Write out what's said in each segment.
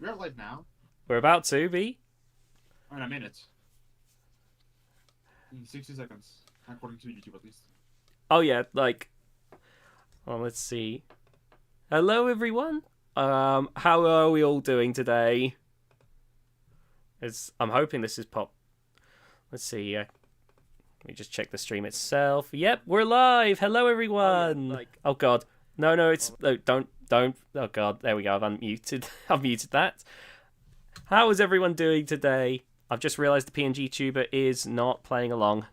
We're live now. We're about to be. In a minute. In 60 seconds. According to YouTube, at least. Oh yeah, well, let's see. Hello everyone. How are we all doing today? I'm hoping this is pop. Let's see. Let me just check the stream itself. Yep, we're live. Hello everyone. Oh, yeah, oh god. No, it's no, don't. Oh god, there we go. I've unmuted. I've muted that. How is everyone doing today? I've just realised the PNG tuber is not playing along.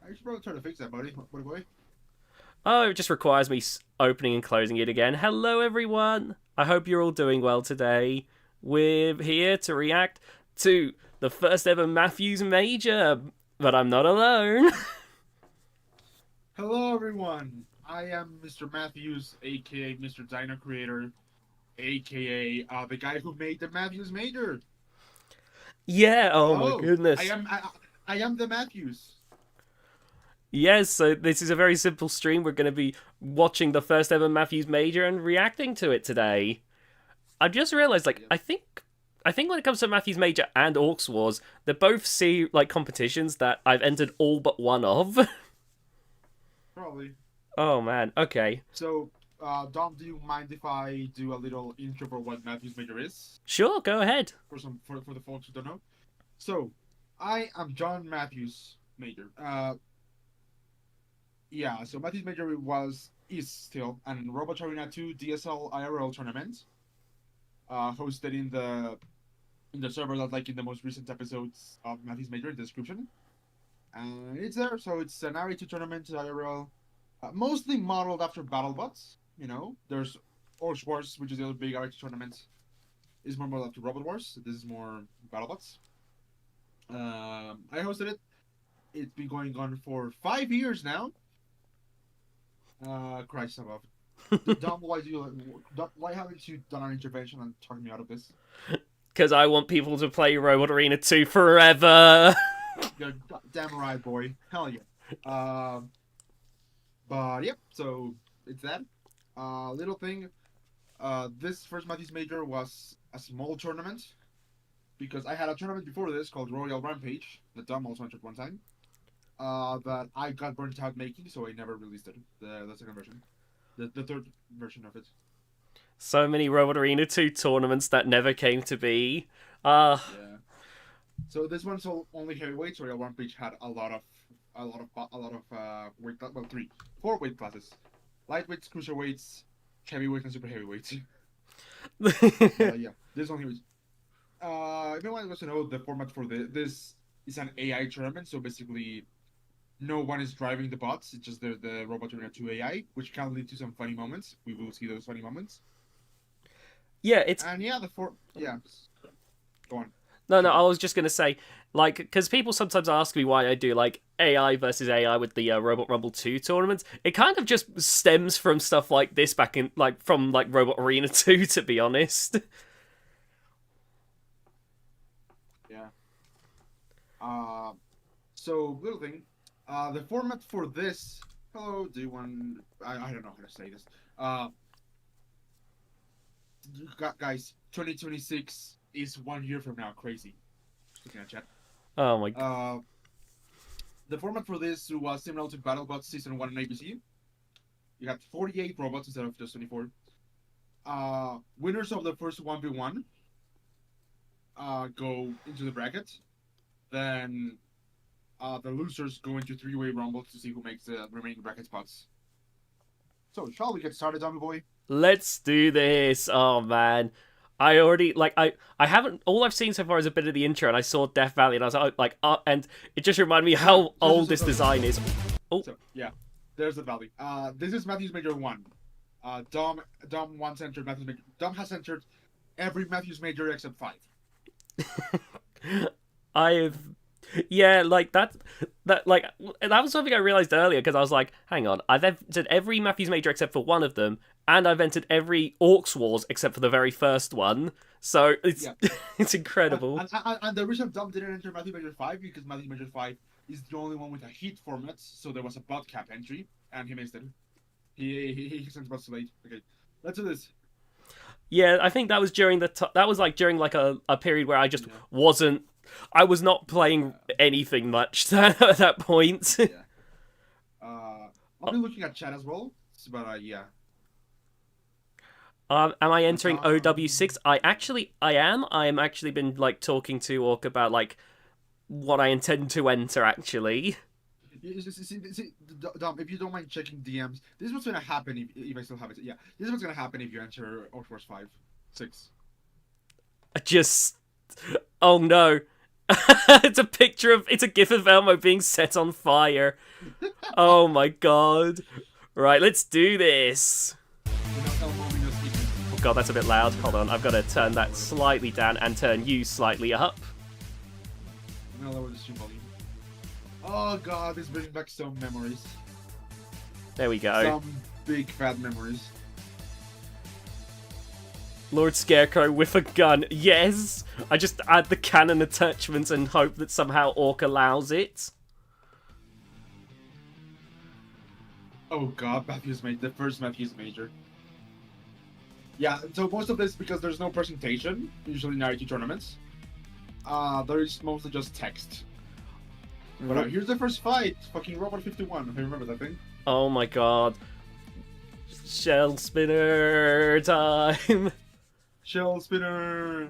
I should probably try to fix that, buddy. Boy. Oh, it just requires me opening and closing it again. Hello, everyone. I hope you're all doing well today. We're here to react to the first ever Matthews Major, but I'm not alone. Hello, everyone. I am Mr. Matthews, aka Mr. Dino Creator, aka the guy who made the Matthews Major. Yeah. Oh my goodness. I am the Matthews. Yes, so this is a very simple stream. We're going to be watching the first ever Matthews Major and reacting to it today. I just realised, I think when it comes to Matthews Major and Orcs Wars, they're both competitions that I've entered all but one of. Probably. Oh man. Okay. So, Dom, do you mind if I do a little intro for what Matthews Major is? Sure, go ahead. For the folks who don't know. So, I am John Matthews Major. Yeah, so Matthews Major is still an Robot Arena 2 DSL IRL tournament, hosted in the server that in the most recent episodes of Matthews Major in the description. And it's there, so it's an RE2 tournament IRL, mostly modeled after BattleBots. You know, there's Orcs Wars, which is the other big RE2 tournament, is more modeled after Robot Wars. This is more BattleBots. I hosted it. It's been going on for 5 years now. Christ above. Dom, why haven't you done an intervention and talked me out of this? Because I want people to play Robot Arena 2 forever. You're damn right, boy. Hell yeah. But yep, so it's that. Little thing. This first Matthews Major was a small tournament because I had a tournament before this called Royal Rampage that Dom also entered one time. That I got burnt out making, so I never released it. The second version, the third version of it. So many Robot Arena 2 tournaments that never came to be. Yeah. So this one's only heavyweights. Royal Rampage had a lot of weight. Well, 4 weight classes: lightweights, cruiserweights, heavyweights, and super heavyweights. Yeah, this one was. If anyone wants to know the format for this is an AI tournament, so basically no one is driving the bots. It's just the Robot Arena 2 AI, which can lead to some funny moments. We will see those funny moments. Yeah, yeah. Go on. No, I was just gonna say, because people sometimes ask me why I do AI versus AI with the Robot Rumble 2 tournaments. It kind of just stems from stuff like this back in from Robot Arena 2, to be honest. Yeah. So little thing. The format for this. Hello, do you want? I don't know how to say this. Guys, 2026 is 1 year from now. Crazy. Just looking at chat. Oh my god. The format for this was similar to BattleBots Season 1 in ABC. You had 48 robots instead of just 24. Winners of the first 1v1 go into the bracket. Then the losers go into 3-way rumbles to see who makes the remaining bracket spots. So, shall we get started, Zombie Boy? Let's do this. Oh man. I already I haven't. All I've seen so far is a bit of the intro, and I saw Death Valley, and I was and it just reminded me how old this design is. Oh, so, yeah, there's the Valley. This is Matthews Major 1. Dom once entered Matthews Major. Dom has entered every Matthews Major except 5. Yeah, that was something I realized earlier, because I was like, hang on, I've entered every Matthews Major except for one of them, and I've entered every Orcs Wars except for the very first one. So it's it's incredible. And the reason Dom didn't enter Matthews Major 5 because Matthews Major 5 is the only one with a heat format, so there was a bot cap entry, and he missed it. He sent bots too late. Okay, let's do this. Yeah, I think that was during that was like during like a period where I just Yeah. wasn't. I was not playing anything much at that point. Yeah. I'll be looking at chat as well. But yeah. Am I entering OW6? Um, I am. I'm actually been like talking to Orc about like what I intend to enter actually. Dom, if you don't mind checking DMs, this is what's gonna happen if I still have it. Yeah, this is what's gonna happen if you enter Outforce 5, 6. Just oh no. It's a gif of Elmo being set on fire. Oh my god. Right, let's do this. Oh god, that's a bit loud. Hold on, I've got to turn that slightly down and turn you slightly up. I'm gonna lower the stream volume. Oh god, this brings back some memories. There we go. Some big fat memories. Lord Scarecrow with a gun. Yes! I just add the cannon attachments and hope that somehow Orc allows it. Oh god, the first Matthews Major. Yeah, so most of this, because there's no presentation, usually in RT tournaments, there is mostly just text. But here's the first fight, fucking Robot 51, I remember that thing. Oh my god. Shell spinner time! Shell spinner!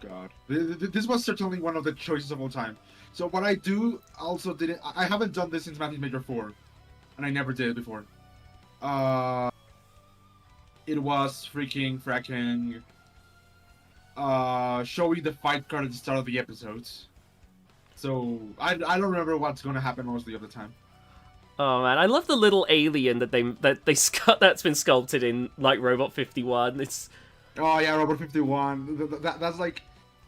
God. This was certainly one of the choices of all time. So what I do also didn't... I haven't done this since Matthews Major 4. And I never did it before. It was fricking showing the fight card at the start of the episodes. So I don't remember what's gonna happen mostly of the time. Oh man, I love the little alien that's been sculpted in like Robot 51. It's Oh yeah, Robot 51. That's like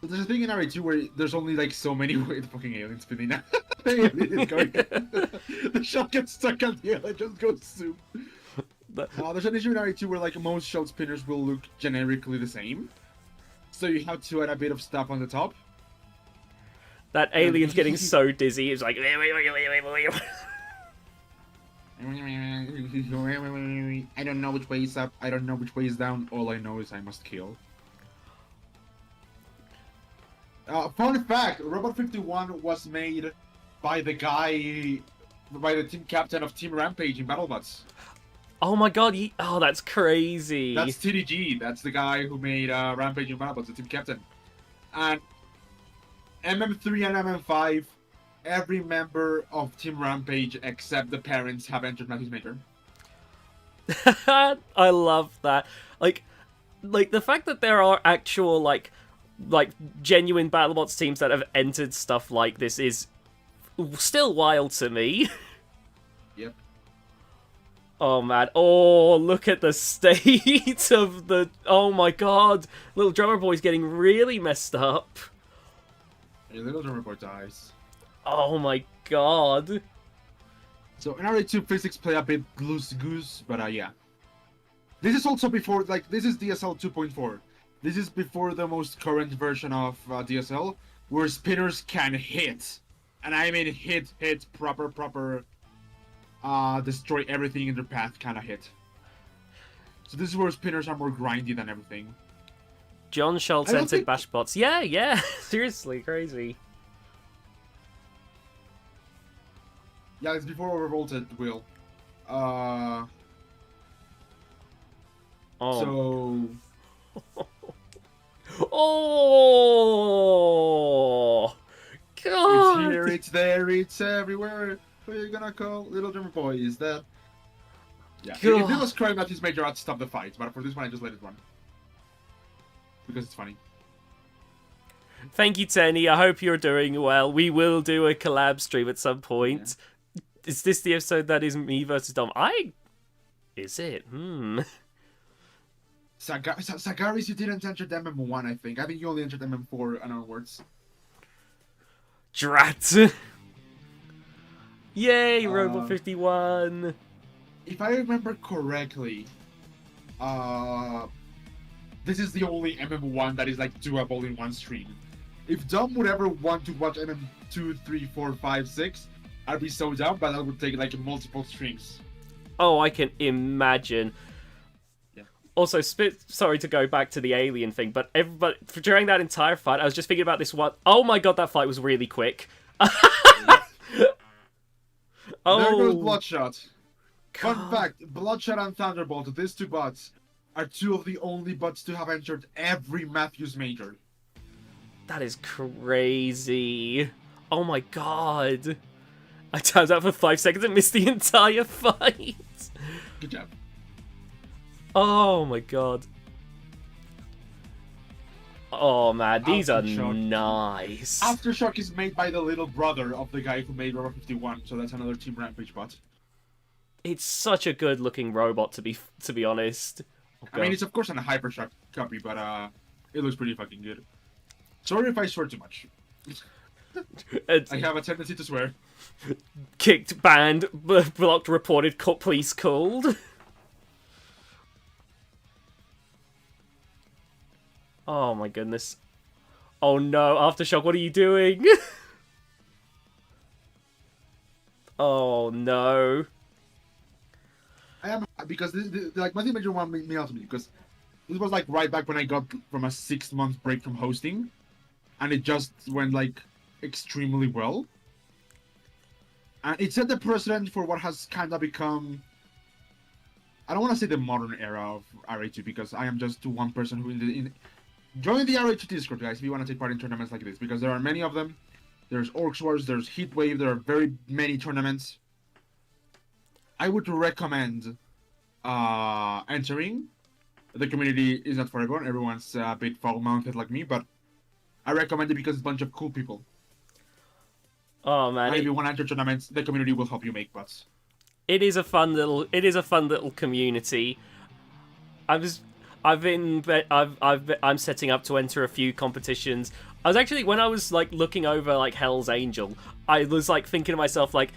there's a thing in RA2 where there's only like so many fucking aliens spinning now. The alien is going. The shot gets stuck on the alien, just goes soup. There's an issue in RA2 where like most shell spinners will look generically the same. So you have to add a bit of stuff on the top. That alien's getting so dizzy. It's like I don't know which way is up. I don't know which way is down. All I know is I must kill. Fun fact: Robot 51 was made by the team captain of Team Rampage in BattleBots. Oh my god! Oh, that's crazy. That's TDG. That's the guy who made Rampage in BattleBots, the team captain. And MM3 and MM5. Every member of Team Rampage except the parents have entered Matthews Major. I love that. Like the fact that there are actual like genuine BattleBots teams that have entered stuff like this is still wild to me. Yep. Oh man. Oh, look at the state of the... Oh my god. Little drummer boy's getting really messed up. Hey, little drummer boy dies. Oh my god. So in RA2 physics play a bit loose goose, but yeah. This is also before, like, this is DSL 2.4. This is before the most current version of DSL, where spinners can hit. And I mean hit, proper, destroy everything in their path kind of hit. So this is where spinners are more grindy than everything. John Schultz entered BashBots. Yeah. Seriously, crazy. Yeah, it's before Overvolted, Will. Oh. So... Oh! God! It's here, it's there, it's everywhere. Who are you gonna call? Little drummer boy, is that... Yeah, if it was Crying Matthews Major, I'd stop the fight, but for this one, I just let it run. Because it's funny. Thank you, Tenny. I hope you're doing well. We will do a collab stream at some point. Yeah. Is this the episode that is me versus Dom? Is it? Sagaris, you didn't enter MM1, I think. I think you only entered MM4 and onwards. Drat! Yay, Robot 51! If I remember correctly, this is the only MM1 that is like doable in one stream. If Dom would ever want to watch MM2, 3, 4, 5, 6, I'd be so down, but that would take like multiple streams. Oh, I can imagine. Yeah. Also, sorry to go back to the alien thing, but during that entire fight, I was just thinking about this one. Oh my god, that fight was really quick. There goes Oh, Bloodshot. Fun God. fact, Bloodshot and Thunderbolt, these two bots, are two of the only bots to have entered every Matthews major. That is crazy. Oh my god. I timed out for 5 seconds and missed the entire fight. Good job. Oh my god. Oh man, these are Aftershock. nice. Aftershock is made by the little brother of the guy who made Robot 51, so that's another Team Rampage bot. It's such a good looking robot to be honest. Oh, I mean, it's of course an Hypershock copy, but it looks pretty fucking good. Sorry if I swear too much. I have a tendency to swear. Kicked, banned, blocked, reported, police called. Oh my goodness. Oh no, Aftershock, what are you doing? Oh no. I am, because like Matthew Major one made me ultimate, because this was like right back when I got from a 6-month break from hosting, and it just went like extremely well. And it set the precedent for what has kind of become, I don't want to say the modern era of RA2, because I am just one person who join the RA2 Discord, guys, if you want to take part in tournaments like this, because there are many of them. There's Orcs Wars, there's Heatwave, there are very many tournaments. I would recommend entering. The community is not for everyone. Everyone's a bit foul-mouthed like me, but I recommend it because it's a bunch of cool people. Oh man. And if you want to enter tournaments, the community will help you make bots. It is a fun little community. I'm setting up to enter a few competitions. I was actually, when I was like looking over like Hell's Angel, I was like thinking to myself like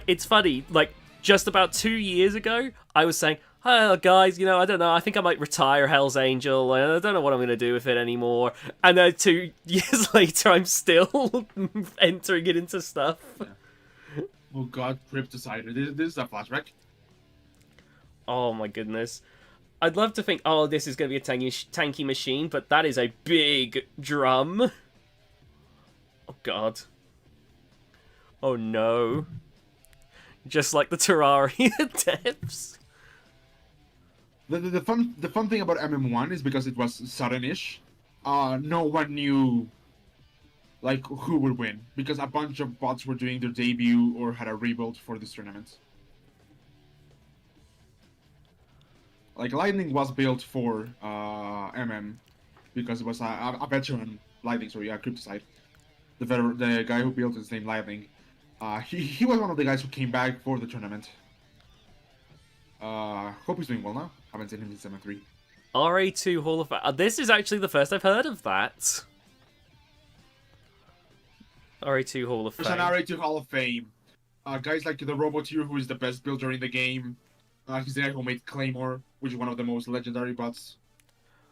it's funny, like just about 2 years ago, I was saying, "Oh, guys, you know, I don't know. I think I might retire Hell's Angel. I don't know what I'm going to do with it anymore." And then 2 years later, I'm still entering it into stuff. Yeah. Oh god, Cryptocide. This is a flashback. Oh my goodness. I'd love to think, oh, this is going to be a tanky machine, but that is a big drum. Oh god. Oh no. Just like the Terraria devs. The fun thing about MM1 is because it was sudden-ish, no one knew like who would win, because a bunch of bots were doing their debut or had a rebuild for this tournament. Like Lightning was built for MM because it was a veteran Lightning, sorry, a Cryptocide. The guy who built his name Lightning. He was one of the guys who came back for the tournament. Hope he's doing well now. Haven't seen him since M3. RA2 Hall of Fame. This is actually the first I've heard of that. RA2 Hall of Fame. There's an RA2 Hall of Fame. Guys like the Roboteer, who is the best builder in the game. He's the guy who made Claymore, which is one of the most legendary bots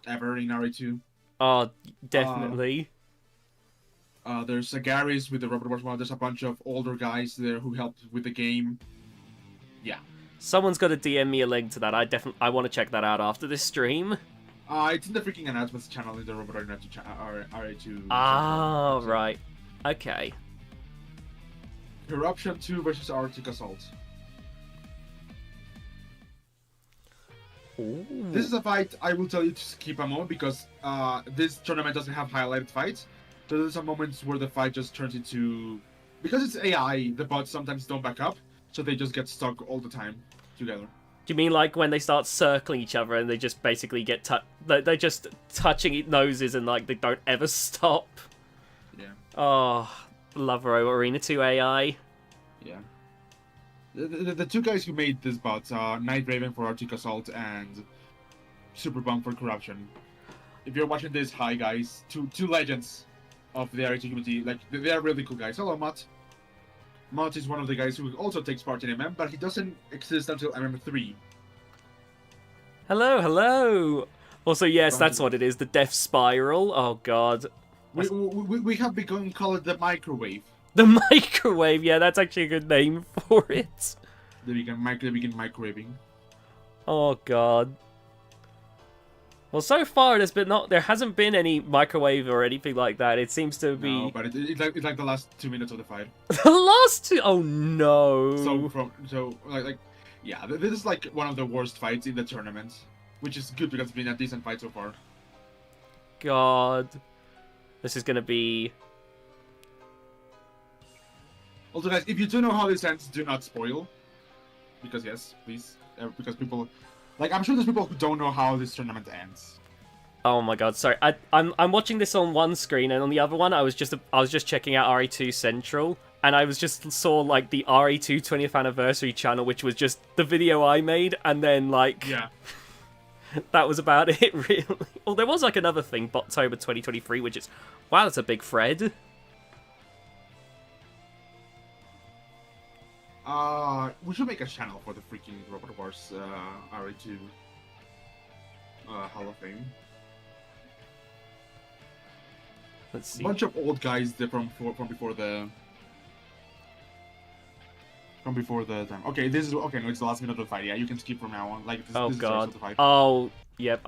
ever in RA2. Oh, definitely. There's Agaris with the Robot Wars one. There's a bunch of older guys there who helped with the game. Yeah. Someone's got to DM me a link to that. I want to check that out after this stream. It's in the freaking announcements channel in the Robot Arena RA2. Ah, right. Okay. Corruption 2 versus Arctic Assault. Ooh. This is a fight I will tell you to skip a moment because this tournament doesn't have highlighted fights. So there's some moments where the fight just turns into... Because it's AI, the bots sometimes don't back up, so they just get stuck all the time together. Do you mean like when they start circling each other and they just basically get they're just touching noses and like they don't ever stop? Yeah. Oh, love Arena 2 AI. Yeah. The two guys who made this bot, Night Raven for Arctic Assault and Super Bump for Corruption. If you're watching this, hi guys. Two legends of the RT community. Like, they are really cool guys. Hello, Matt. Matt is one of the guys who also takes part in MM, but he doesn't exist until MM3. Hello, hello. Also, yes, that's what it is. The Death Spiral. Oh, God. We have begun call it the microwave. The microwave. Yeah, that's actually a good name for it. They begin microwaving. Oh god. Well, so far there hasn't been any microwave or anything like that. It seems to No, be but it's like the last 2 minutes of the fight. the last two. Oh no. Yeah, this is like one of the worst fights in the tournament, which is good because it's been a decent fight so far. God, this is gonna be. Also, guys, if you do know how this ends, do not spoil, because yes, please, because people, like, I'm sure there's people who don't know how this tournament ends. Oh my god, sorry. I'm watching this on one screen, and on the other one, I was just checking out RE2 Central, and I was just saw like the RE2 20th anniversary channel, which was just the video I made, and then like Yeah. that was about it, really. Well, there was like another thing, October 2023, which is wow, that's a big thread. We should make a channel for the freaking Robot Wars RE2 Hall of Fame. Let's see. A bunch of old guys from before the time. Okay, this is okay. No, it's the last minute of the fight. Yeah, you can skip from now on. Like this, Oh this is the rest god. of the fight. Oh yep.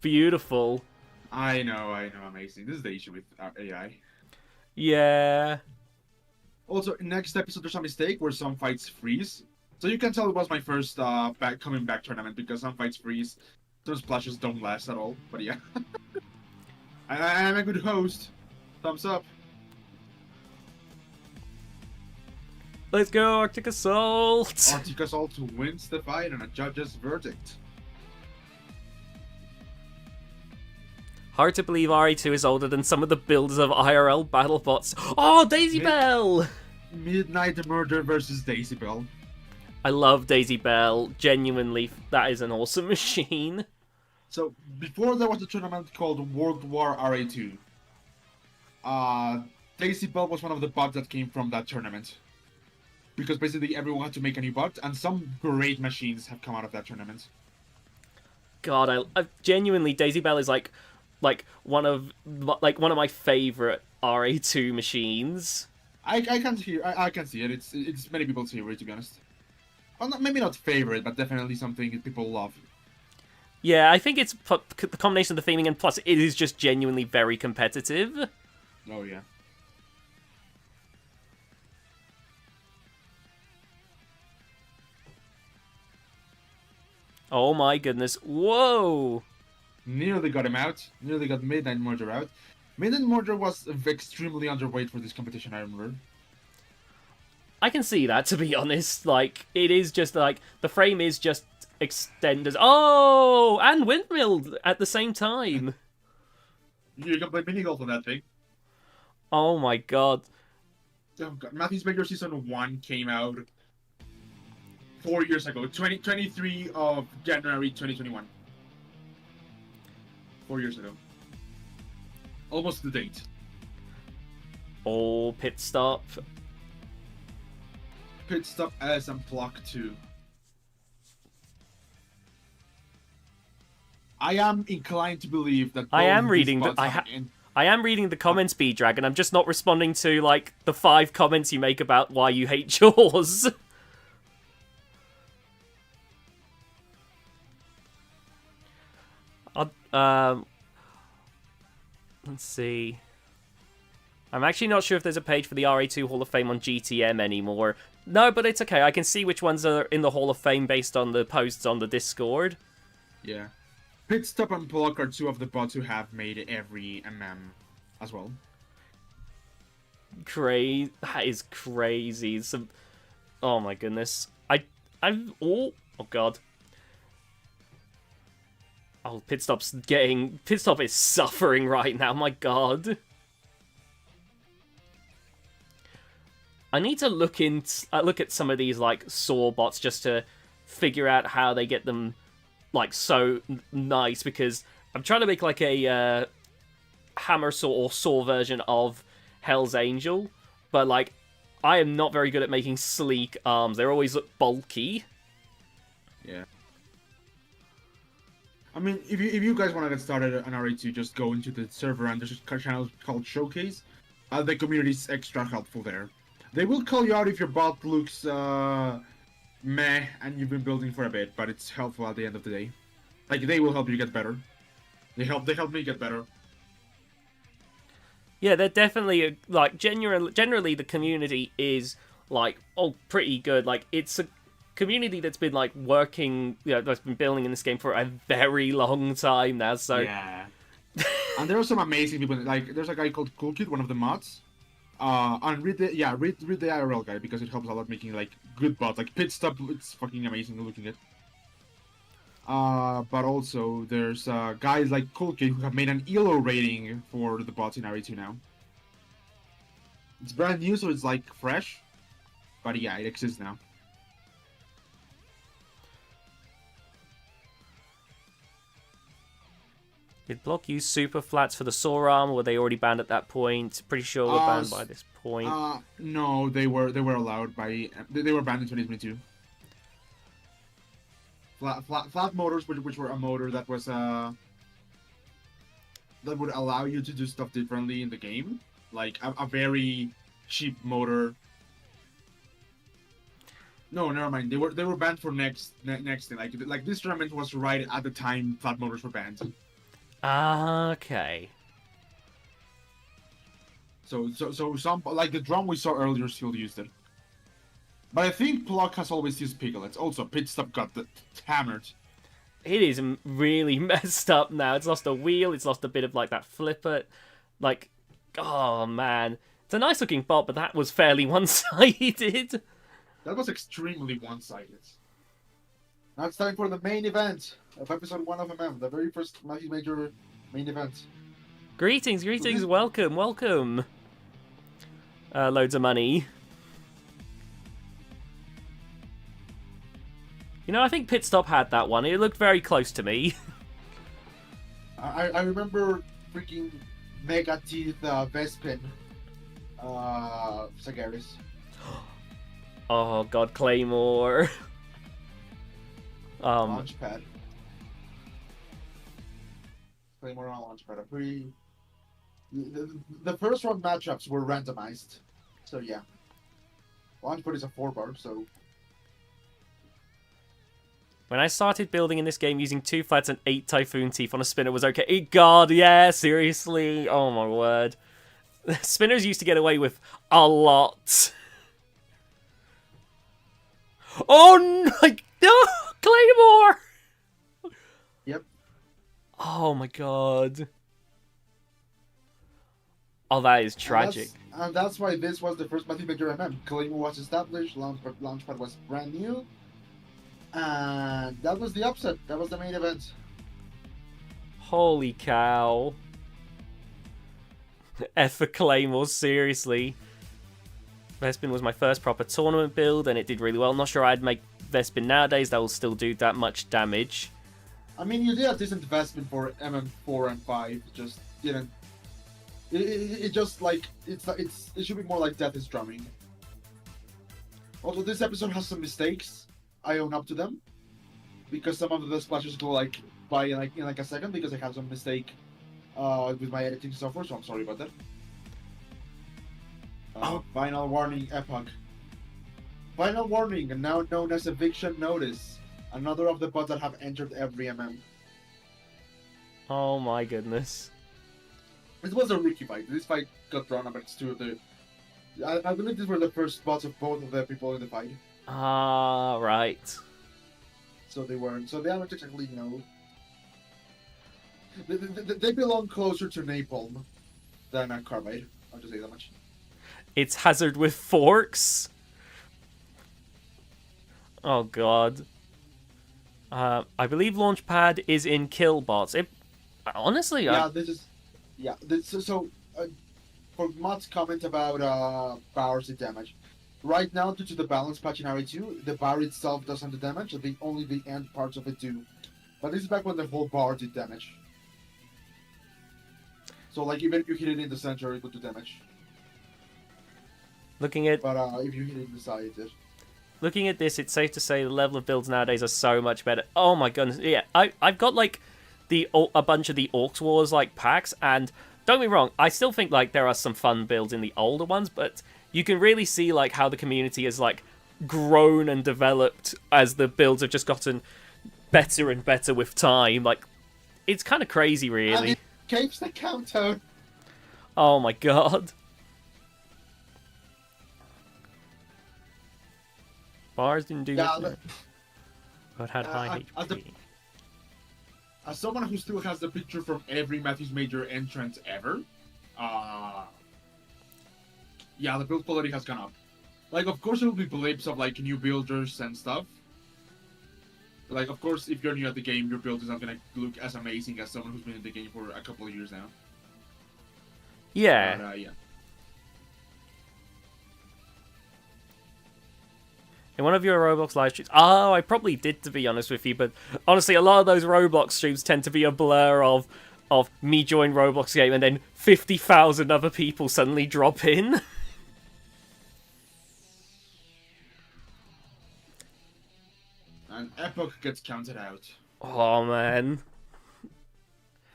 Beautiful. I know, amazing. This is the issue with AI. Yeah. Also, in next episode, there's a mistake where some fights freeze. So you can tell it was my first coming back tournament because some fights freeze. Those splashes don't last at all. But yeah. I'm a good host. Thumbs up. Let's go, Arctic Assault! Arctic Assault wins the fight on a judge's verdict. Hard to believe RE2 is older than some of the builders of IRL battle bots. Oh, Daisy Bell! Midnight Murder versus Daisy Bell. I love Daisy Bell. Genuinely, that is an awesome machine. So, before there was a tournament called World War RA2, Daisy Bell was one of the bots that came from that tournament. Because basically everyone had to make a new bot, and some great machines have come out of that tournament. God, I genuinely, Daisy Bell is like one of my favorite RA2 machines. I can see it. It's many people's favorite, to be honest. Well, maybe not favorite, but definitely something that people love. Yeah, I think it's the combination of the theming and plus it is just genuinely very competitive. Oh yeah. Oh my goodness. Whoa! Nearly got him out. Nearly got Midnight Murder out. Midnight Murder was extremely underweight for this competition, I remember. I can see that, to be honest. Like, it is just like, the frame is just extended. Oh! And windmilled at the same time. You can play mini golf on that thing. Oh my god. Oh god. Matthew's Major Season 1 came out 4 years ago. 23 of January 2021. 4 years ago. Almost the date. Oh, pit stop. Pit stop as Unplugged 2. I am inclined to believe that I am reading the comments, B-Dragon. I'm just not responding to, like, the 5 comments you make about why you hate Jaws. Let's see. I'm actually not sure if there's a page for the RA2 Hall of Fame on GTM anymore. No, but it's okay. I can see which ones are in the Hall of Fame based on the posts on the Discord. Yeah. Pit Stop and Block are two of the bots who have made every MM as well. That is crazy. Oh my goodness. Oh god. Oh, Pit Stop is suffering right now. My god. I need to look at some of these like saw bots just to figure out how they get them like so nice, because I'm trying to make like a hammer saw or saw version of Hell's Angel, but like I am not very good at making sleek arms. They always look bulky. Yeah. I mean, if you guys want to get started on RA2, just go into the server and there's a channel called Showcase. The community is extra helpful there. They will call you out if your bot looks meh and you've been building for a bit, but it's helpful at the end of the day. Like, they will help you get better. They help me get better. Yeah, they're definitely like generally the community is like pretty good. Like it's a community that's been like working, that's been building in this game for a very long time now. So yeah, and there are some amazing people. Like there's a guy called Cool Kid, one of the mods. And read the IRL guide because it helps a lot making like good bots. Like Pit Stop, it's fucking amazing looking at. But also there's guys like Cool Kid who have made an ELO rating for the bots in RE2 now. It's brand new, so it's like fresh, but yeah, it exists now. did Block use super flats for the Saw armor? Were they already banned at that point? Pretty sure we're banned by this point. No, they were allowed by they were banned in 2022. Flat motors, which were a motor that was that would allow you to do stuff differently in the game, like a very cheap motor. No, never mind. They were banned for next thing. Like this tournament was right at the time flat motors were banned. Okay. So some like the drum we saw earlier still used it. But I think Pluck has always used piglets. Also, Pit Stop got hammered. It is really messed up now. It's lost a wheel. It's lost a bit of like that flipper. Like, oh man, it's a nice looking bot, but that was fairly one-sided. That was extremely one-sided. Now it's time for the main event of episode 1 of MM, the very first Matthew Major main event. Greetings, welcome. Loads of money. I think Pit Stop had that one. It looked very close to me. I remember freaking Mega Teeth Vespin Sagaris. Oh god, Claymore. Launchpad. Claymore on Launchpad. The first round matchups were randomized. So yeah. Launchpad is a 4-bar, so... When I started building in this game using 2 flats and 8 Typhoon Teeth on a spinner was okay. God, yeah, seriously. Oh my word. Spinners used to get away with a lot. Oh no! Claymore! Yep. Oh my god. Oh, that is tragic. And that's why this was the first Matthew Major MM. Claymore was established, Launchpad was brand new. And that was the upset. That was the main event. Holy cow. F for Claymore, seriously. Vespin was my first proper tournament build, and it did really well. Not sure I'd make Vespin nowadays. That will still do that much damage. I mean, you did a decent Vespin for MM4 and 5. Just didn't. It just like it should be more like Death is Drumming. Also, this episode has some mistakes. I own up to them because some of the splashes go in a second because I have some mistake with my editing software, so I'm sorry about that. Final warning, Epoch. Final warning, now known as eviction notice. Another of the bots that have entered every MM. Oh my goodness. This was a rookie fight. This fight got drawn up against 2 of the... I believe these were the first bots of both of the people in the fight. Ah, right. So they weren't. So they aren't exactly, They belong closer to Napalm than a Carbide. I'll just say that much. It's Hazard with forks. Oh god. I believe Launchpad is in Killbots. Honestly, for Mott's comment about powers and damage. Right now, due to the balance patch in RE2, the bar itself doesn't do damage, only the end parts of it do. But this is back when the whole bar did damage. So, like, even if you hit it in the center, it would do damage. But if you hit it in the side, it did. Looking at this, it's safe to say the level of builds nowadays are so much better. Oh my goodness, yeah. I've got, like, a bunch of the Orcs Wars, like, packs, and don't get me wrong, I still think, like, there are some fun builds in the older ones, but you can really see like how the community has like grown and developed as the builds have just gotten better and better with time. Like, it's kind of crazy, And really. it keeps the countdown. Oh my god. Bars didn't do Yeah, it, but had high as, HP. as someone who still has the picture from every Matthews Major entrance ever, yeah, the build quality has gone up. Like, of course, there will be blips of like new builders and stuff. Like, of course, if you're new at the game, your build is not gonna look as amazing as someone who's been in the game for a couple of years now. Yeah. But, yeah. In one of your Roblox live streams, I probably did, to be honest with you, but honestly, a lot of those Roblox streams tend to be a blur of me join Roblox game and then 50,000 other people suddenly drop in. And Epoch gets counted out. Oh man.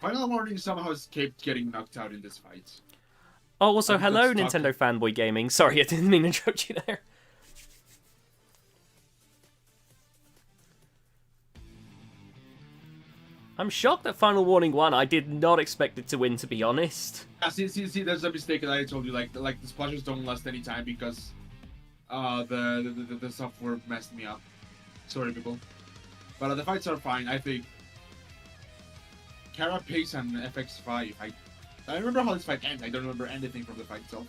Final Warning somehow escaped getting knocked out in this fight. Oh, also, I think hello, that's Nintendo Fanboy Gaming. Sorry, I didn't mean to interrupt you there. I'm shocked that Final Warning won. I did not expect it to win, to be honest. See, there's a mistake that I told you. Like the splashes don't last any time because the software messed me up. Sorry, people. But the fights are fine. I think Carapace and FX5. I remember how this fight ends. I don't remember anything from the fight itself.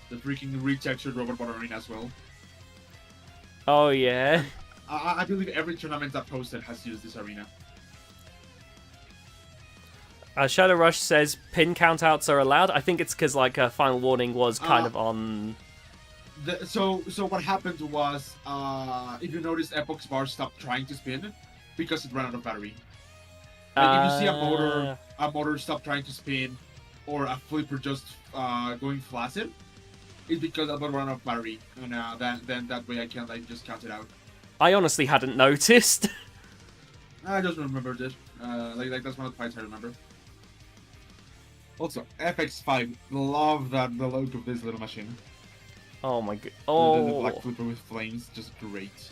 The freaking retextured Robot Bot Arena as well. Oh, yeah. I believe every tournament that posted has used this arena. Shadow Rush says pin countouts are allowed. I think it's because like Final Warning was kind of on. So what happened was, if you notice, Epoch's bar stopped trying to spin because it ran out of battery. Like if you see a motor stop trying to spin, or a flipper just going flaccid, it's because of the run out of battery, and then that way I can like just count it out. I honestly hadn't noticed. I just remembered it. Like that's one of the fights I remember. Also, FX5, love the look of this little machine. Oh my god. The Oh. black flipper with flames, just great.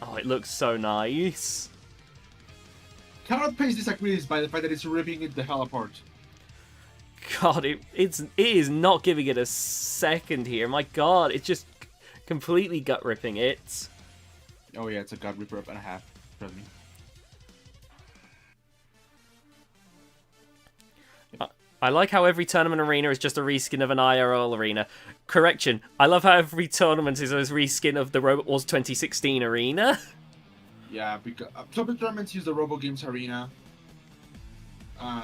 Oh, it looks so nice. Carapace disagrees by the fact that it's ripping it the hell apart. God, it is not giving it a second here. My god, it's just completely gut ripping it. Oh yeah, it's a gut ripper up and a half. Trust me. I like how every tournament arena is just a reskin of an IRL arena. Correction, I love how every tournament is a reskin of the Robot Wars 2016 arena. Yeah, because some tournaments use the Robo Games arena.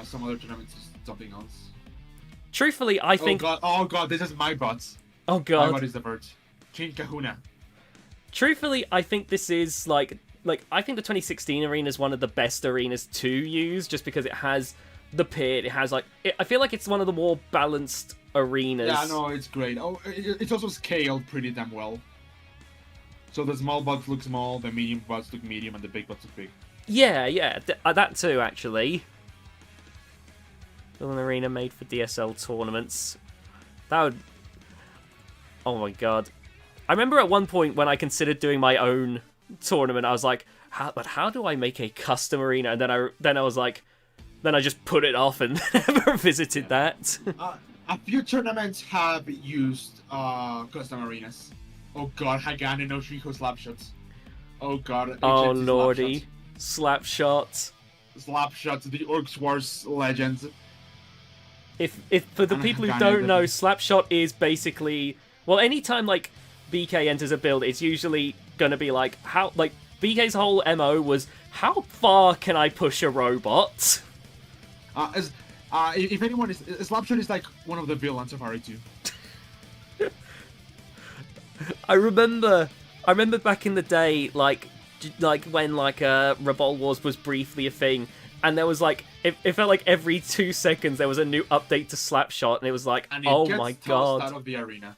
Some other tournaments use something else. Truthfully, I think... Oh god, this is my bot. Oh My god. bot is the bird. King Kahuna. Truthfully, I think this is like I think the 2016 arena is one of the best arenas to use, just because it has the pit. It has I feel like it's one of the more balanced arenas. Yeah, no, it's great. Oh, it's also scaled pretty damn well. So the small bots look small, the medium bots look medium, and the big bots look big. Yeah, that too actually. Build an arena made for DSL tournaments. That would. Oh my god. I remember at one point when I considered doing my own tournament, I was like, how do I make a custom arena? And then I was like, then I just put it off and never visited that. A few tournaments have used custom arenas. Oh god, Hagane no Shiko Slapshots. Oh god. Oh HNT lordy. Slapshot. Slapshots, the Orcs Wars legends. If for the people who don't know, Slapshot is basically, well, anytime like BK enters a build, it's usually gonna be like BK's whole MO was how far can I push a robot? If anyone is, Slapshot is like one of the villains of RE2. I remember back in the day, like when Revolt Wars was briefly a thing, and there was like it felt like every 2 seconds there was a new update to Slapshot, and it was like, And it oh gets my tossed god. out of the arena.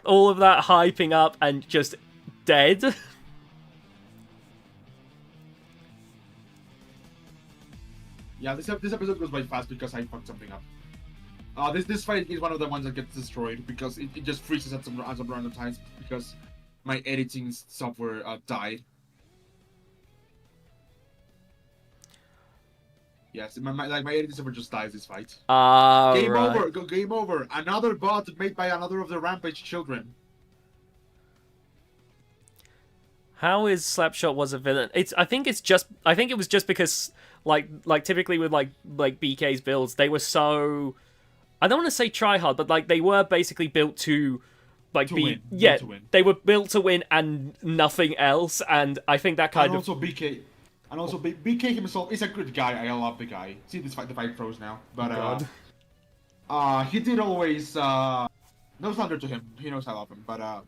All of that hyping up and just dead. Yeah, this episode goes by fast because I fucked something up. This fight is one of the ones that gets destroyed because it just freezes at some random times because my editing software died. Yes, my editing software just dies this fight. Game Right. over. Game over. Another bot made by another of the Rampage children. How is Slapshot was a villain? I think it was just because like typically with like BK's builds, they were so, I don't want to say try hard, but like they were basically built to like To be win. yeah, Built to win. they were built to win and nothing else, and I think that kind And of also BK. And also BK himself is a good guy. I love the guy. See the fight froze now. But he did always no slander to him. He knows I love him. But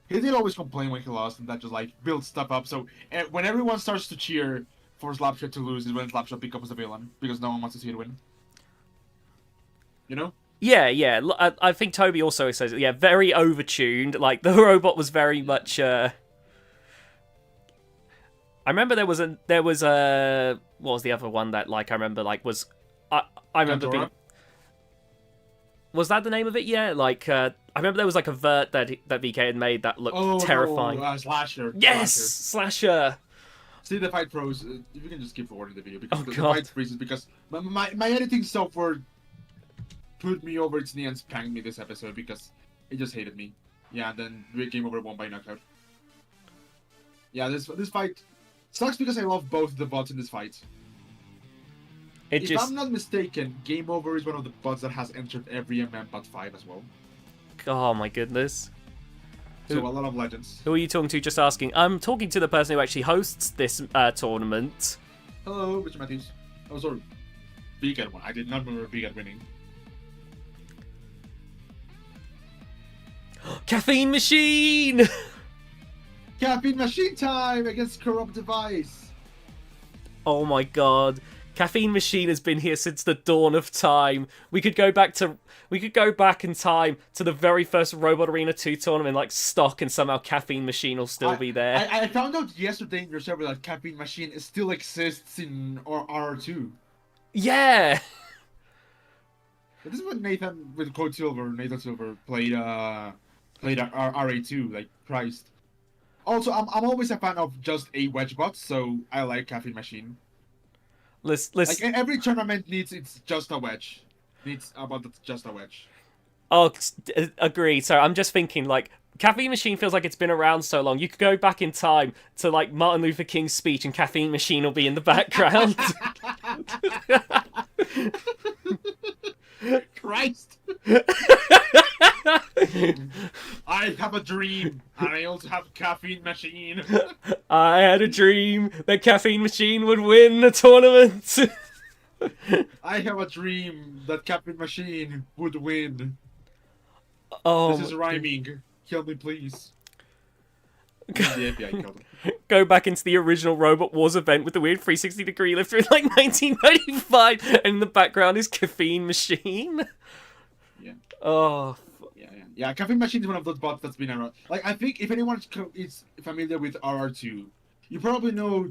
he did always complain when he lost, and that just like builds stuff up. So when everyone starts to cheer for Slapshot to lose, is when Slapshot becomes the villain because no one wants to see it win. You know? yeah. I think Toby also says very overtuned. Like the robot was very much. I remember there was a what was the other one that like I remember like was I remember being, was that the name of it? Yeah, like I remember there was like a vert that VK had made that looked terrifying. No, Slasher. Yes, Slasher. See the fight pros. If you can just skip forward in the video because the God. fight freezes because my editing software put me over its knee and spanked me this episode because it just hated me. Yeah, and then game over won by knockout. Yeah, this fight sucks because I love both the bots in this fight. If I'm not mistaken, Game Over is one of the bots that has entered every MM but 5 as well. Oh my goodness. So a lot of legends. Who are you talking to? Just asking. I'm talking to the person who actually hosts this tournament. Hello, Mr. Matthews. Oh, sorry. Vegan one. I did not remember Vegan winning. Caffeine Machine! Caffeine Machine time against Corrupt Device. Oh my god. Caffeine Machine has been here since the dawn of time. We could go back in time to the very first Robot Arena 2 tournament, like stock, and somehow Caffeine Machine will still be there. I found out yesterday in your server that Caffeine Machine still exists in RR2. Yeah! This is when Nathan Silver played RA2, like Christ. Also, I'm always a fan of just a wedge bot, so I like Caffeine Machine. Listen. Like every tournament needs it's just a wedge. Needs a bot that's just a wedge. Oh, agreed. So I'm just thinking, like, Caffeine Machine feels like it's been around so long. You could go back in time to, like, Martin Luther King's speech and Caffeine Machine will be in the background. Christ! I have a dream, and I also have Caffeine Machine. I had a dream that Caffeine Machine would win the tournament. I have a dream that Caffeine Machine would win. Oh, this is rhyming. Kill me, please. Yeah, I killed him. Go back into the original Robot Wars event with the weird 360-degree lift in like 1995, and in the background is Caffeine Machine. Yeah. Oh. Yeah. Caffeine Machine is one of those bots that's been around. Like, I think if anyone is familiar with RR2, you probably know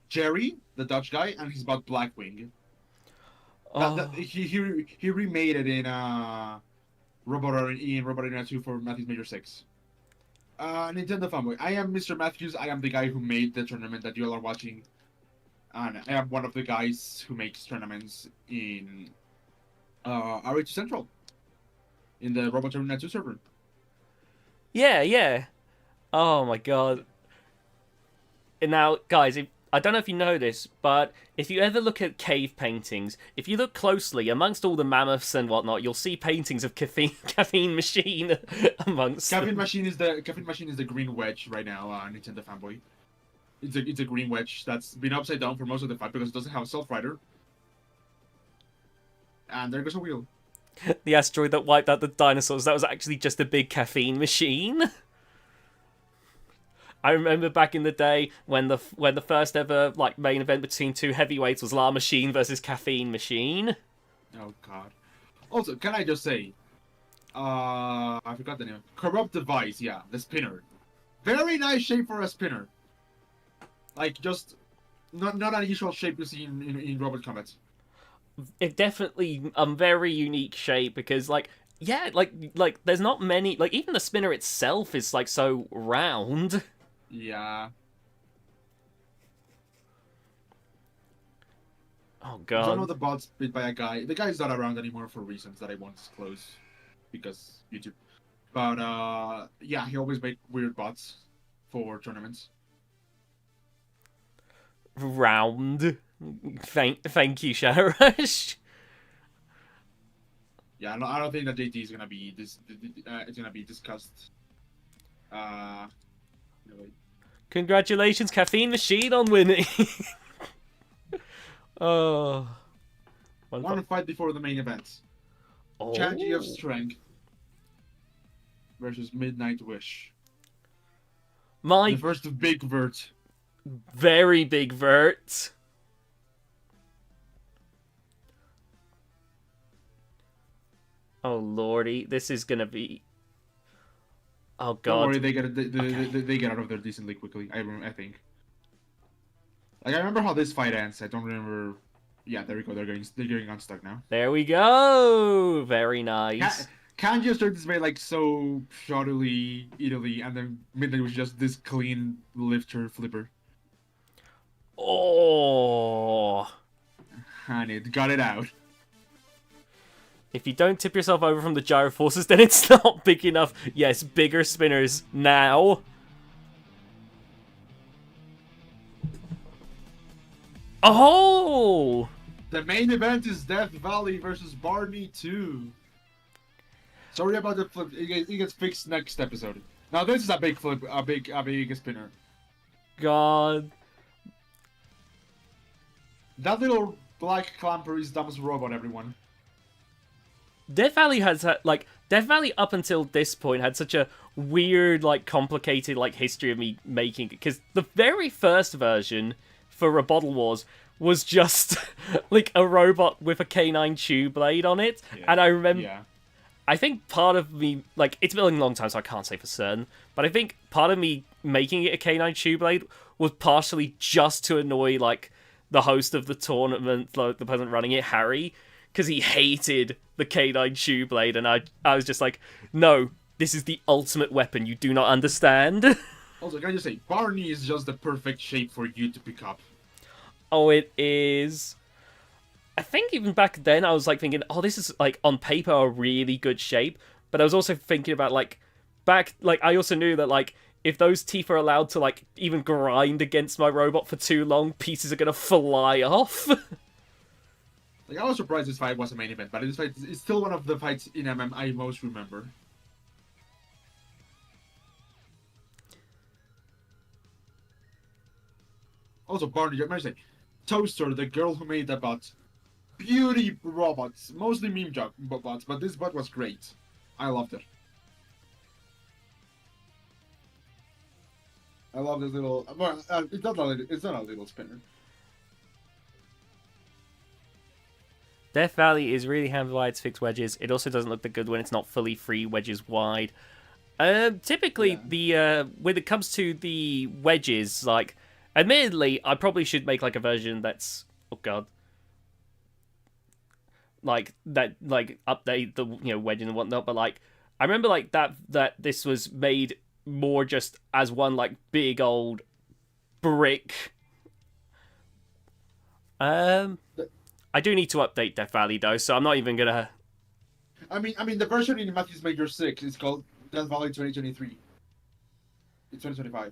Jerry, the Dutch guy, and his bot Blackwing. He remade it in Robot Arena 2 for Matthews Major 6. Nintendo fanboy. I am Mr. Matthews. I am the guy who made the tournament that you all are watching. And I am one of the guys who makes tournaments in RH Central. In the Robot Arena 2 server. Yeah. Oh my god. And now, guys, I don't know if you know this, but if you ever look at cave paintings, if you look closely, amongst all the mammoths and whatnot, you'll see paintings of Caffeine Machine amongst Caffeine them. Machine is the green wedge right now, Nintendo fanboy. It's a green wedge that's been upside down for most of the fight because it doesn't have a self-rider. And there goes a wheel. The asteroid that wiped out the dinosaurs, that was actually just a big Caffeine Machine. I remember back in the day when the first ever like main event between two heavyweights was La Machine versus Caffeine Machine. Oh god. Also, can I just say, I forgot the name. Corrupt Device, yeah, the spinner. Very nice shape for a spinner. Like just not an usual shape you see in Robot Combat. it definitely a very unique shape because like yeah, like there's not many like even the spinner itself is like so round. Yeah. Oh One of god. the bots bit by a guy. The guy's not around anymore for reasons that I won't disclose because YouTube. But yeah, he always made weird bots for tournaments. Round. Thank you, Sharash. Yeah, I don't think that JT is gonna be this. It's gonna be discussed. Uh, anyway. Congratulations, Caffeine Machine, on winning. Oh. One fight before the main event. Oh. Changi of Strength versus Midnight Wish. My The first big vert. very big vert. Oh lordy, this is gonna be. Oh god. Don't worry, they get out of there decently quickly. I think. Like I remember how this fight ends. I don't remember. Yeah, there we go. They're getting unstuck now. There we go. Very nice. Kanji started this way like so shoddily, Italy, and then Midnight was just this clean lifter flipper. Oh. And it got it out. If you don't tip yourself over from the gyro forces, then it's not big enough. Yes, bigger spinners now. Oh! The main event is Death Valley versus Barney 2. Sorry about the flip. It gets fixed next episode. Now this is a big flip, a big spinner. God. That little black clamper is dumbest robot, everyone. Death Valley has had, like, Death Valley up until this point had such a weird, like, complicated, like, history of me making it. Because the very first version for a Bottle Wars was just, like, a robot with a canine chew blade on it. Yeah. And I remember, Yeah. I think part of me, like, it's been a long time, so I can't say for certain, but I think part of me making it a canine chew blade was partially just to annoy, like, the host of the tournament, like, the person running it, Harry, because he hated the canine chew blade, and I was just like, no, this is the ultimate weapon, you do not understand. Also, can I just say, Barney is just the perfect shape for you to pick up. Oh, it is. I think even back then I was like thinking, oh, this is like on paper a really good shape, but I was also thinking about like I also knew that like if those teeth are allowed to like even grind against my robot for too long, pieces are gonna fly off. Like, I was surprised this fight was a main event, but this fight is still one of the fights in MM I most remember. Also, Barney, I must say, Toaster, the girl who made the bot, beauty robots, mostly meme bots, but this bot was great. I loved it. I love this little. Well, it's not a little spinner. Death Valley is really hammered by its fixed wedges. It also doesn't look that good when it's not fully free wedges wide. Typically, when it comes to the wedges, like, admittedly, I probably should make like a version that's, oh god, like that, like update the wedging and whatnot. But like, I remember like that this was made more just as one like big old brick. I do need to update Death Valley though, so I'm not even gonna. I mean, the version in Matthew's Major 6 is called Death Valley 2023. It's 2025.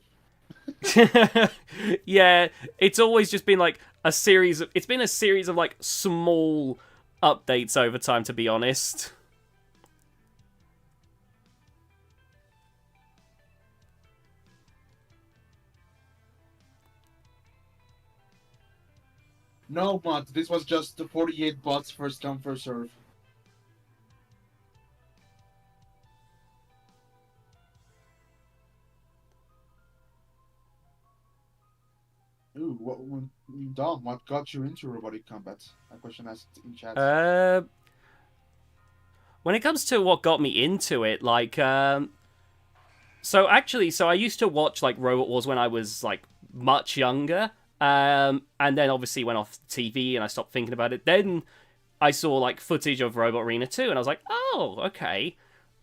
Yeah, it's always just been like a series of. It's been a series of like small updates over time, to be honest. No, Matt, this was just the 48 bots first come, first serve. Ooh, Dom, what got you into robotic combat? A question asked in chat. When it comes to what got me into it, like, so I used to watch like Robot Wars when I was like much younger, and then obviously went off TV and I stopped thinking about it. Then I saw like footage of Robot Arena 2, and I was like, oh, okay.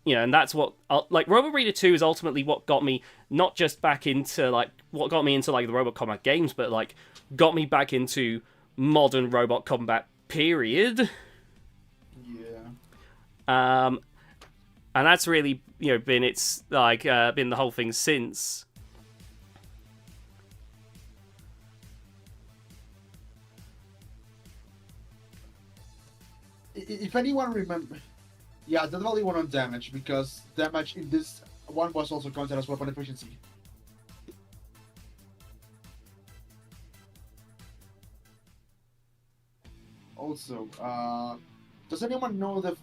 And that's what like Robot Arena 2 is ultimately what got me not just back into like what got me into like the robot combat games, but like got me back into modern robot combat period. Yeah. And that's really been been the whole thing since. If anyone remember, yeah, definitely one on damage, because damage in this one was also counted as weapon efficiency. Also, does anyone know the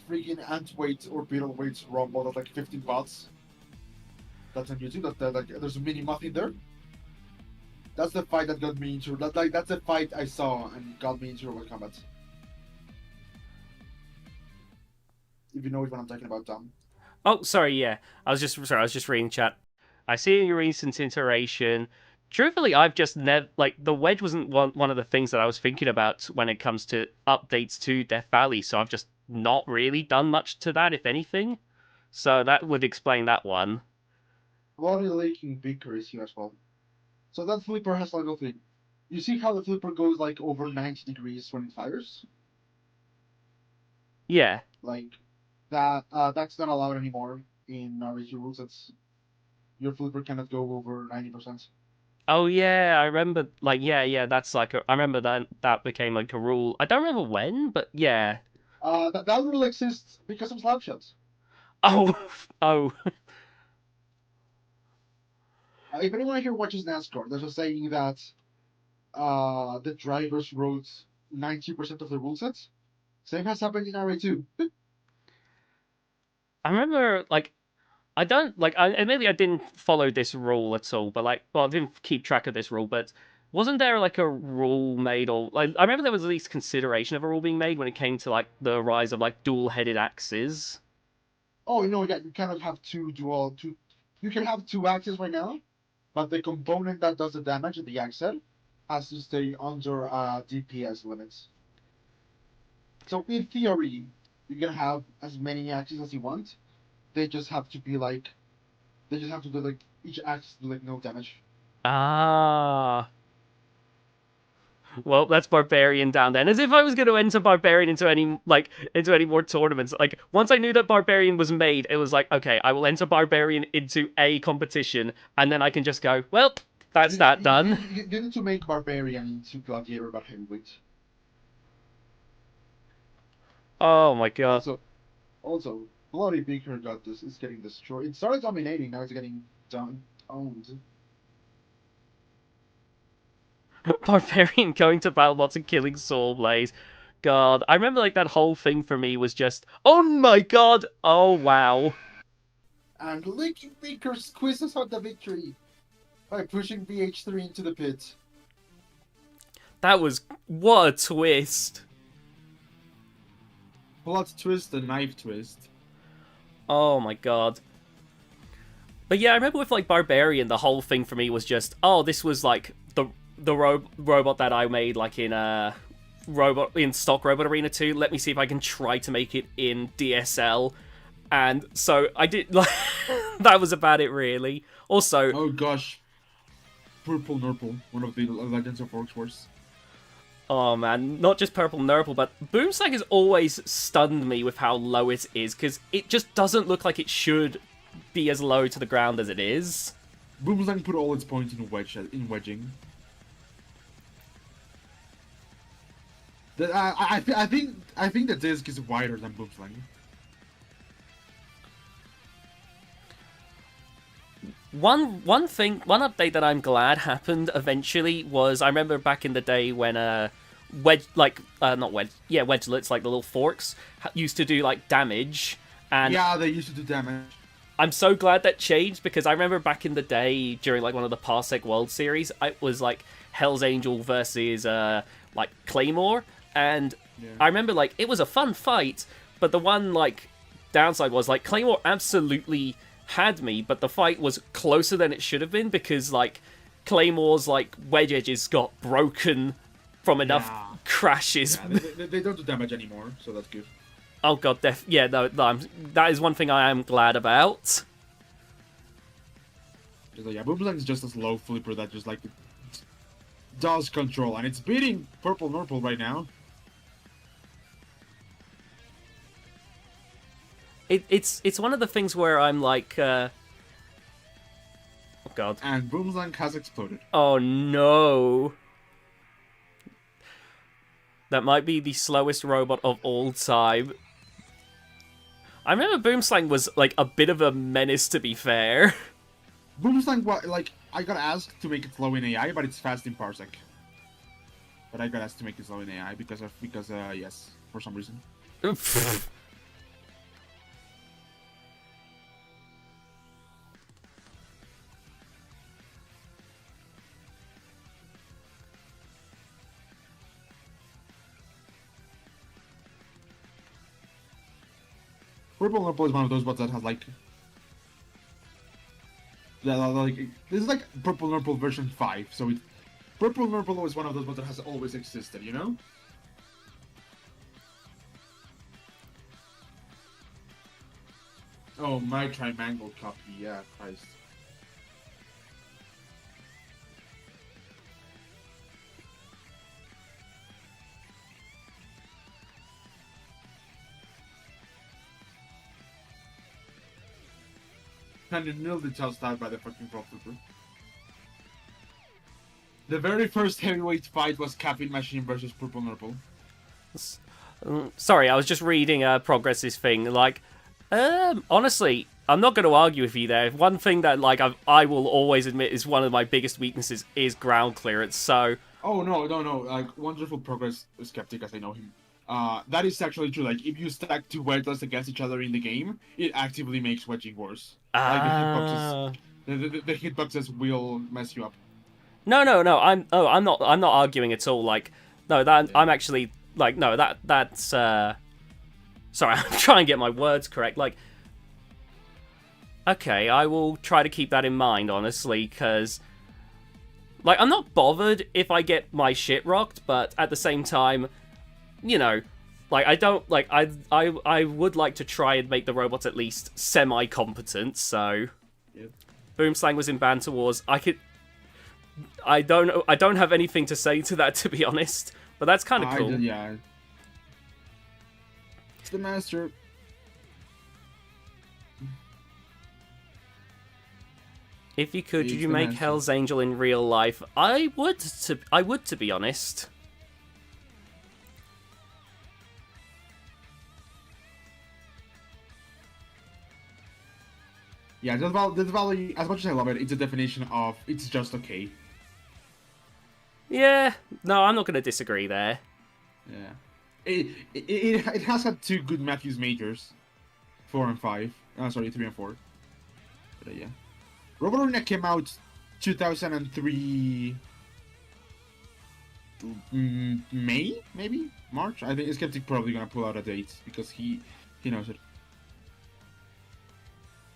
freaking ant weight or beetle weight rumble that's like 15 bots? That's on YouTube. That like there's a mini muff in there. That's the fight that got me into that's the fight I saw and got me into robot combat. If you know what I'm talking about, Tom. Oh, sorry, yeah. I was just reading chat. I see in your recent iteration. Truthfully, I've just never like the wedge wasn't one of the things that I was thinking about when it comes to updates to Death Valley, so I've just not really done much to that, if anything. So that would explain that one. Body leaking bigger is here as well. So that flipper has like a thing. You see how the flipper goes like over 90 degrees when it fires? Yeah. Like that. That's not allowed anymore in RNG rules. It's your flipper cannot go over 90%. Oh yeah, I remember. Like yeah. That's like I remember that became like a rule. I don't remember when, but yeah. That rule exists because of slapshots. Oh oh. If anyone here watches NASCAR, there's a saying that the drivers wrote 90% of the rule sets. Same has happened in RA 2. I remember like I don't like. Maybe I didn't follow this rule at all, but like, well, I didn't keep track of this rule. But wasn't there like a rule made, or like I remember there was at least consideration of a rule being made when it came to like the rise of like dual-headed axes. Oh, yeah, you cannot have two. You can have two axes right now, but the component that does the damage, the axle, has to stay under DPS limits. So in theory, you can have as many axes as you want. They just have to be like, they just have to do like each axis do like no damage. Ah, well, that's barbarian down then. As if I was going to enter barbarian into any more tournaments. Like once I knew that barbarian was made, it was like, okay, I will enter barbarian into a competition, and then I can just go, well, that's that done. You need to make barbarian into gladiator but heavyweight. Oh my god. Also, bloody Beaker got this is getting destroyed. It started dominating, now it's getting owned. Barbarian going to BattleBots and killing Soul Blaze. God, I remember like that whole thing for me was just, oh my god, oh wow. And Leaky Beaker squeezes out the victory by pushing BH3 into the pit. That was, what a twist. Plot twist, the knife twist. Oh my god. But yeah, I remember with like Barbarian, the whole thing for me was just, oh, this was like the robot that I made like in stock Robot Arena 2. Let me see if I can try to make it in DSL. And so I did. Like, that was about it, really. Also, oh gosh, Purple Nurple, one of the Legends of Orcs Wars. Oh man, not just Purple Nurple, but Boomslang has always stunned me with how low it is, because it just doesn't look like it should be as low to the ground as it is. Boomslang put all its points in wedging. I think the disc is wider than Boomslang. One update that I'm glad happened eventually was, I remember back in the day when wedgelets, like the little forks, used to do like damage, and yeah, they used to do damage. I'm so glad that changed, because I remember back in the day during like one of the Parsec World Series, it was like Hell's Angel versus like Claymore, and yeah. I remember like it was a fun fight, but the one like downside was like Claymore absolutely had me, but the fight was closer than it should have been, because like Claymore's like wedge edges got broken from enough crashes. Yeah, they don't do damage anymore, so that's good. Oh god, yeah, no, that is one thing I am glad about. Yeah, Boomslang is just a slow flipper that just like does control, and it's beating Purple Nurple right now. It's one of the things where I'm like, oh god. And Boomslang has exploded. Oh no. That might be the slowest robot of all time. I remember Boomslang was like a bit of a menace, to be fair. Boomslang, like, I got asked to make it slow in AI, but it's fast in Parsec. But I got asked to make it slow in AI because yes, for some reason. Purple Nurple is one of those bots that has like this is like Purple Nurple version 5, so Purple Nurple is one of those bots that has always existed, you know? Oh, my trimangle copy, yeah, Christ. Kind of nearly tossed out by the fucking Prop Trooper. The very first heavyweight fight was Caffeine Machine versus Purple Nurple. Sorry, I was just reading Progress's thing. Like, honestly, I'm not going to argue with you there. One thing that like I will always admit is one of my biggest weaknesses is ground clearance. So. Oh no! Like wonderful Progress skeptic as I know him. That is actually true. Like, if you stack two wedges against each other in the game, it actively makes wedging worse. Like, the hitboxes will mess you up. No. I'm not arguing at all. Like, no, that I'm actually like, no, that's. Sorry, I'm trying to get my words correct. Like, okay, I will try to keep that in mind, honestly, because. Like, I'm not bothered if I get my shit rocked, but at the same time, you know, like, I don't, like, I would like to try and make the robots at least semi-competent, so... Yep. Boomslang was in Banter Wars. I don't have anything to say to that, to be honest, but that's kind of cool. Yeah. It's the master. If you could you make Hell's Angel in real life? I would, to be honest. Yeah, Death Valley, as much as I love it, it's a definition of it's just okay. Yeah, no, I'm not going to disagree there. Yeah. It has had two good Matthews majors. 4 and 5. Sorry, 3 and 4. But yeah. Robot Arena came out 2003... May? Maybe? March? I think Skeptic probably gonna pull out a date because he knows it.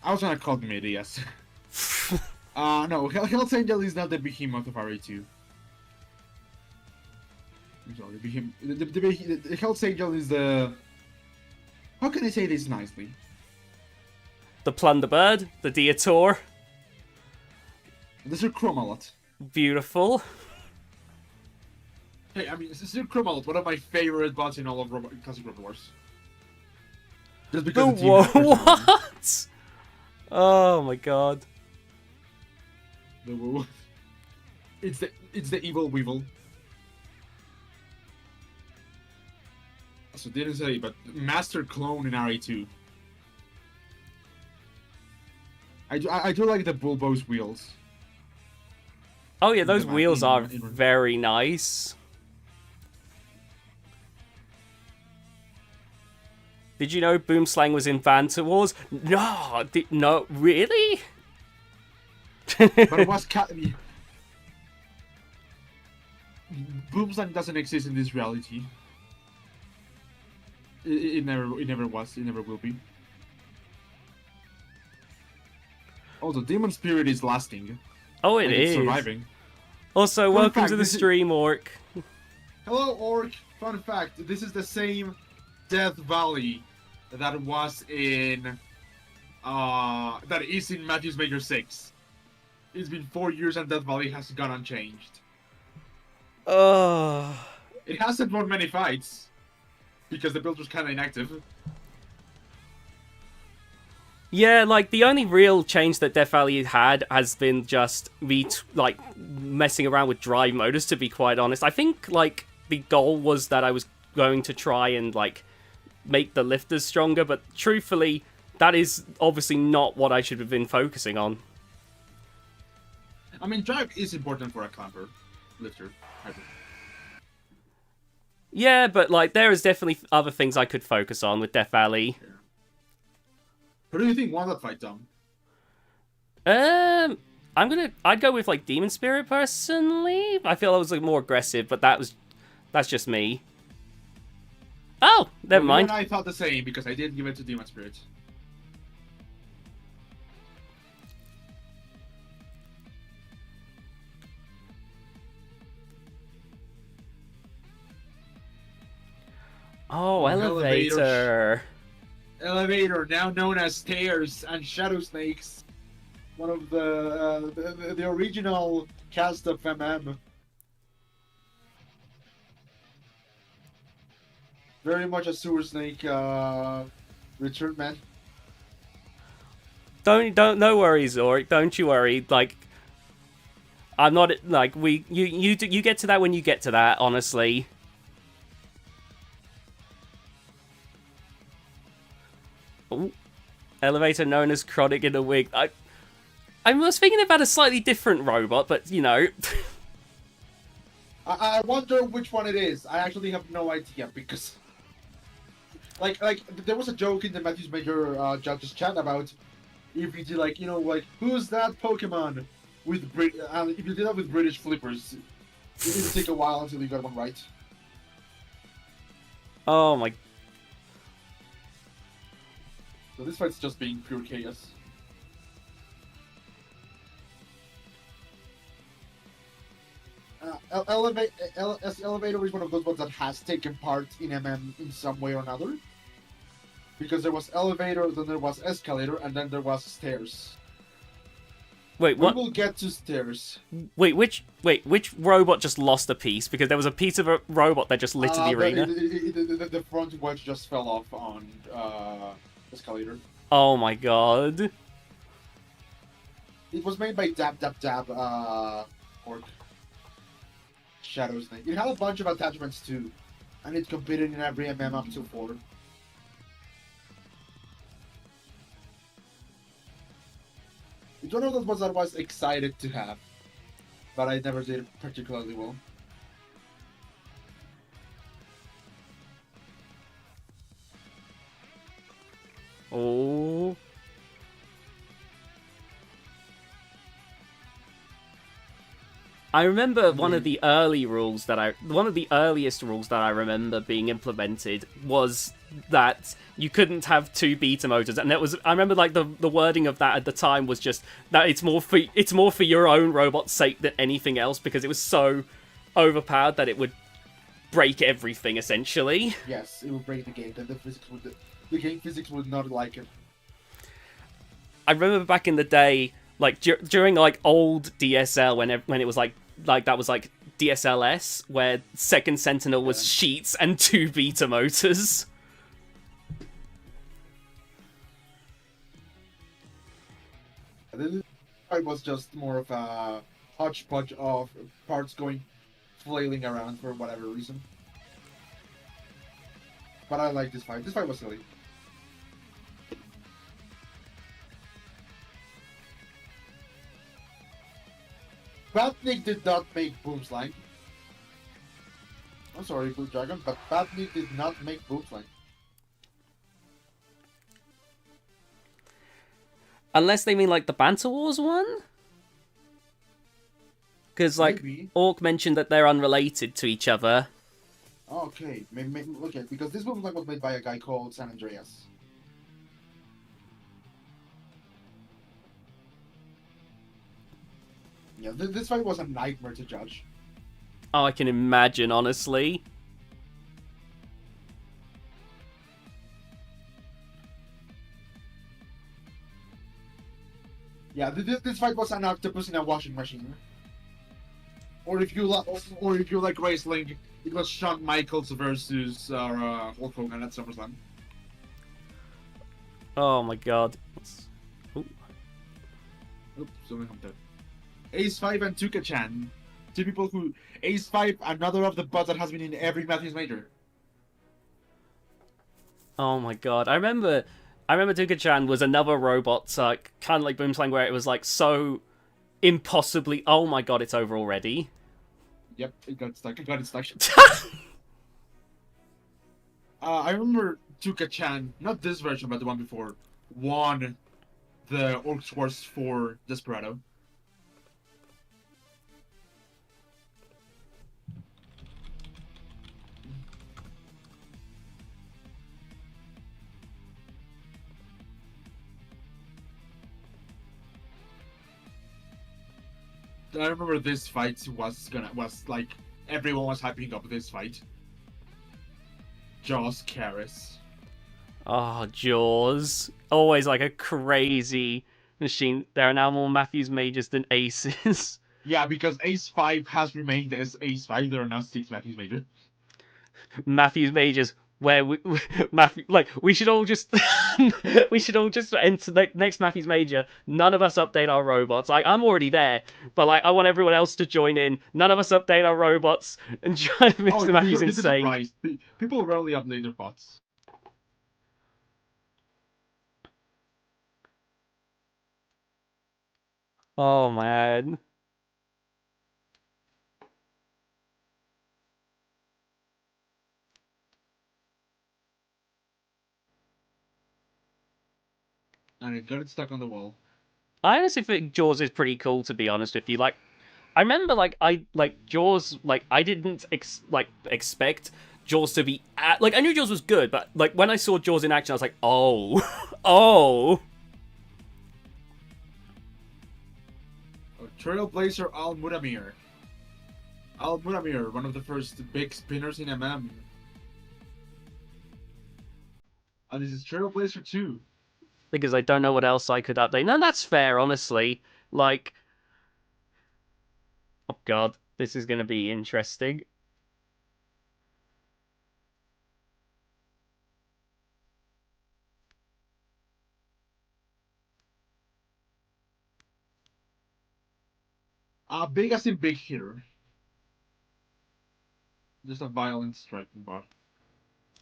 I was gonna call him May, yes. No, Hell's Angel is not the behemoth of RA2. I'm sorry, the Hell's Angel is the... How can I say this nicely? The Plunderbird, the Deator. The Sir Chromalot. Beautiful. Hey, I mean, Sir Chromalot, one of my favorite bots in all of Classic Robot Wars. Just because what? Oh my god. It's the evil Weevil. So didn't say, but Master Clone in RA2. I do like the bulbous wheels. Oh yeah, those wheels are very nice. Did you know Boomslang was in Banter Wars? No, no, really? But it was Boomslang doesn't exist in this reality. It never was. It never will be. Also, Demon Spirit is lasting. Oh, it is. Surviving. Also, welcome to the stream, Orc. Hello, Orc. Fun fact: this is the same Death Valley that was in that is in Matthew's Major 6. It's been 4 years and Death Valley has gone unchanged. Oh. It hasn't won many fights because the build was kind of inactive. Yeah, like, the only real change that Death Valley had has been just me, like, messing around with drive motors, to be quite honest. I think, like, the goal was that I was going to try and, like, make the lifters stronger, but truthfully, that is obviously not what I should have been focusing on. I mean, drive is important for a clamper, lifter, hybrid. Yeah, but, like, there is definitely other things I could focus on with Death Valley. Yeah. Who do you think won that fight, Tom? I'd go with, like, Demon Spirit, personally. I feel I was, like, more aggressive, but that's just me. Oh, never mind. And I thought the same, because I did give it to Demon Spirit. Oh, elevator. Elevator, now known as Stairs and Shadow Snakes. One of the original cast of MM. Very much a sewer snake return man. No worries, Oric. Don't you worry. Like, I'm not like you get to that when you get to that. Honestly. Ooh. Elevator known as Chronic in a wig. I was thinking about a slightly different robot, but you know. I wonder which one it is. I actually have no idea because, like there was a joke in the Matthew's Major judges chat about if you did like who's that Pokemon with if you did that with British flippers, it would take a while until you got one right. Oh my. So this fight's just being pure chaos. Elevator is one of those ones that has taken part in MM in some way or another. Because there was elevator, then there was escalator, and then there was stairs. Wait, what? We will get to stairs. Which robot just lost a piece? Because there was a piece of a robot that just lit the arena. The front wedge just fell off on escalator. Oh my god. It was made by Dab Orc. Shadow Snake. It had a bunch of attachments too, and it competed in every MM up to 4. It's one of those ones that I was excited to have, but I never did particularly well. Oh. I remember one of the earliest rules that I remember being implemented was that you couldn't have 2 beta motors, and I remember like the wording of that at the time was just that it's more for your own robot's sake than anything else, because it was so overpowered that it would break everything essentially. Yes, it would break the game. The game physics would not like it. I remember back in the day, like during like old DSL, when it was like that was like DSLS, where Second Sentinel was sheets and 2 beta motors. This fight was just more of a hodgepodge of parts going flailing around for whatever reason. But I like this fight. This fight was silly. Batnik did not make Boomslang. I'm sorry, Blue Dragon, but Batnik did not make Boomslang. Unless they mean like the Banter Wars one? Because like Maybe. Orc mentioned that they're unrelated to each other. Okay, okay, because this Boomslang was made by a guy called San Andreas. Yeah, this fight was a nightmare to judge. Oh, I can imagine, honestly. Yeah, this fight was an octopus in a washing machine. Or if you like, or if you like wrestling, it was Shawn Michaels versus Hulk Hogan at SummerSlam. Oh my god. Ooh. Oops, something I'm dead. Ace 5 and Tuka Chan. Two people who. Ace 5, another of the buds that has been in every Matthews Major. Oh my god. I remember Duka-chan was another robot, kind of like Boomslang, where it was like so impossibly. Oh my god, it's over already. Yep, it got stuck. It got it stuck. I remember Tuka Chan, not this version, but the one before, won the Orcs Wars for Desperado. I remember this fight was like everyone was hyping up this fight. Jaws Karis. Oh, Jaws. Always like a crazy machine. There are now more Matthews Majors than aces. Yeah, because Ace 5 has remained as Ace 5. There are now 6 Matthews Major. Matthews Majors, where Matthew, like, we should all just we should all just enter the next Matthews Major. None of us update our robots. Like, I'm already there, but like, I want everyone else to join in. None of us update our robots and try to make Oh, the Matthews you'd be insane. surprised. People rarely update their bots. Oh man. And it got it stuck on the wall. I honestly think Jaws is pretty cool, to be honest with you. Like, I remember, like, I like Jaws. Like, I didn't expect Jaws to be like, I knew Jaws was good, but like when I saw Jaws in action, I was like, oh, oh. Trailblazer Al Muramir. Al Muramir, one of the first big spinners in MM. And this is Trailblazer 2. Because I don't know what else I could update. No, that's fair, honestly. Like, oh god, this is gonna be interesting. Big as in big here. Just a violent striking bot.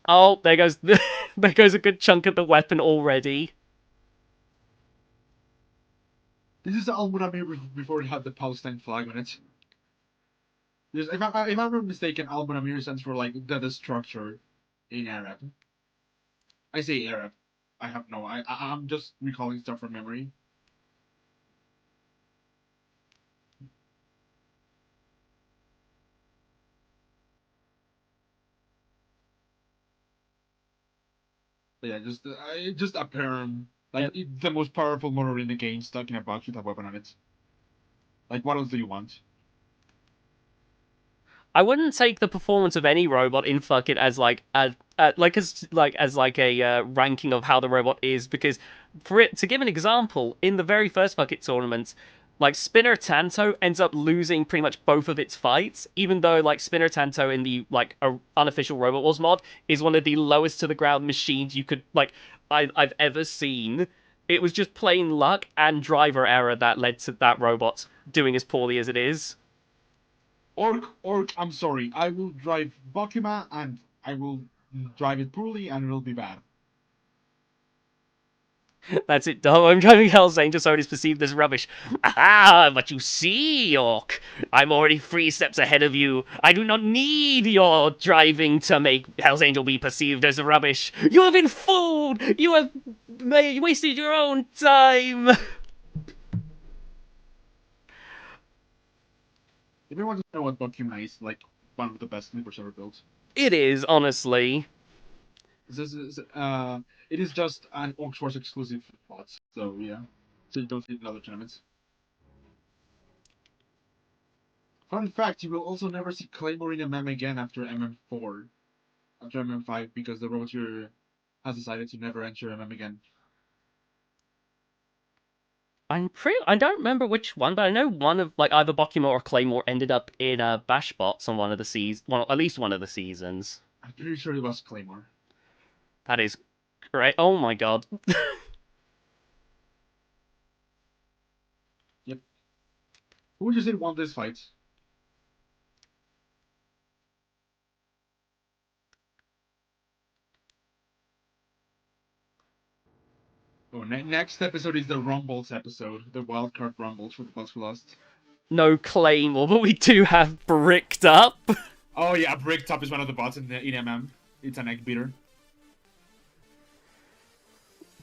Oh, there goes there goes a good chunk of the weapon already. This is Al Muramir before it had the Palestine flag on it. If I'm not mistaken, Al Muramir stands for like the destructor in Arab. I say Arab. I have no. I'm just recalling stuff from memory. But yeah, just a perm. Like Yep. the most powerful motor in the game, stuck in a box with a weapon on it. Like, what else do you want? I wouldn't take the performance of any robot in fuck it as like a ranking of how the robot is, because for it to give an example, in the very first fuck it tournament, like Spinner Tanto ends up losing pretty much both of its fights, even though like Spinner Tanto in the like unofficial Robot Wars mod is one of the lowest to the ground machines you could I've ever seen. It was just plain luck and driver error that led to that robot doing as poorly as it is. Orc, I'm sorry. I will drive Bakima and I will drive it poorly and it will be bad. That's it, Dom. I'm driving Hell's Angel, so it is perceived as rubbish. Ah, but you see, York. I'm already 3 steps ahead of you. I do not need your driving to make Hell's Angel be perceived as rubbish. You have been fooled. You have wasted your own time. If you want to know what Bakima is, like one of the best snippers ever built. It is, honestly. This is it is just an Orc Wars exclusive bot. So yeah, so you don't see it in other tournaments. Fun fact: you will also never see Claymore in MM again after MM4, after MM5, because the Roboteer has decided to never enter MM again. I don't remember which one, but I know one of like either Bokimo or Claymore ended up in Bashbots on one of the at least one of the seasons. I'm pretty sure it was Claymore. That is great. Oh my god. Yep. Who would you say won this fight? Oh, next episode is the Rumbles episode, the wildcard Rumbles for the Bucks who lost. No Claymore, but we do have Bricked Up. Oh yeah, Bricktop is one of the bots in MM. It's an egg beater.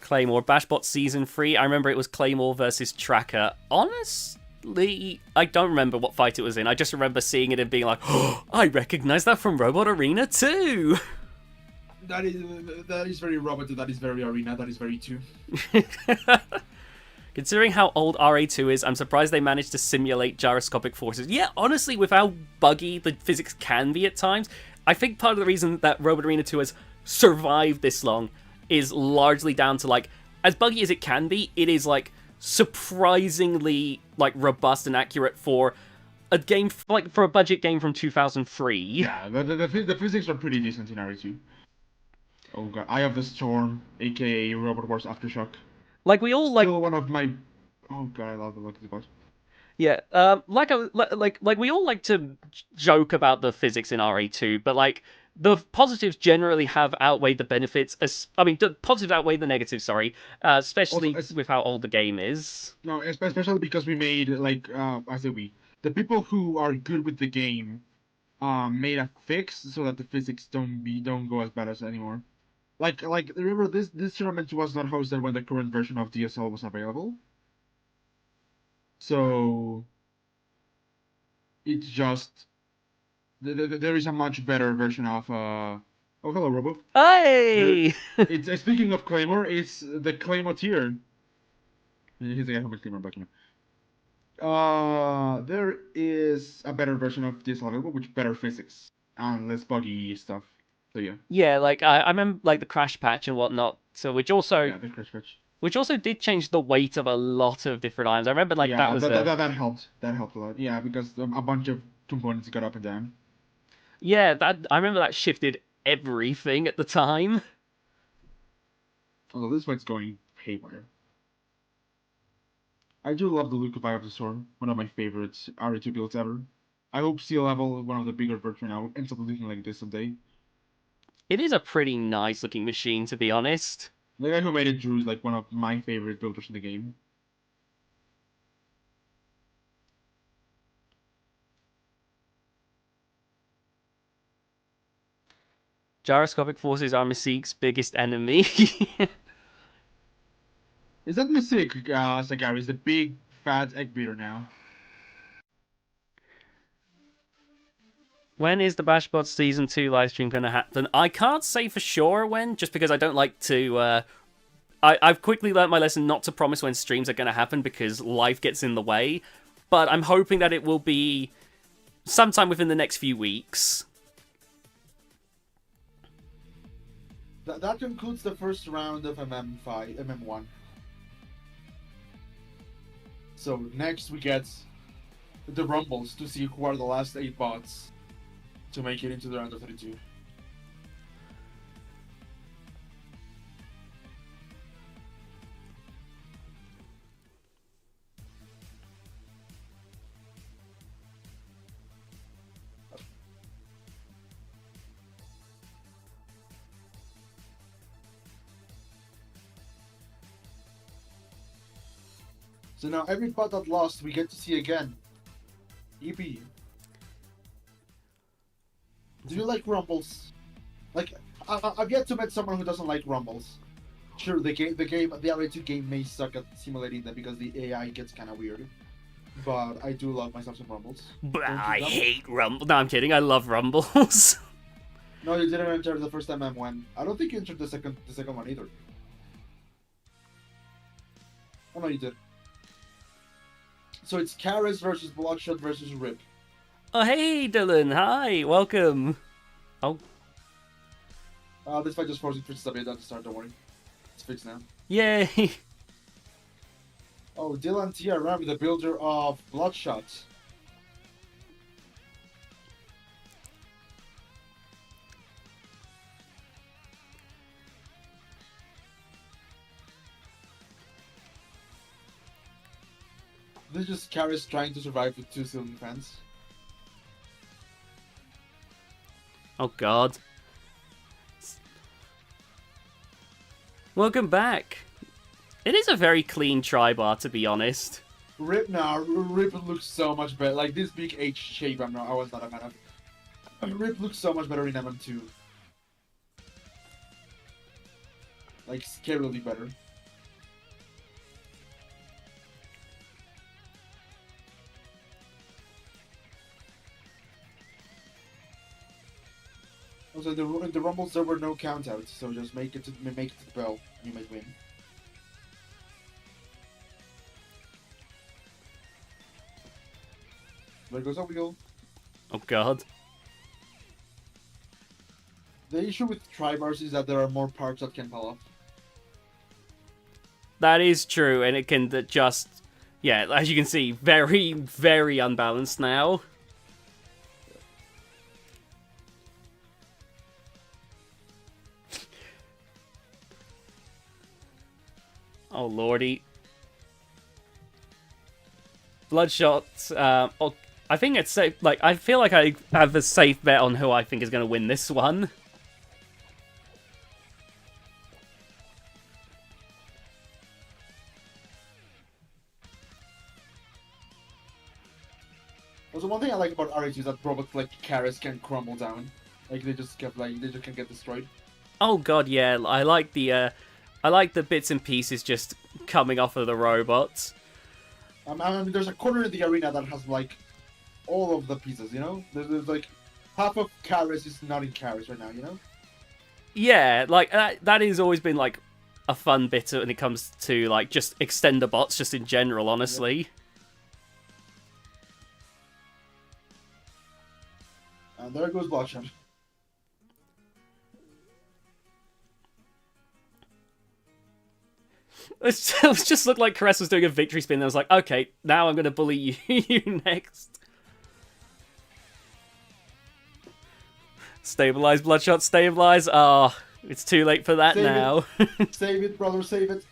Claymore, Bashbot Season 3. I remember it was Claymore versus Tracker. Honestly, I don't remember what fight it was in. I just remember seeing it and being like, oh, I recognize that from Robot Arena too. That is very Robot, that is very Arena, that is very 2. Considering how old RA2 is, I'm surprised they managed to simulate gyroscopic forces. Yeah, honestly, with how buggy the physics can be at times, I think part of the reason that Robot Arena 2 has survived this long is largely down to, like, as buggy as it can be, it is, like, surprisingly, like, robust and accurate for a game, like, for a budget game from 2003. Yeah, the physics are pretty decent in RE2. Oh god, Eye of the Storm, aka Robot Wars Aftershock. Like, we all, like... Still one of my... Oh god, I love the look of the boss. Yeah, like we all like to joke about the physics in RA2, but like the positives generally have outweighed the benefits. I mean, the positives outweigh the negatives. Sorry, especially Also, with how old the game is. no, especially because we made like I say we, the people who are good with the game, made a fix so that the physics don't go as bad as anymore. Like remember this tournament was not hosted when the current version of DSL was available. So it's just there is a much better version of Oh, hello, Robo. There, Hey! it's speaking of Claymore, it's the Claymore tier. He's the guy who makes Claymore back, there is a better version of this available with better physics and less buggy stuff. So yeah. Yeah, like I remember like the crash patch and whatnot. So Yeah, the crash patch. which also did change the weight of a lot of different items. I remember like that Yeah, was a that helped. That helped a lot. Yeah, because a bunch of components got up and down. yeah that I remember that shifted everything at the time. Although this fight's going haywire. I do love the look of Eye of the Storm, one of my favorites RE2 builds ever. I hope Sea Level, one of the bigger versions now, ends up looking like this someday. It is a pretty nice looking machine, to be honest. The guy who made it drew is like one of my favorite builders in the game. Gyroscopic forces are Mystique's biggest enemy. Is that Mystic, Sagari? Is the big fat egg beater now? When is the Bashbot Season 2 livestream going to happen? I can't say for sure when, just because I don't like to... I've quickly learnt my lesson not to promise when streams are going to happen because life gets in the way. But I'm hoping that it will be sometime within the next few weeks. That concludes the first round of MM1. So next we get the Rumbles to see who are the last 8 bots to make it into the round of 32. So now every bot that lost we get to see again. EP. Do you like Rumbles? Like, I've yet to meet someone who doesn't like Rumbles. Sure, the RA2 game may suck at simulating them because the AI gets kind of weird. But I do love myself some Rumbles. I hate Rumble. No, I'm kidding. I love Rumbles. No, you didn't enter the first time I went. I don't think you entered the second one either. Oh no, you did. So it's Karis versus Bloodshot versus Rip. Oh, hey, Dylan. Hi. Welcome. Oh, This fight just froze it fixed a bit at the start, don't worry. It's fixed now. yay. Oh, Dylan TRM, the builder of Bloodshot. This is just Karis trying to survive with 2 ceiling fans. Oh, God. Welcome back. It is a very clean tri-bar, to be honest. Rip looks so much better. Like this big H shape, I was not a fan of. Rip looks so much better in MM2. Like scarily better. Also, in the Rumbles there were no countouts, so just make it to the bell, and you might win. There goes a wheel. Oh, God. The issue with tri-bars is that there are more parts that can fall off. That is true, and it can just... Yeah, as you can see, very, very unbalanced now. Oh, lordy. Bloodshot, I think it's safe. Like, I feel like I have a safe bet on who I think is going to win this one. Also, one thing I like about RH is that robots like Karis can crumble down. Like they just can get destroyed. Oh god, yeah. I like the bits and pieces just coming off of the robots. I mean, there's a corner in the arena that has like all of the pieces. You know, there's like half of Karis is not in Karis right now. You know. Yeah, like that has always been like a fun bit when it comes to like just extender bots, just in general. Honestly. Yep. And there goes Bloodshot. It just looked like Caress was doing a victory spin. And I was like, okay, now I'm going to bully you next. Stabilize, Bloodshot, stabilize. Ah, oh, it's too late for that now. Save it, brother, save it.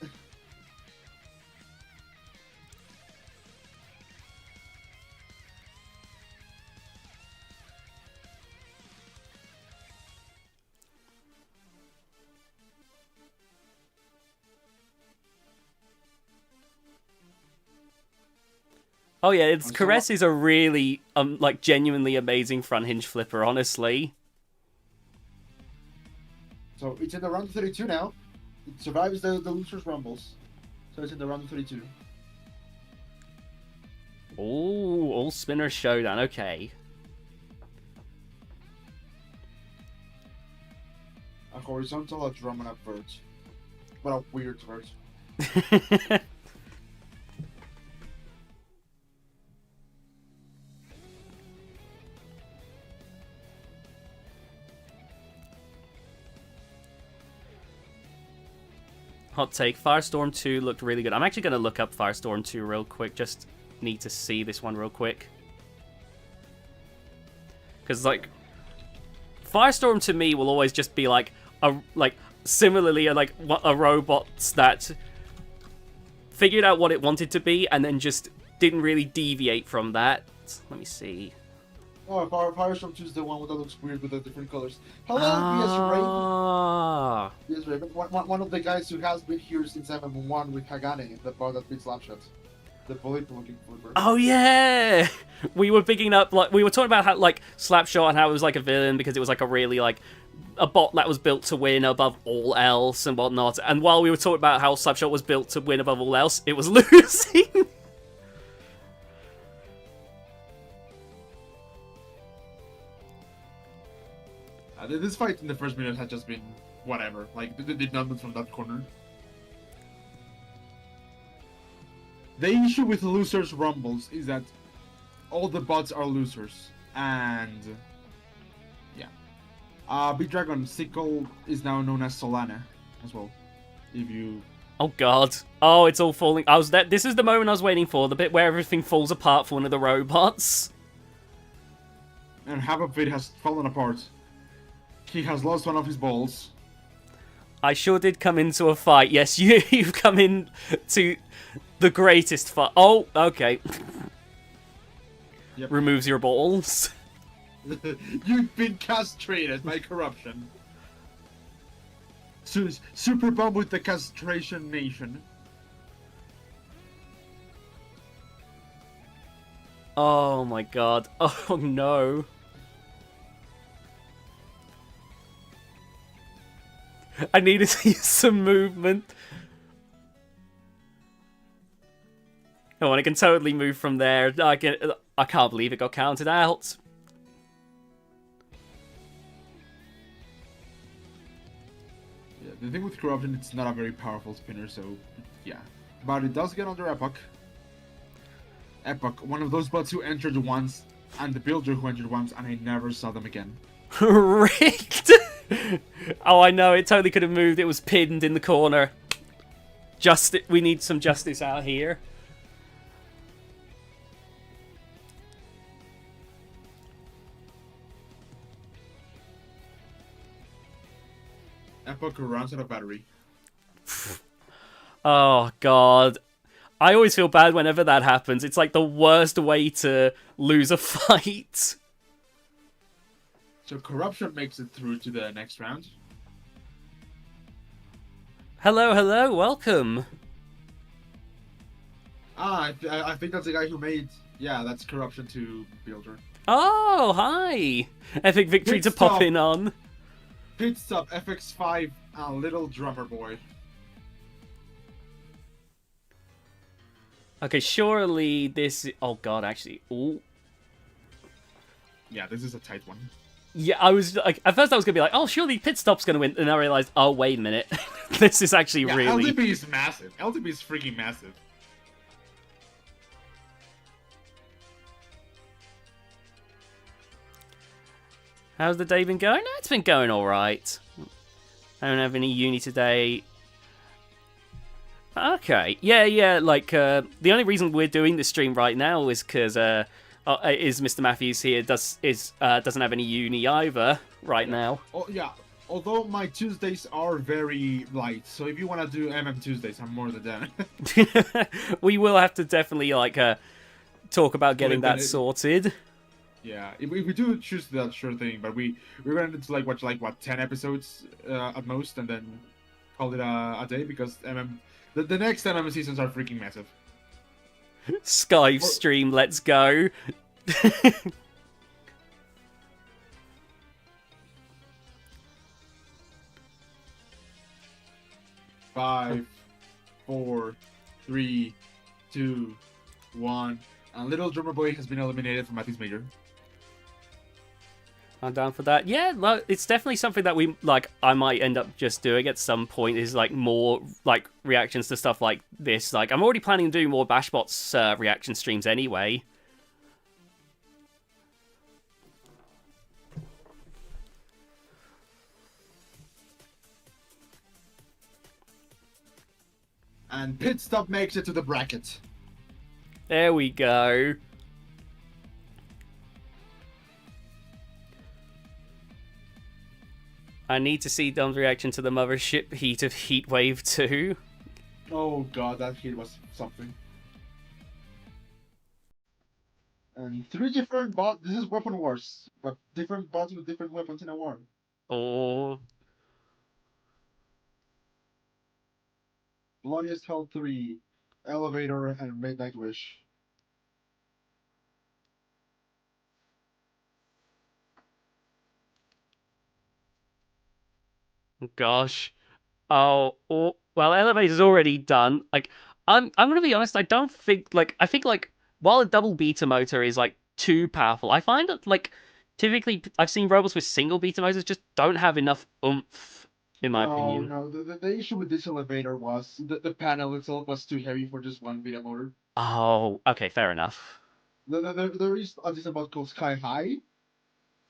Oh yeah, it's Caress is a really like genuinely amazing front hinge flipper, honestly. So it's in the round of 32 now. It survives the losers rumbles. So it's in the round of 32. Oh, all spinner showdown. Okay. A horizontal, a drum, and a vert. What a weird vert. Hot take, Firestorm 2 looked really good. I'm actually going to look up Firestorm 2 real quick. Just need to see this one real quick. Because, like, Firestorm to me will always just be, like, similarly, like, a robot that figured out what it wanted to be and then just didn't really deviate from that. Let me see. Oh, Firestorm 2 is the one that looks weird with the different colors. Hello, BS Raven. One of the guys who has been here since MM1 with Hagane, the bar that beats Slapshot. The bullet-looking flipper. Oh yeah! We were picking up, like, we were talking about how, like, Slapshot and how it was like a villain because it was like a really, like, a bot that was built to win above all else and whatnot. And while we were talking about how Slapshot was built to win above all else, it was losing. This fight in the first minute had just been whatever. Like, they did not move from that corner. The issue with losers rumbles is that all the bots are losers. And yeah, Big Dragon Sickle is now known as Solana as well. If you Oh god. Oh, it's all falling. I was that. This is the moment I was waiting for. The bit where everything falls apart for one of the robots. and half of it has fallen apart. He has lost one of his balls. I sure did come into a fight. Yes, you've come in to the greatest fight. Oh, okay. Yep. Removes your balls. You've been castrated by corruption. Super bomb with the castration nation. Oh my god. Oh no. I need to see some movement. Oh, and I can totally move from there. I can't believe it got counted out. Yeah, the thing with corruption, it's not a very powerful spinner, so yeah. But it does get under Epoch. Epoch, one of those bots who entered once, and the builder who entered once, and I never saw them again. Rigged! Oh, I know, it totally could have moved. It was pinned in the corner. We need some justice out here. Epoch runs out of battery. Oh, God. I always feel bad whenever that happens. It's like the worst way to lose a fight. So corruption makes it through to the next round. Hello, hello, welcome. I think that's the guy who made... Yeah, that's corruption to builder. Oh, hi. Epic victory Pit to stop. pop in on. Pit stop, FX5, and little drummer boy. Okay, surely this... Oh, God, actually. Ooh. Yeah, this is a tight one. Yeah, I was like... At first I was going to be like, oh, surely pit stop's going to win. And I realized, oh, wait a minute. This is actually Yeah, really... LDB is massive. LDB is freaking massive. How's the day been going? No, it's been going alright. I don't have any uni today. Okay, yeah, like, the only reason we're doing this stream right now is because, is Mr. Matthews here doesn't have any uni either right now. Oh, yeah. Although my Tuesdays are very light, so if you want to do Tuesdays, I'm more than down. We will have to definitely, like, talk about getting that sorted. Yeah, if we do choose that, sure thing, but we're gonna need to, like, watch, like, what, 10 episodes at most, and then call it a day, because the next seasons are freaking massive. Skype stream, let's go. 5, 4, 3, 2, 1. And Little Drummer Boy has been eliminated from Matthew's Major. I'm down for that. Yeah, well, it's definitely something that I might end up just doing at some point, is, like, more, like, reactions to stuff like this. Like, I'm already planning on doing more Bashbots reaction streams anyway. And Pit Stop makes it to the bracket. There we go. I need to see Dom's reaction to the mothership heat of Heatwave 2. Oh god, that hit was something. And 3 different bots. This is Weapon Wars. But different bots with different weapons in a war. Oh. Bloodiest Hell 3, Elevator, and Midnight Wish. Gosh. Oh, well, Elevator's already done. Like, I'm gonna be honest, I don't think, like, I think, like, while a double beta motor is, like, too powerful, I find that, like, typically, I've seen robots with single beta motors just don't have enough oomph, in my opinion. No, the issue with this elevator was the panel itself was too heavy for just one beta motor. Oh, okay, fair enough. There is a decent mod called Sky High.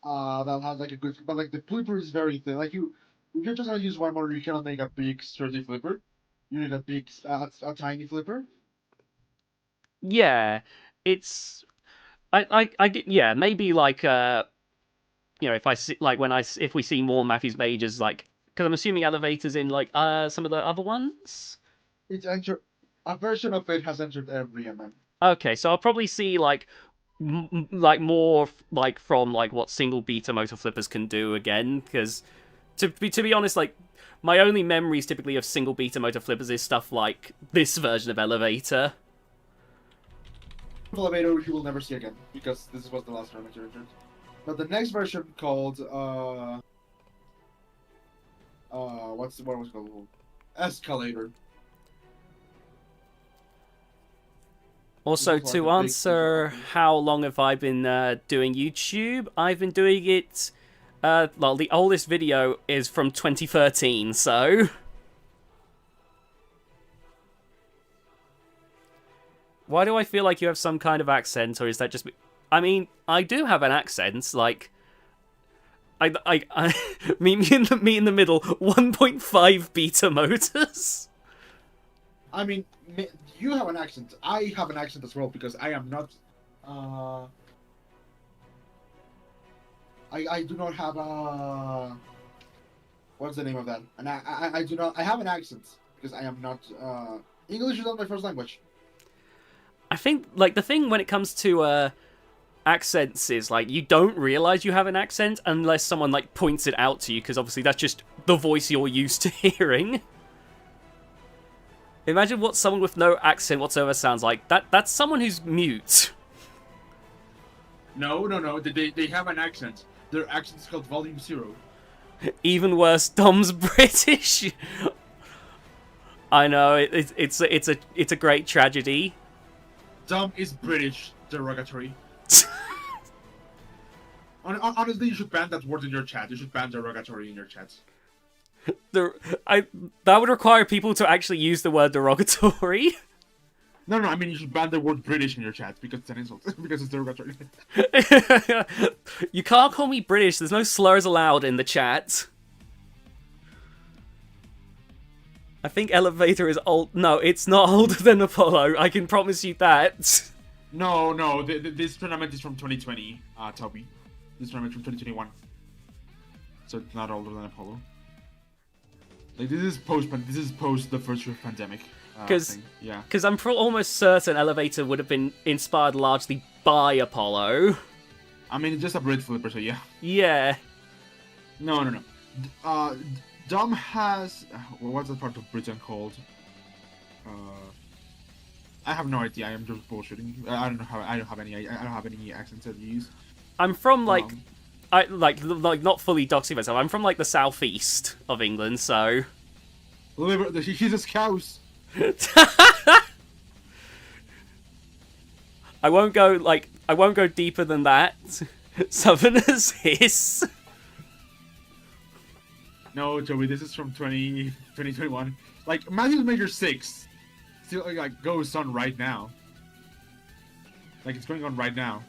That has like a good, but like the flipper is very thin. Like if you're just gonna use one motor, you cannot make a big sturdy flipper. You need a big, a tiny flipper. Yeah, it's I get yeah maybe like if I see like if we see more Matthews Majors like because I'm assuming elevators in like some of the other ones. It's entered, a version of it has entered every MM. Okay, so I'll probably see like like more like from like what single beta motor flippers can do again because to be honest like my only memories typically of single beta motor flippers is stuff like this version of elevator. Elevator you will never see again because this was the last tournament you entered. But the next version called what was it called? Escalator. Also, This was like to a big answer feature. how long have I been doing YouTube, I've been doing it. Well, the oldest video is from 2013, so. Why do I feel like you have some kind of accent, or is that just me? I mean, I do have an accent, like. Me in the middle, 1.5 beta motors. I mean, you have an accent. I have an accent as well because I am not. I do not have a. What's the name of that? And I do not. I have an accent because I am not. English is not my first language. I think, like, the thing when it comes to accents is, like, you don't realize you have an accent unless someone, like, points it out to you, because obviously that's just the voice you're used to hearing. Imagine what someone with no accent whatsoever sounds like. That's someone who's mute. No. They have an accent. Their accent is called Volume Zero. Even worse, Dom's British. I know it's a great tragedy. Dom is British. Derogatory. Honestly, you should ban that word in your chat. You should ban derogatory in your chat. That would require people to actually use the word derogatory. No, I mean you should ban the word British in your chat because it's an insult. Because it's derogatory. You can't call me British. There's no slurs allowed in the chat. I think Elevator is old. No, it's not older than Apollo. I can promise you that. No. This tournament is from 2020, Toby. This tournament from 2021. So it's not older than Apollo. Like this is post the first year of pandemic. Because I'm almost certain Elevator would have been inspired largely by Apollo. I mean, it's just a Brit flipper, so yeah. Yeah. No. Dom has what's that part of Britain called? I have no idea. I am just bullshitting. I don't have any accents to use. I'm from like not fully doxing myself. I'm from like the southeast of England, so. He's a scouse. I won't go deeper than that. Southerners hiss. No, Joey, this is from 2021. Like, Matthews Major 6 still, like, goes on right now. Like, it's going on right now.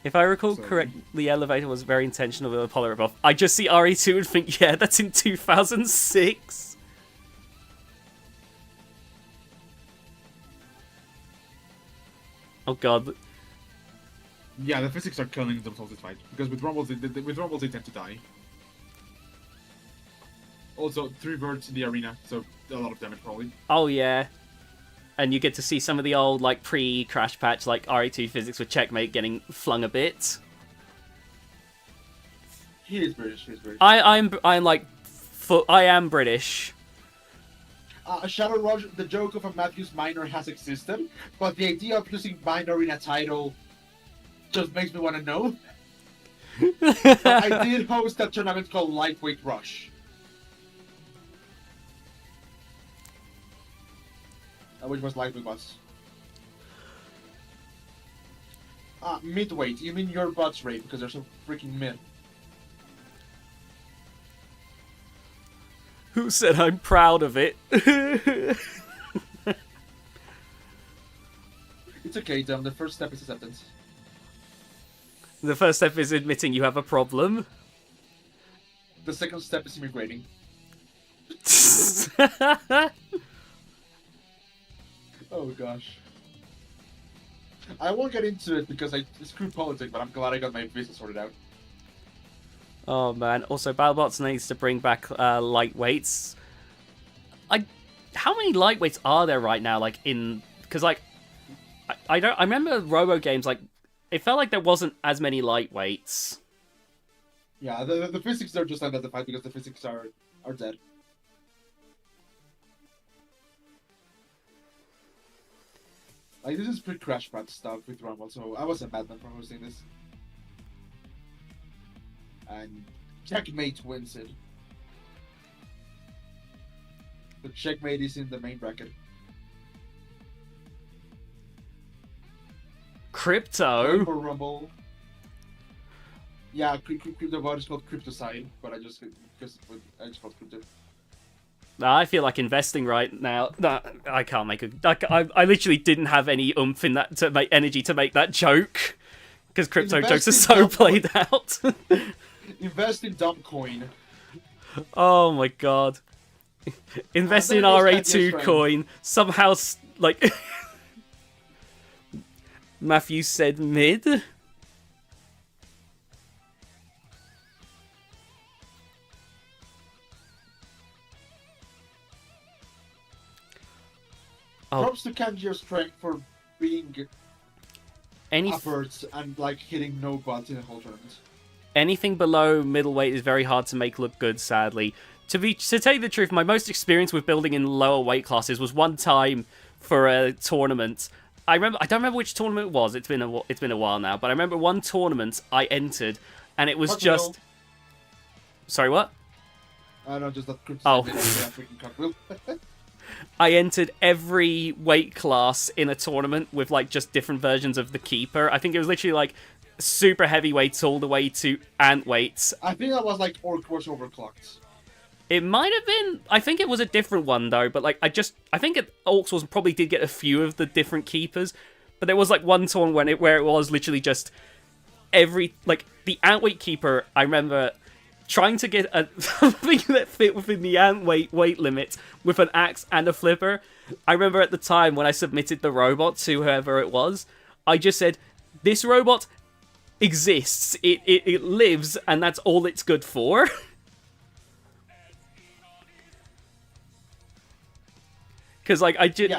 If I recall correctly, the Elevator was very intentional with Apollo ripoff. I just see RE2 and think, yeah, that's in 2006. Oh god. Yeah, the physics are killing themselves this fight. Because with Rumbles, they tend to die. Also, 3 verts in the arena, so a lot of damage probably. Oh yeah. And you get to see some of the old, like, pre-crash patch, like, RE2 physics with Checkmate getting flung a bit. He is British, I'm like, I am British. Shadow Rush, the joke of a Matthews minor has existed, but the idea of using minor in a title just makes me want to know. I did host a tournament called Lightweight Rush. Which was lightweight was. Midweight. You mean your butts rate because they're so freaking mid. Who said I'm proud of it? It's okay, Dom. The first step is acceptance. The first step is admitting you have a problem. The second step is immigrating. Oh gosh. I won't get into it because I screwed politics, but I'm glad I got my visa sorted out. Oh man! Also, BattleBots needs to bring back lightweights. How many lightweights are there right now? Like because I don't. I remember Robo games like it felt like there wasn't as many lightweights. Yeah, the physics are just unidentified because the physics are dead. Like, this is pre-Crash Pad stuff with Rumble, so I wasn't bad man for hosting this. And Checkmate wins it. The Checkmate is in the main bracket. Crypto? For Rumble. Yeah, Crypto bot is called Cryptocide, but I just called Crypto. I feel like investing right now. No, I can't make I literally didn't have any oomph in that to make energy to make that joke because crypto jokes are so played out. Invest in dumb coin. Oh my god! Invest in RA2 coin. Somehow, like Matthew said, mid. Props to Kanji's strength for being upwards and like hitting no butts in the whole tournament. Anything below middleweight is very hard to make look good, sadly. To tell you the truth, my most experience with building in lower weight classes was one time for a tournament. I don't remember which tournament it was. It's been a while now, but I remember one tournament I entered, and it was just. Sorry, what? No, just that. Oh. I entered every weight class in a tournament with like just different versions of the keeper. I think it was literally like super heavyweights all the way to ant weights. I think that was like Orc was overclocked. It might have been. I think it was a different one though. But like I think Orcs was probably did get a few of the different keepers. But there was like one tournament where it was literally just every like the ant weight keeper. I remember trying to get something that fit within the ant weight limit with an axe and a flipper. I remember at the time when I submitted the robot to whoever it was, I just said, this robot exists. It lives, and that's all it's good for. Because like I did.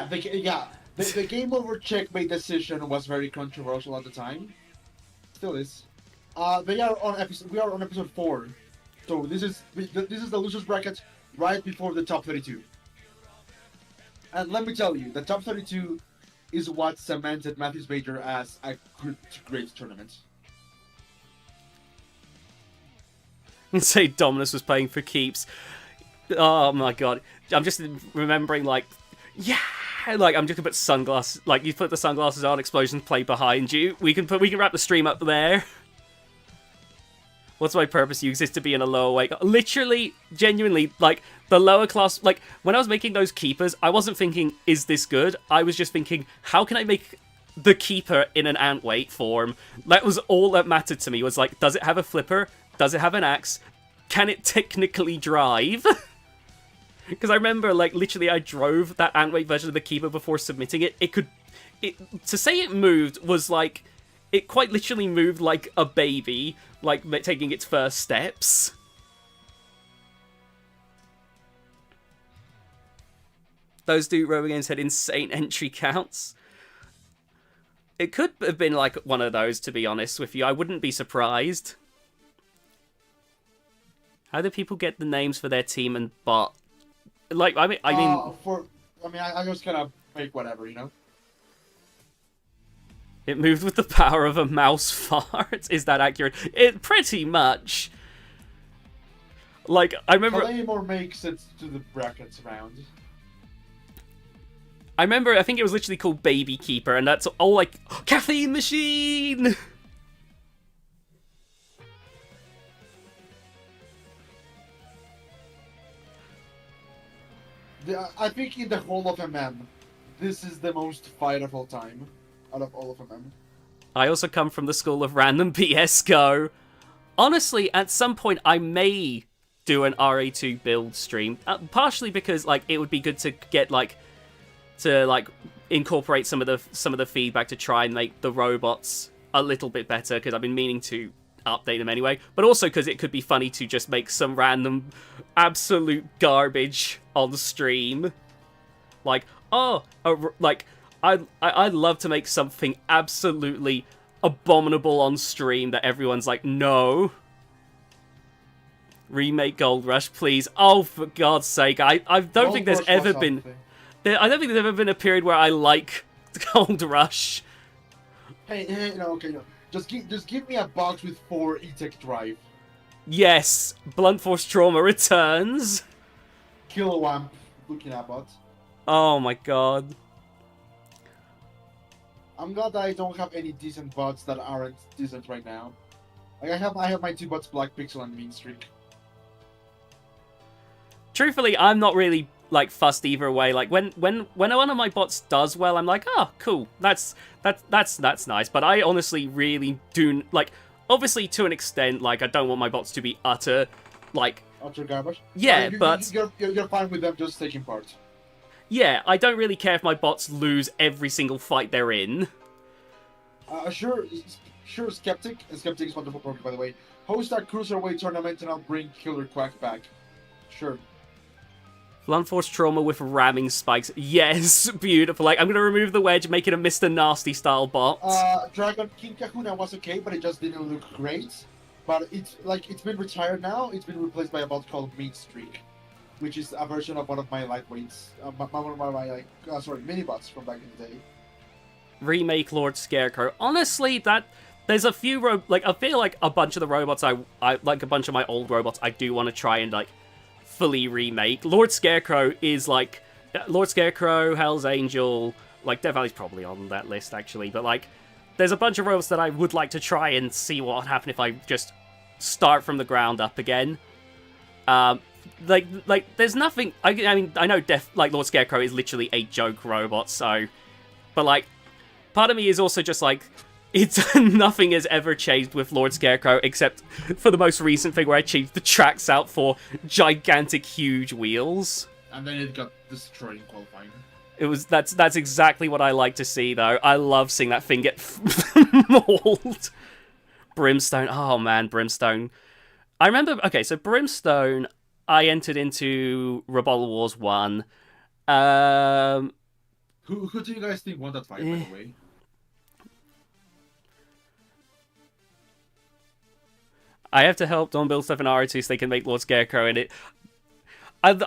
The game over checkmate decision was very controversial at the time. Still is. We are on episode 4. So this is the losers bracket right before the top 32. And let me tell you, the top 32 is what cemented Matthew's Major as a great tournament. Say Dominus was playing for keeps. Oh my god. I'm just remembering like, yeah, like I'm just gonna put sunglasses, like you put the sunglasses on, explosions play behind you. We can wrap the stream up there. What's my purpose? You exist to be in a lower weight. Literally, genuinely, like, the lower class... Like, when I was making those keepers, I wasn't thinking, is this good? I was just thinking, how can I make the keeper in an ant weight form? That was all that mattered to me, was like, does it have a flipper? Does it have an axe? Can it technically drive? Because I remember, like, literally I drove that ant weight version of the keeper before submitting it. To say it moved was like... It quite literally moved like a baby, like taking its first steps. Those two Robo games had insane entry counts. It could have been like one of those, to be honest with you. I wouldn't be surprised. How do people get the names for their team and bot? Like, I mean, I just kind of make whatever, you know. It moved with the power of a mouse fart. Is that accurate? It pretty much. Like, I remember... Claymore makes it to the brackets round. I remember, I think it was literally called Baby Keeper, and that's all like... Caffeine Machine! I think in the whole of MM, this is the most fight of all time. out of all of them. I also come from the school of random BS Go. Honestly, at some point I may do an RA2 build stream, partially because like it would be good to get to incorporate some of the feedback to try and make the robots a little bit better, because I've been meaning to update them anyway, but also because it could be funny to just make some random absolute garbage on stream. Like, I'd love to make something absolutely abominable on stream that everyone's like, no. Remake Gold Rush, please. Oh, for God's sake. I don't think there's ever been... I don't think there's ever been a period where I like Gold Rush. Hey, okay. Just give me a box with 4 E-Tech drive. Yes, Blunt Force Trauma returns. Kilowamp looking at bot. Oh my god. I'm glad that I don't have any decent bots that aren't decent right now. Like I have my 2 bots, Black Pixel and Mean Streak. Truthfully, I'm not really like fussed either way. Like when one of my bots does well, I'm like, oh, cool. That's nice. But I honestly really do like. Obviously, to an extent, like I don't want my bots to be utter garbage. Yeah, but you're fine with them just taking part. Yeah, I don't really care if my bots lose every single fight they're in. Sure, Skeptic. And Skeptic is wonderful program, by the way. Host a Cruiserweight tournament and I'll bring Killer Quack back. Sure. Blunt Force Trauma with ramming spikes. Yes, beautiful. Like, I'm going to remove the wedge, make it a Mr. Nasty style bot. Dragon King Kahuna was okay, but it just didn't look great. But it's been retired now. It's been replaced by a bot called Mean Streak, which is a version of one of my lightweights, one of my mini bots from back in the day. Remake Lord Scarecrow. Honestly, there's a few I feel like a bunch of the robots I like, a bunch of my old robots I do want to try and like fully remake. Lord Scarecrow is like Lord Scarecrow, Hell's Angel, like Death Valley's probably on that list actually, but like there's a bunch of robots that I would like to try and see what would happen if I just start from the ground up again. Like there's nothing. I mean, I know Lord Scarecrow is literally a joke robot, so, but like, part of me is also just like, it's nothing has ever changed with Lord Scarecrow except for the most recent thing where I changed the tracks out for gigantic, huge wheels, and then it got destroyed in qualifying. That's exactly what I like to see, though. I love seeing that thing get mauled. Brimstone. Oh man, Brimstone. I remember. Okay, so Brimstone. I entered into Rebel Wars 1. Who do you guys think won that fight, by the way? I have to help Don build stuff in R2 so they can make Lord Scarecrow in it. The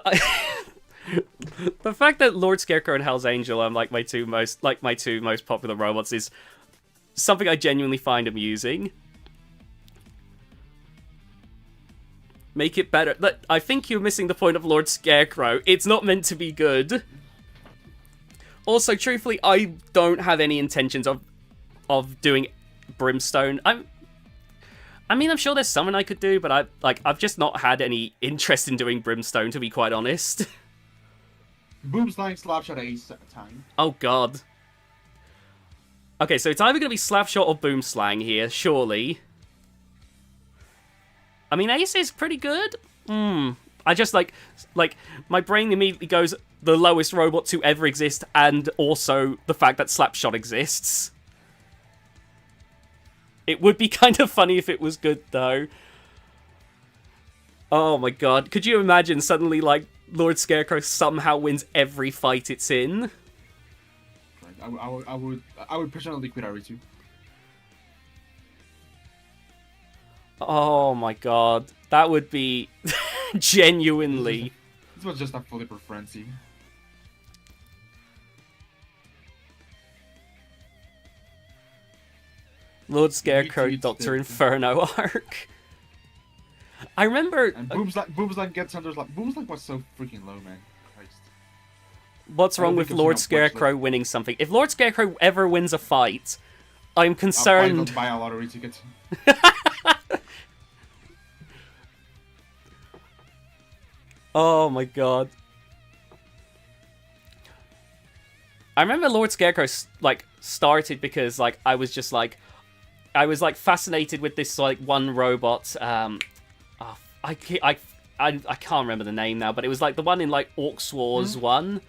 fact that Lord Scarecrow and Hell's Angel are my two most popular robots is something I genuinely find amusing. Make it better. I think you're missing the point of Lord Scarecrow. It's not meant to be good. Also, truthfully, I don't have any intentions of doing Brimstone. I mean, I'm sure there's something I could do, but I've just not had any interest in doing Brimstone, to be quite honest. Boomslang, Slapshot, Ace at the time. Oh god. Okay, so it's either going to be Slapshot or Boomslang here, surely. I mean, Ace is pretty good. I just like my brain immediately goes the lowest robot to ever exist, and also the fact that Slapshot exists. It would be kind of funny if it was good, though. Oh my god. Could you imagine suddenly, like, Lord Scarecrow somehow wins every fight it's in? I would personally quit RE2. Oh my god. That would be genuinely... This was just a flipper frenzy. Lord Scarecrow, Dr. Inferno arc. I remember... And Boomslang gets under... Boomslang was so freaking low, man. Christ. What's wrong with Lord Scarecrow winning something? If Lord Scarecrow ever wins a fight, I'm concerned... I'll buy a lottery ticket. Oh my god. I remember Lord Scarecrow like started because like I was fascinated with this like one robot. I can't remember the name now, but it was like the one in like Orcs Wars 1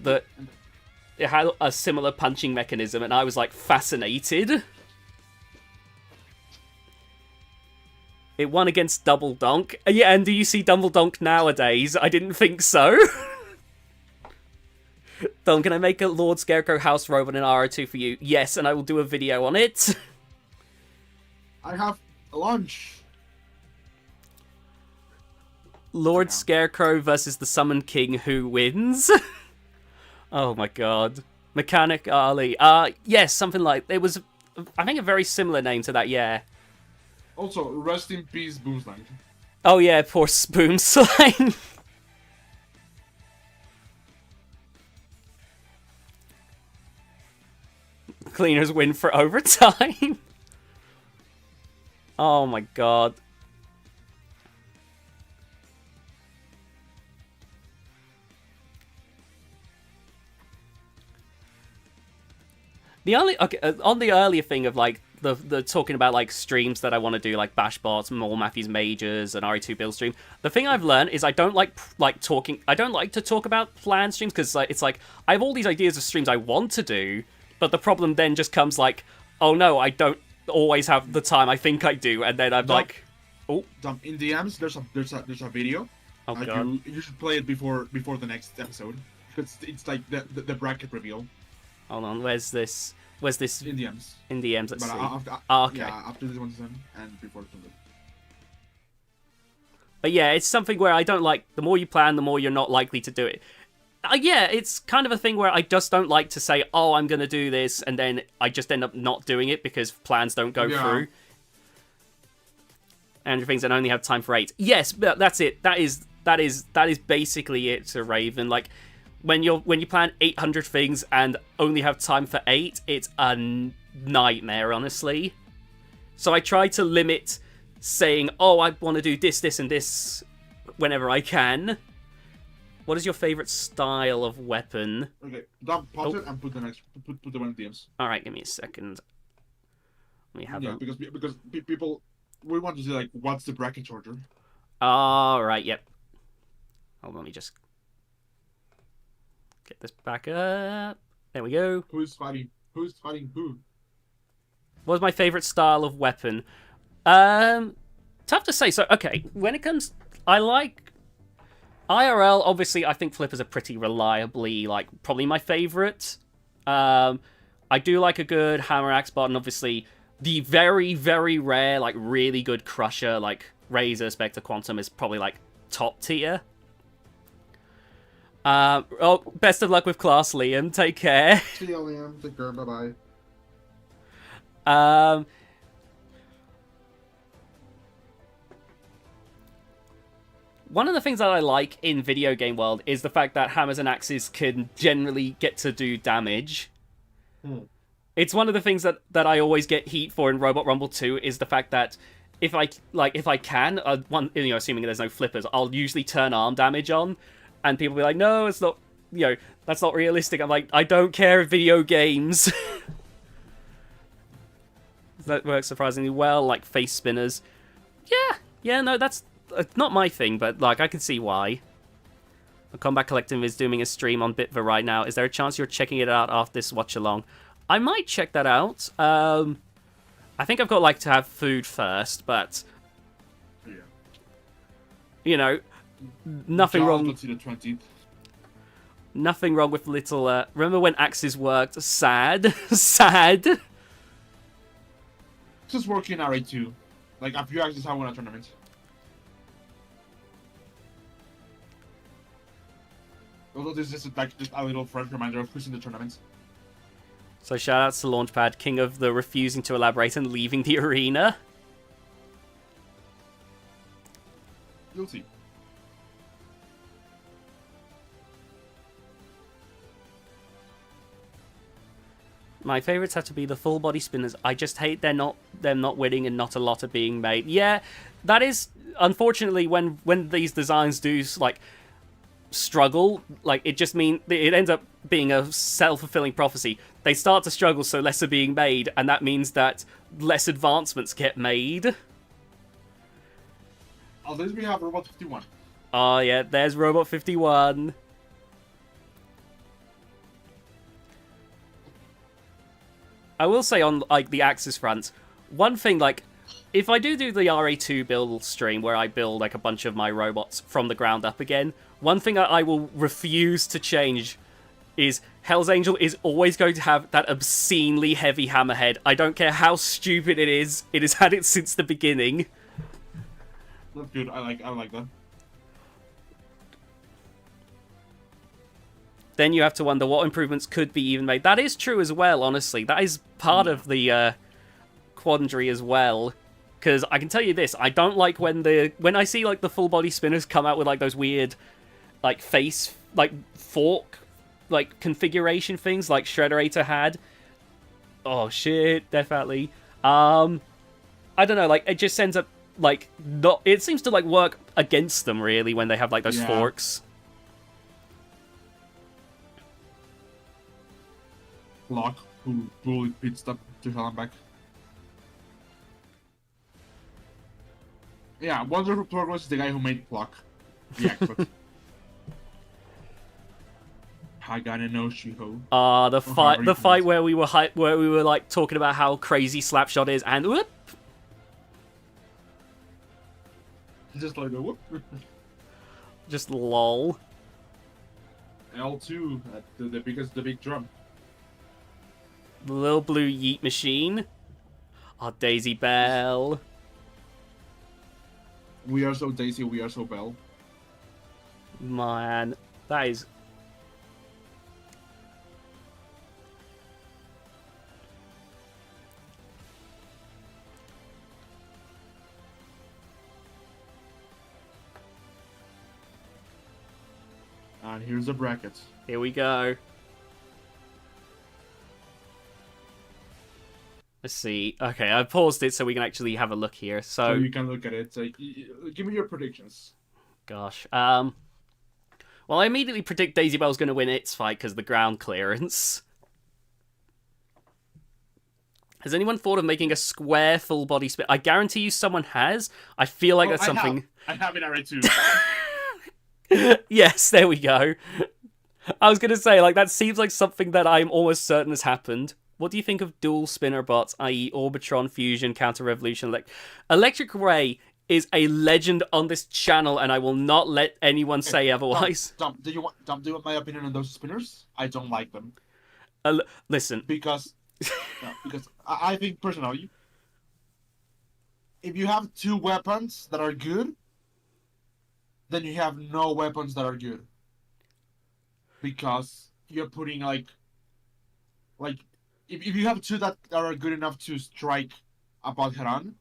that it had a similar punching mechanism, and I was like fascinated. It won against Double Donk. Yeah, and do you see Double Donk nowadays? I didn't think so. Don, can I make a Lord Scarecrow house robot in RO2 for you? Yes, and I will do a video on it. I have a lunch. Lord Scarecrow versus the Summon King, who wins? Oh my god. Mechanic Ali. Yes, something like... It was, I think, a very similar name to that, yeah. Also, rest in peace, Boomslang. Oh yeah, poor Boomslang. Cleaners win for overtime. Oh my god. The only on the earlier thing of like the talking about like streams that I want to do, like Bashbots, more Matthews Majors, and RE2 build stream. The thing I've learned is I don't like talking. I don't like to talk about planned streams because it's like I have all these ideas of streams I want to do, but the problem then just comes like, oh no, I don't always have the time I think I do, and then I'm like, oh. In DMs, there's a video. Oh god. You should play it before the next episode because it's like the bracket reveal. Hold on, where's this? In DMs. In DMs, let's but see. Okay. Yeah, after this one's done and before it's done. But yeah, it's something where I don't like, the more you plan, the more you're not likely to do it. Yeah, it's kind of a thing where I just don't like to say, oh, I'm going to do this, and then I just end up not doing it because plans don't go through. Andrew thinks I only have time for 8. Yes, but that's it. That is basically it to Raven. Like, when you plan 800 things and only have time for 8, it's a nightmare, honestly. So I try to limit saying, oh, I want to do this, this, and this whenever I can. What is your favorite style of weapon? Okay, pause it and put the one in DMs. All right, give me a second. Let me have because people, we want to see like what's the bracket order. All right, yep. Hold on, let me just get this back up. There we go. Who's fighting? Who's fighting who? What's my favorite style of weapon? Tough to say. So, okay, when it comes, I like IRL. Obviously, I think flippers are pretty reliably like probably my favorite. I do like a good hammer axe bot, and obviously the very, very rare like really good crusher like Razor, Spectre, Quantum is probably like top tier. Best of luck with class, Liam. Take care. See you, Liam. Take care. Bye bye. One of the things that I like in video game world is the fact that hammers and axes can generally get to do damage. It's one of the things that I always get heat for in Robot Rumble 2 is the fact that if I can, assuming there's no flippers, I'll usually turn arm damage on. And people be like, no, it's not, that's not realistic. I'm like, I don't care, video games. That works surprisingly well, like face spinners. Yeah, no, that's not my thing, but like, I can see why. The Combat Collective is doing a stream on Bitver right now. Is there a chance you're checking it out after this watch-along? I might check that out. I think I've got, like, to have food first, but... Yeah. Nothing wrong. The 20th. Nothing wrong with little. Remember when axes worked? Sad, sad. Just working RA2. Like a few axes have won a tournament. Although this is like just a little fresh reminder of who's in the tournament. So shout outs to Launchpad, king of the refusing to elaborate and leaving the arena. You'll see. My favourites have to be the full body spinners. I just hate them not winning and not a lot are being made. Yeah, that is unfortunately when these designs do like struggle, like it just means it ends up being a self-fulfilling prophecy. They start to struggle, so less are being made, and that means that less advancements get made. At least we have Robot 51. Oh yeah, there's Robot 51. I will say on like the Axis front, one thing like if I do the RA2 build stream where I build like a bunch of my robots from the ground up again, one thing I will refuse to change is Hell's Angel is always going to have that obscenely heavy hammerhead. I don't care how stupid it is. It has had it since the beginning. That's good. I like that. Then you have to wonder what improvements could be even made. That is true as well, honestly. That is part of the quandary as well. Because I can tell you this, I don't like when I see like the full body spinners come out with like those weird like face like fork like configuration things like Shredderator had. Oh shit, definitely. I don't know, like it just ends up like not. It seems to like work against them really when they have like those forks. Block who bullied pit stop to hell and back. Yeah, Wonderful Progress is the guy who made Block. The expert. Hagane no Shiho. The fight where we were like talking about how crazy Slapshot is, and whoop. Just like a whoop. Just lol. L2 at the big drum. The little blue yeet machine. Oh, Daisy Bell. We are so Daisy, we are so Bell. Man, that is. And here's the bracket. Here we go. Let's see. Okay, I paused it so we can actually have a look here. So you can look at it. Give me your predictions. Gosh. Well, I immediately predict Daisy Bell's going to win its fight because of the ground clearance. Has anyone thought of making a square full body spin? I guarantee you someone has. I feel like that's something. I have it already too. Yes, there we go. I was going to say, like, that seems like something that I'm almost certain has happened. What do you think of dual spinner bots, i.e. Orbitron, Fusion, Counter Revolution? Electric Ray is a legend on this channel, and I will not let anyone say otherwise. Dom, do you want my opinion on those spinners? I don't like them. Listen. Because I think, personally, if you have two weapons that are good, then you have no weapons that are good. Because you're putting, like if you have two that are good enough to strike a bot head on,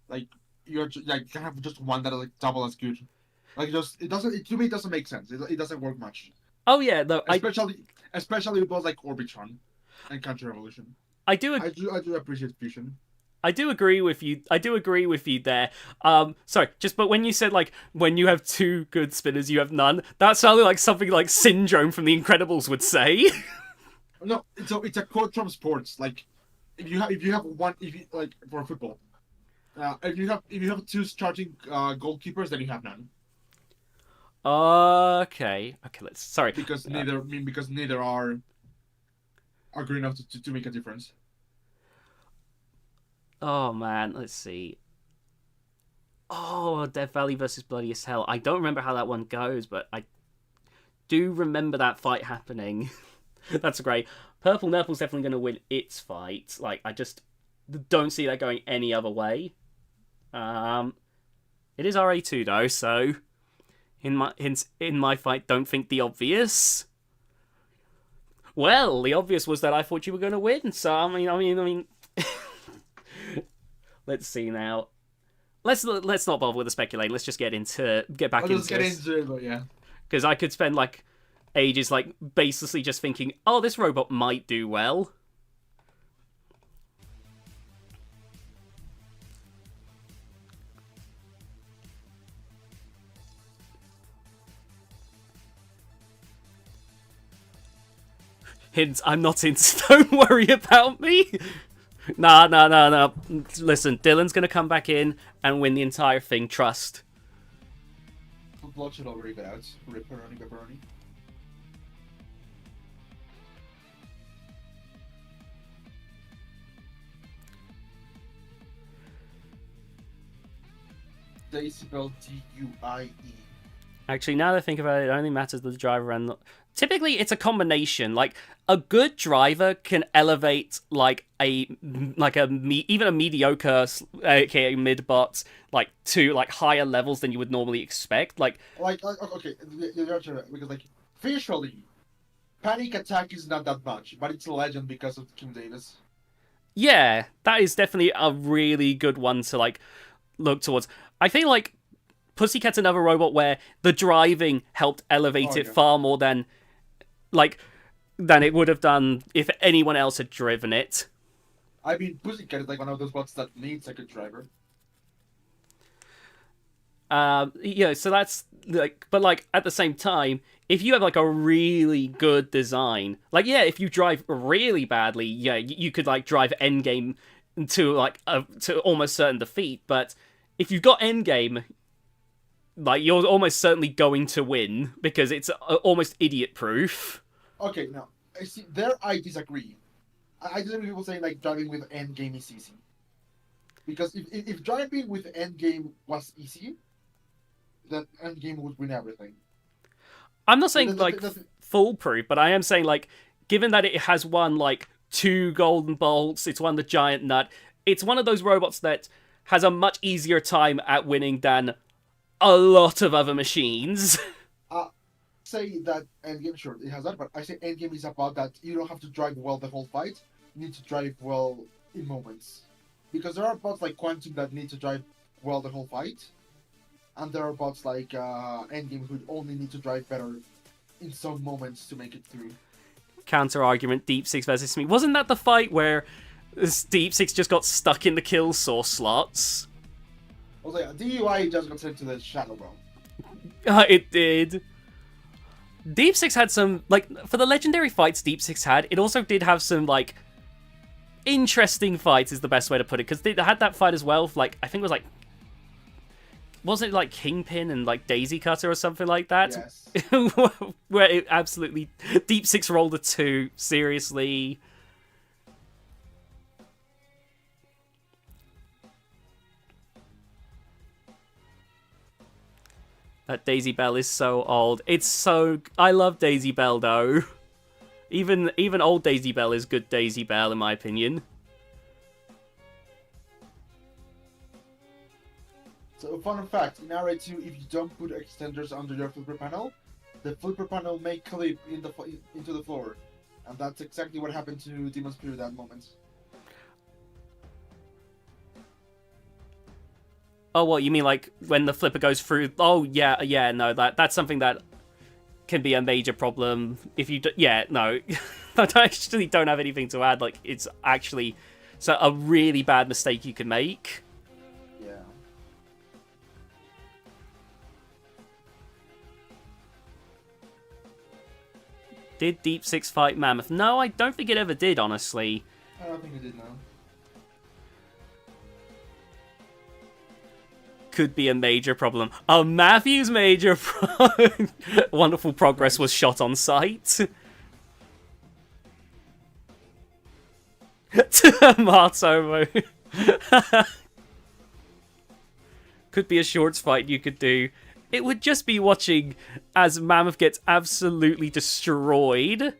like you're like you have just one that is like double as good. Like to me it doesn't make sense. It doesn't work much. Oh yeah, no, especially with both like Orbitron and Counter Revolution. I do appreciate Fusion. I do agree with you. There. Sorry, but when you said like when you have two good spinners, you have none. That sounded like something like Syndrome from The Incredibles would say. No, it's a quote from sports. Like, if you have one, like for football, if you have two starting goalkeepers, then you have none. Okay. Sorry. Because neither are good enough to make a difference. Oh man, let's see. Oh, Death Valley versus Bloody as Hell. I don't remember how that one goes, but I do remember that fight happening. That's great. Purple Nurple's definitely going to win its fight. Like, I just don't see that going any other way. It is RA2 though, so in my fight, don't think the obvious. Well, the obvious was that I thought you were going to win. So I mean. Let's see now. Let's not bother with the speculating. Let's just get back into it, but yeah. Because I could spend like ages like basically just thinking, oh, this robot might do well. Hints, I'm not in, so don't worry about me. Nah. Listen, Dylan's gonna come back in and win the entire thing, trust. Blood should already get out. Ripperoni, pepperoni. Decibel D-U-I-E. Actually, now that I think about it, it only matters that the driver and typically it's a combination. Like a good driver can elevate even a mediocre, aka mid bot, like to like higher levels than you would normally expect. Okay, you're because like visually, Panic Attack is not that much, but it's a legend because of Kim Davis. Yeah, that is definitely a really good one to like look towards. I feel like Pussycat's another robot where the driving helped elevate it far more than it would have done if anyone else had driven it. I mean, Pussycat is like one of those bots that needs a good driver. So that's like, but like at the same time, if you have like a really good design, like if you drive really badly, you could like drive endgame to like to almost certain defeat. But if you've got endgame, like you're almost certainly going to win because it's almost idiot proof. Okay, now I see. There, I disagree. I disagree with people saying like driving with endgame is easy. Because if driving with endgame was easy, then endgame would win everything. I'm not saying foolproof, but I am saying like, given that it has won like 2 golden bolts, it's won the giant nut. It's one of those robots that has a much easier time at winning than a lot of other machines. Say that endgame, sure, it has that, but I say endgame is about that you don't have to drive well the whole fight. You need to drive well in moments. Because there are bots like Quantum that need to drive well the whole fight. And there are bots like endgame who only need to drive better in some moments to make it through. Counter argument: Deep Six versus me. Wasn't that the fight where Deep Six just got stuck in the kill source slots? I was like, DUI just got sent to the Shadow Realm. It did. Deep Six had some, like, for the legendary fights Deep Six had, it also did have some, like, interesting fights is the best way to put it, because they had that fight as well, like, I think it was, like, wasn't it, like, Kingpin and, like, Daisy Cutter or something like that? Yes. Where it absolutely, Deep Six rolled a 2, seriously. That Daisy Bell is so old. I love Daisy Bell though. Even old Daisy Bell is good Daisy Bell in my opinion. So fun fact, in RA2, if you don't put extenders under your flipper panel, the flipper panel may clip into the floor. And that's exactly what happened to Demon Spirit at that moment. Oh, what, you mean like when the flipper goes through? Oh, yeah, no, that's something that can be a major problem if you... no. I actually don't have anything to add. Like, it's actually a really bad mistake you can make. Yeah. Did Deep Six fight Mammoth? No, I don't think it ever did, honestly. I don't think it did, no. Could be a major problem. A Matthew's major problem. Wonderful progress was shot on sight. Martomo. Could be a shorts fight you could do. It would just be watching as Mammoth gets absolutely destroyed.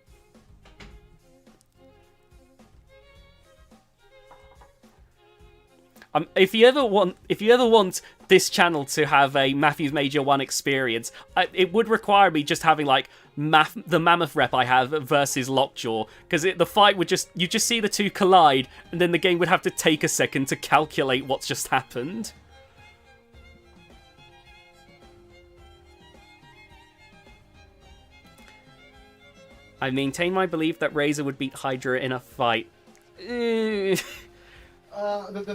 If you ever want this channel to have a Matthew's Major 1 experience, it would require me just having like the Mammoth rep I have versus Lockjaw, because the fight would you just see the two collide, and then the game would have to take a second to calculate what's just happened. I maintain my belief that Razor would beat Hydra in a fight. The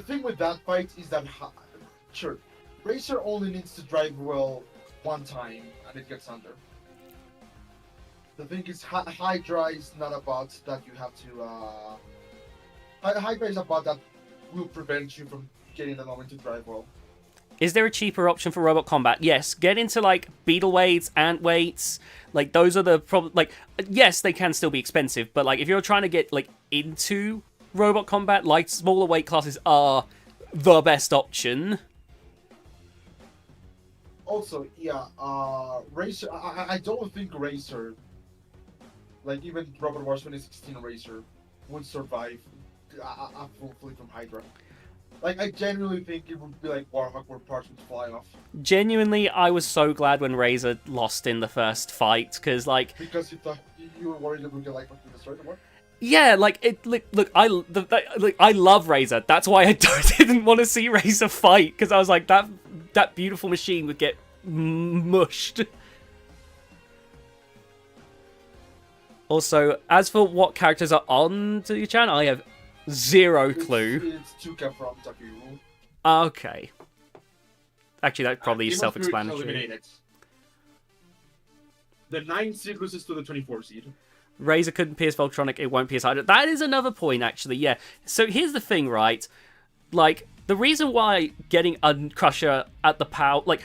thing with that fight is that, sure, Racer only needs to drive well one time and it gets under. The thing is, Hydra is not a bot that you have to. Hydra is a bot that will prevent you from getting the moment to drive well. Is there a cheaper option for robot combat? Yes. Get into, like, beetle weights, ant weights. Like, those are the problem. Like, yes, they can still be expensive, but, like, if you're trying to get, like, into robot combat, like, smaller weight classes are the best option. Also, yeah, Racer. I don't think Racer, like even Robot Wars 2016 Racer, would survive a full fleet from Hydra. Like, I genuinely think it would be like Warhawk where parts would fly off. Genuinely, I was so glad when Razor lost in the first fight, because, like... Because you thought you were worried that we could, like, destroy the war? Yeah, like, I love Razor. That's why I didn't want to see Razor fight, because I was like, that beautiful machine would get mushed. Also, as for what characters are on to your channel, I have zero clue. It's Tuka from Takiru. Okay. Actually, that probably is self-explanatory. The 9 seed loses to the 24 seed. Razor couldn't pierce Voltronic, it won't pierce Hydra. That is another point, actually, yeah. So here's the thing, right? Like, the reason why getting a Crusher at the power... Like,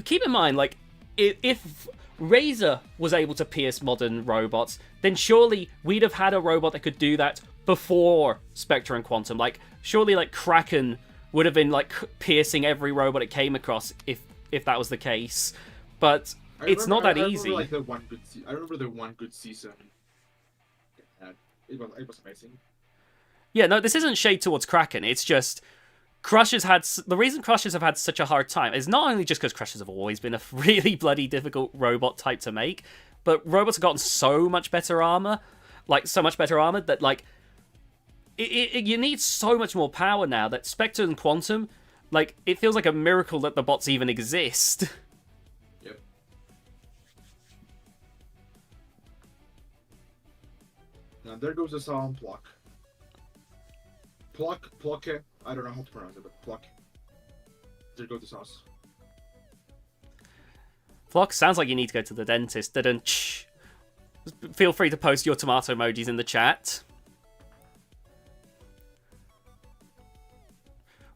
keep in mind, like, if Razor was able to pierce modern robots, then surely we'd have had a robot that could do that before Spectre and Quantum. Like, surely, like, Kraken would have been, like, piercing every robot it came across if that was the case. But it's not that easy. I remember the one good season. It was amazing. Yeah, no, this isn't shade towards Kraken. It's just Crushers had... The reason Crushers have had such a hard time is not only just because Crushers have always been a really bloody difficult robot type to make, but robots have gotten so much better armor, like, so much better armor that, like, you need so much more power now that Spectre and Quantum, like, it feels like a miracle that the bots even exist. Yep. Now there goes the song Pluck. Plucke. I don't know how to pronounce it, but Pluck. There goes the sauce. Flock, sounds like you need to go to the dentist. Da-dun-ch. Feel free to post your tomato emojis in the chat.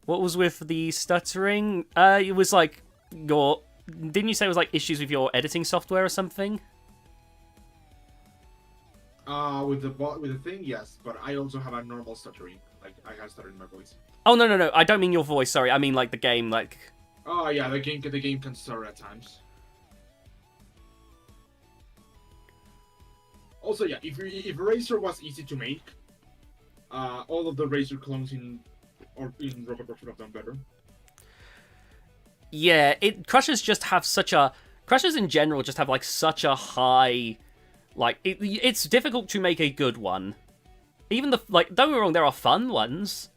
What was with the stuttering? It was like your... Didn't you say it was like issues with your editing software or something? With the thing, yes, but I also have a normal stuttering. Like, I have stuttering in my voice. Oh, no. I don't mean your voice, sorry. I mean, like, the game, like... Oh, yeah, the game can stutter at times. Also, yeah, if Racer was easy to make, all of the Racer clones in Robot Wars would have done better. Yeah, Crushers just have such a... Crushers in general just have, like, such a high... Like, it's difficult to make a good one. Even the... Like, don't get me wrong, there are fun ones.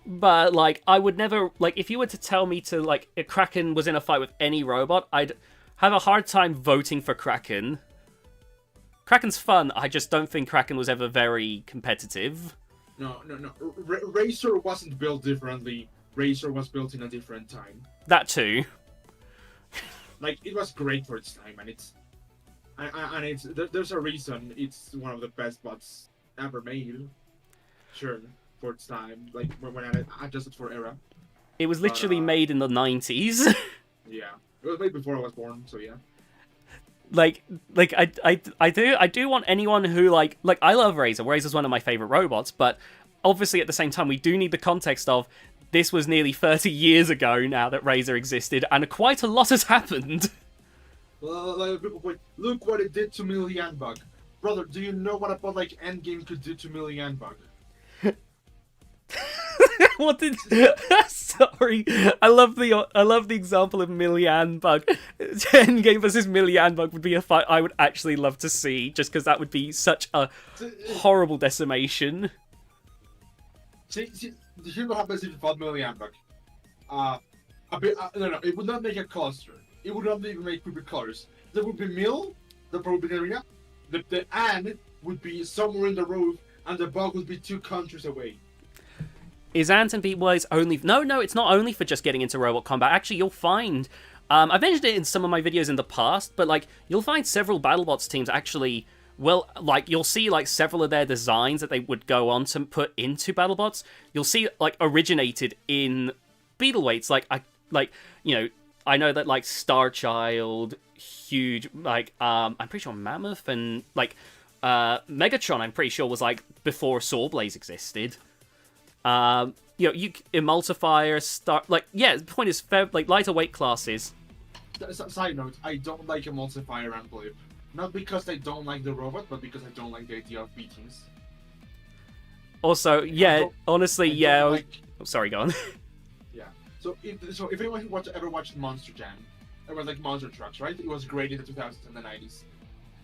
But, like, I would never... Like, if you were to tell me to, like, if Kraken was in a fight with any robot, I'd have a hard time voting for Kraken. Kraken's fun, I just don't think Kraken was ever very competitive. No. Racer wasn't built differently. Racer was built in a different time. That too. Like, it was great for its time, and there's a reason it's one of the best bots ever made. Sure, for its time, like when I adjusted for era. It was literally made in the 90s. Yeah, it was made before I was born, so yeah. Like I do want anyone who like I love Razor. Razor's one of my favorite robots, but obviously at the same time we do need the context of this was nearly 30 years ago now that Razor existed, and quite a lot has happened. Well, like people point, look what it did to Millian Bug. Brother, do you know what a bot like Endgame could do to Millian Bug? What did? Sorry, I love the example of Millian Bug. Endgame versus Millian Bug would be a fight I would actually love to see, just because that would be such a horrible decimation. See, here's what happens if you fought Millian Bug. No, it would not make a cluster. It would not even make creepy colors. There would be Mill, the probably area. The Ant would be somewhere in the road, and the Bug would be 2 countries away. Is Ant and Beatwise only... No, it's not only for just getting into robot combat. Actually, you'll find I've mentioned it in some of my videos in the past, but like you'll find several BattleBots teams actually. Well, like you'll see like several of their designs that they would go on to put into BattleBots. You'll see like originated in Beetleweights. I know that like Starchild, huge like I'm pretty sure Mammoth and like Megatron. I'm pretty sure was like before Sawblaze existed. You Emulsifier, the point is like lighter weight classes. Side note: I don't like Emulsifier and Blip. Not because I don't like the robot, but because I don't like the idea of beatings. Also, honestly, Like... sorry, go on. Yeah. So if anyone ever watched Monster Jam, it was like Monster Trucks, right? It was great in the 2000s and the 90s.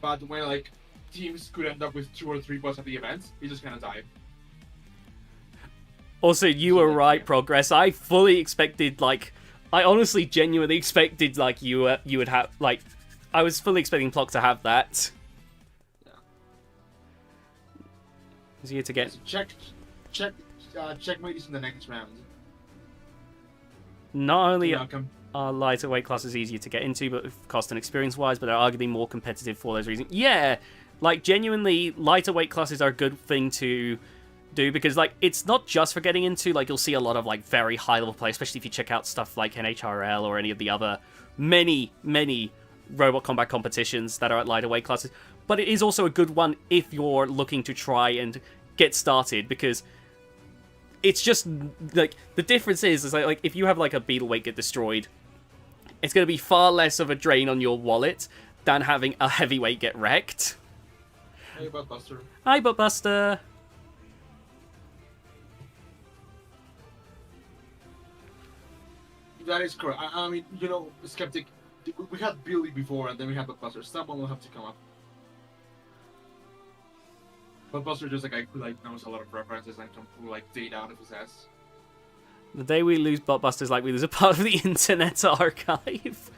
But when like teams could end up with 2 or 3 bots at the event, it just kind of died. Also, you were right, Progress. I fully expected, like, I honestly, genuinely expected, like, you would have, like, I was fully expecting Plock to have that. Yeah. Is here to get... So checkmate is in the next round. Not only are lighter weight classes easier to get into, but cost and experience-wise, but they're arguably more competitive for those reasons. Yeah, like, genuinely, lighter weight classes are a good thing to do, because like it's not just for getting into, like you'll see a lot of like very high level play, especially if you check out stuff like NHRL or any of the other many robot combat competitions that are at lighter weight classes. But it is also a good one if you're looking to try and get started, because it's just like the difference is like if you have like a Beetleweight get destroyed, it's going to be far less of a drain on your wallet than having a heavyweight get wrecked. Hey, Buttbuster. Hi, Buttbuster. That is correct. I mean, you know, Skeptic, we had Billy before, and then we had Buttbuster. Someone will have to come up. Buttbuster just like I like knows a lot of references and can pull like data out of his ass. The day we lose Buttbuster is like we lose a part of the internet archive.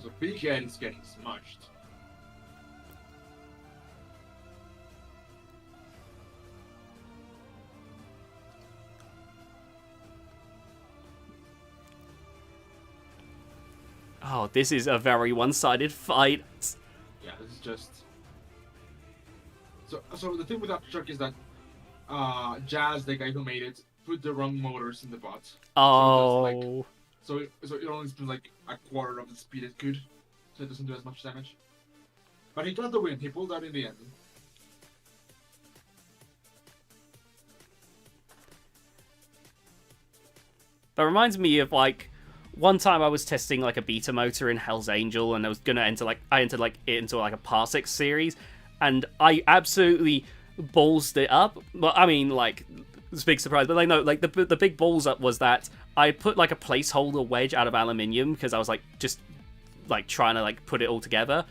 So Big Head is getting smudged. Oh, this is a very one-sided fight. Yeah, this is just... So the thing with Aftershock is that Jazz, the guy who made it, put the wrong motors in the bot. Oh. So it only spins like a quarter of the speed it could, so it doesn't do as much damage. But he got the win. He pulled out in the end. That reminds me of like one time I was testing like a beta motor in Hell's Angel, and I was gonna enter like it into like a Parsec series, and I absolutely ballsed it up. But I mean, like, it's a big surprise. But like, no, like the big balls up was that I put like a placeholder wedge out of aluminium because I was like just like trying to like put it all together,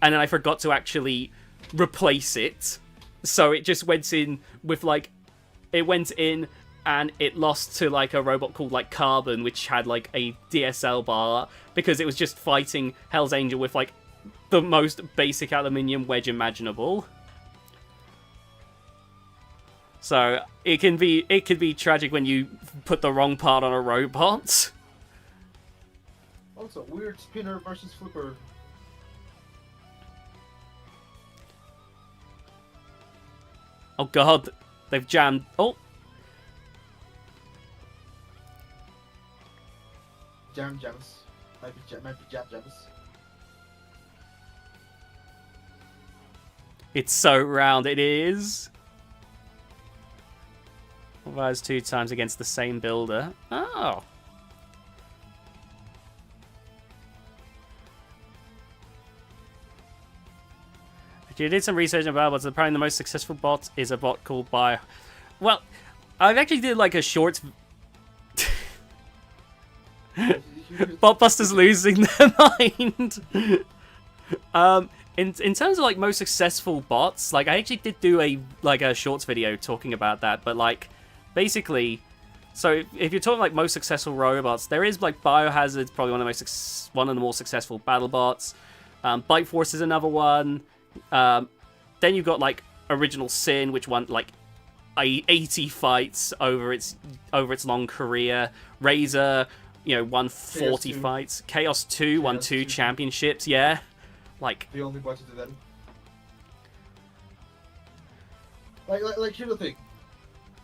and then I forgot to actually replace it, so it just went in with like it went in. And it lost to like a robot called like Carbon, which had like a DSL bar, because it was just fighting Hell's Angel with like the most basic aluminium wedge imaginable. So it can be tragic when you put the wrong part on a robot. Also, weird spinner versus flipper. Oh god, they've jammed. Oh. Jams. Might be jams. It's so round, it is. Fires 2 times against the same builder. Oh. You did some research about what's apparently the most successful bot is a bot called Bio. Well, I actually did like a short... Botbusters losing their mind. In terms of like most successful bots, like I actually did do a shorts video talking about that, but like basically, so if you're talking like most successful robots, there is like Biohazard's probably one of the more successful battle bots. Bite Force is another one. Then you've got like Original Sin, which won like 80 fights over its long career. Razor won 40 fights. Chaos 2 won 2 championships, yeah. Like, the only bot to do that. Like, here's the thing.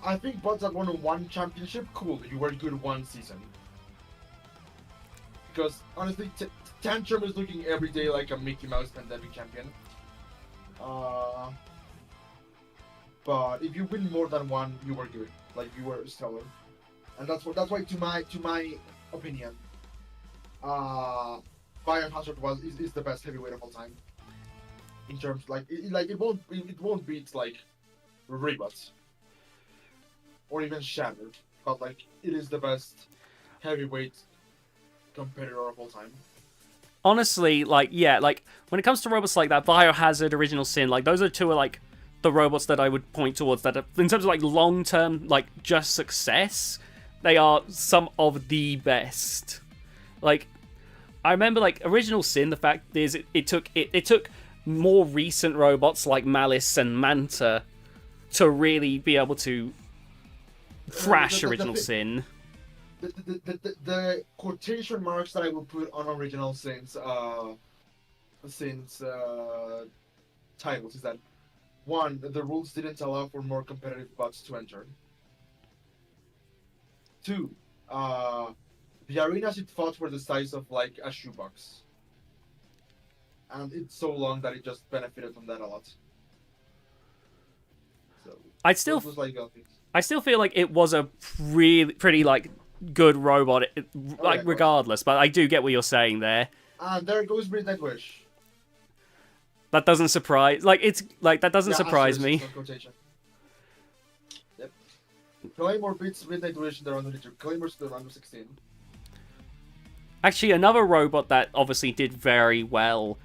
I think bots that won one championship, cool, you were good one season. Because, honestly, Tantrum is looking every day like a Mickey Mouse pandemic champion. But if you win more than one, you were good. Like, you were stellar. And that's why, to my opinion, Biohazard is the best heavyweight of all time. In terms, it won't beat, like, Rebut. Or even Shattered. But, like, it is the best heavyweight competitor of all time. Honestly, like, yeah, like, when it comes to robots like that, Biohazard, Original Sin, like, those are two of, like, the robots that I would point towards that are, in terms of, like, long-term, like, just success, they are some of the best. Like, I remember, like, Original Sin, the fact is, it took more recent robots like Malice and Manta to really be able to thrash Original Sin. The quotation marks that I will put on Original Sin's titles is that, one, the rules didn't allow for more competitive bots to enter. Two, the arenas it fought were the size of, like, a shoebox. And it's so long that it just benefited from that a lot. So, I still feel like it was a pretty, like, good robot, regardless. But I do get what you're saying there. And there goes Midnight Wish. That doesn't surprise. Like, it's like that doesn't surprise me. Yep. Claymore beats Midnight Wish in the round of 22. Claymore's the round of 16. Actually, another robot that obviously did very well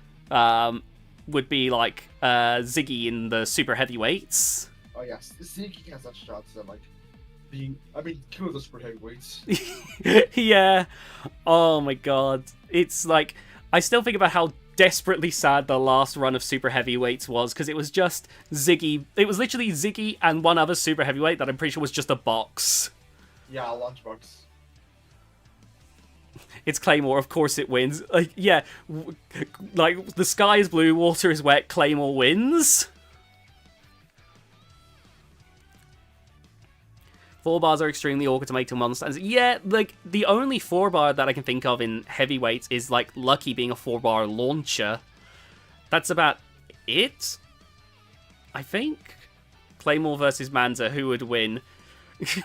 would be like Ziggy in the super heavyweights. Oh yes, Ziggy has such shots that, like, kill the super heavyweights. Yeah. Oh my god. It's like, I still think about how desperately sad the last run of super heavyweights was, because it was just Ziggy. It was literally Ziggy and one other super heavyweight that I'm pretty sure was just a box. Yeah, a lunchbox. It's Claymore, of course it wins. Like, yeah, like, the sky is blue, water is wet, Claymore wins. 4 bars are extremely awkward to make to one stands. Yeah, like, the only 4 bar that I can think of in heavyweights is, like, Lucky being a 4 bar launcher. That's about it, I think. Claymore versus Manta, who would win?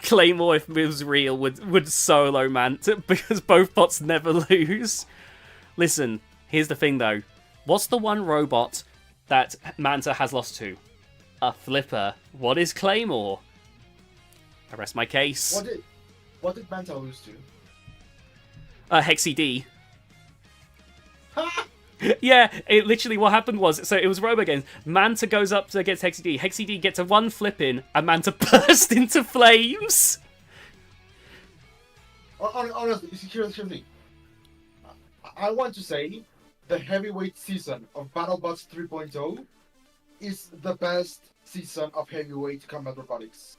Claymore, if it was real, would solo Manta, because both bots never lose. Listen, here's the thing though. What's the one robot that Manta has lost to? A flipper. What is Claymore? I rest my case. What did Manta lose to? Hexy D. Yeah, it literally, what happened was, so it was Robo Games. Manta goes up against Hexy D. Hexy D gets a 1 flip in, and Manta burst into flames. Honestly, here's the thing. I want to say the heavyweight season of BattleBots 3.0 is the best season of heavyweight combat robotics.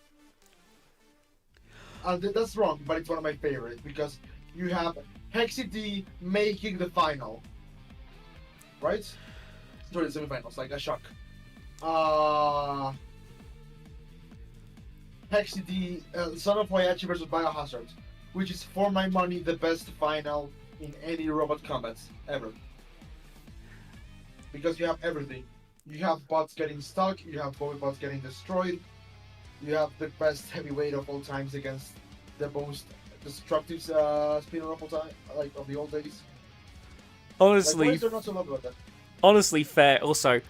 And that's wrong, but it's one of my favorites, because you have Hexy D making the final. Right? Sorry, the semifinals, like a shock. Hexy D, Son of Waiachi versus Biohazard, which is, for my money, the best final in any robot combat ever. Because you have everything. You have bots getting stuck, you have bots getting destroyed, you have the best heavyweight of all times against the most destructive spinner of all time, like, of the old days. Honestly, like, not so love about that? Honestly, fair. Also,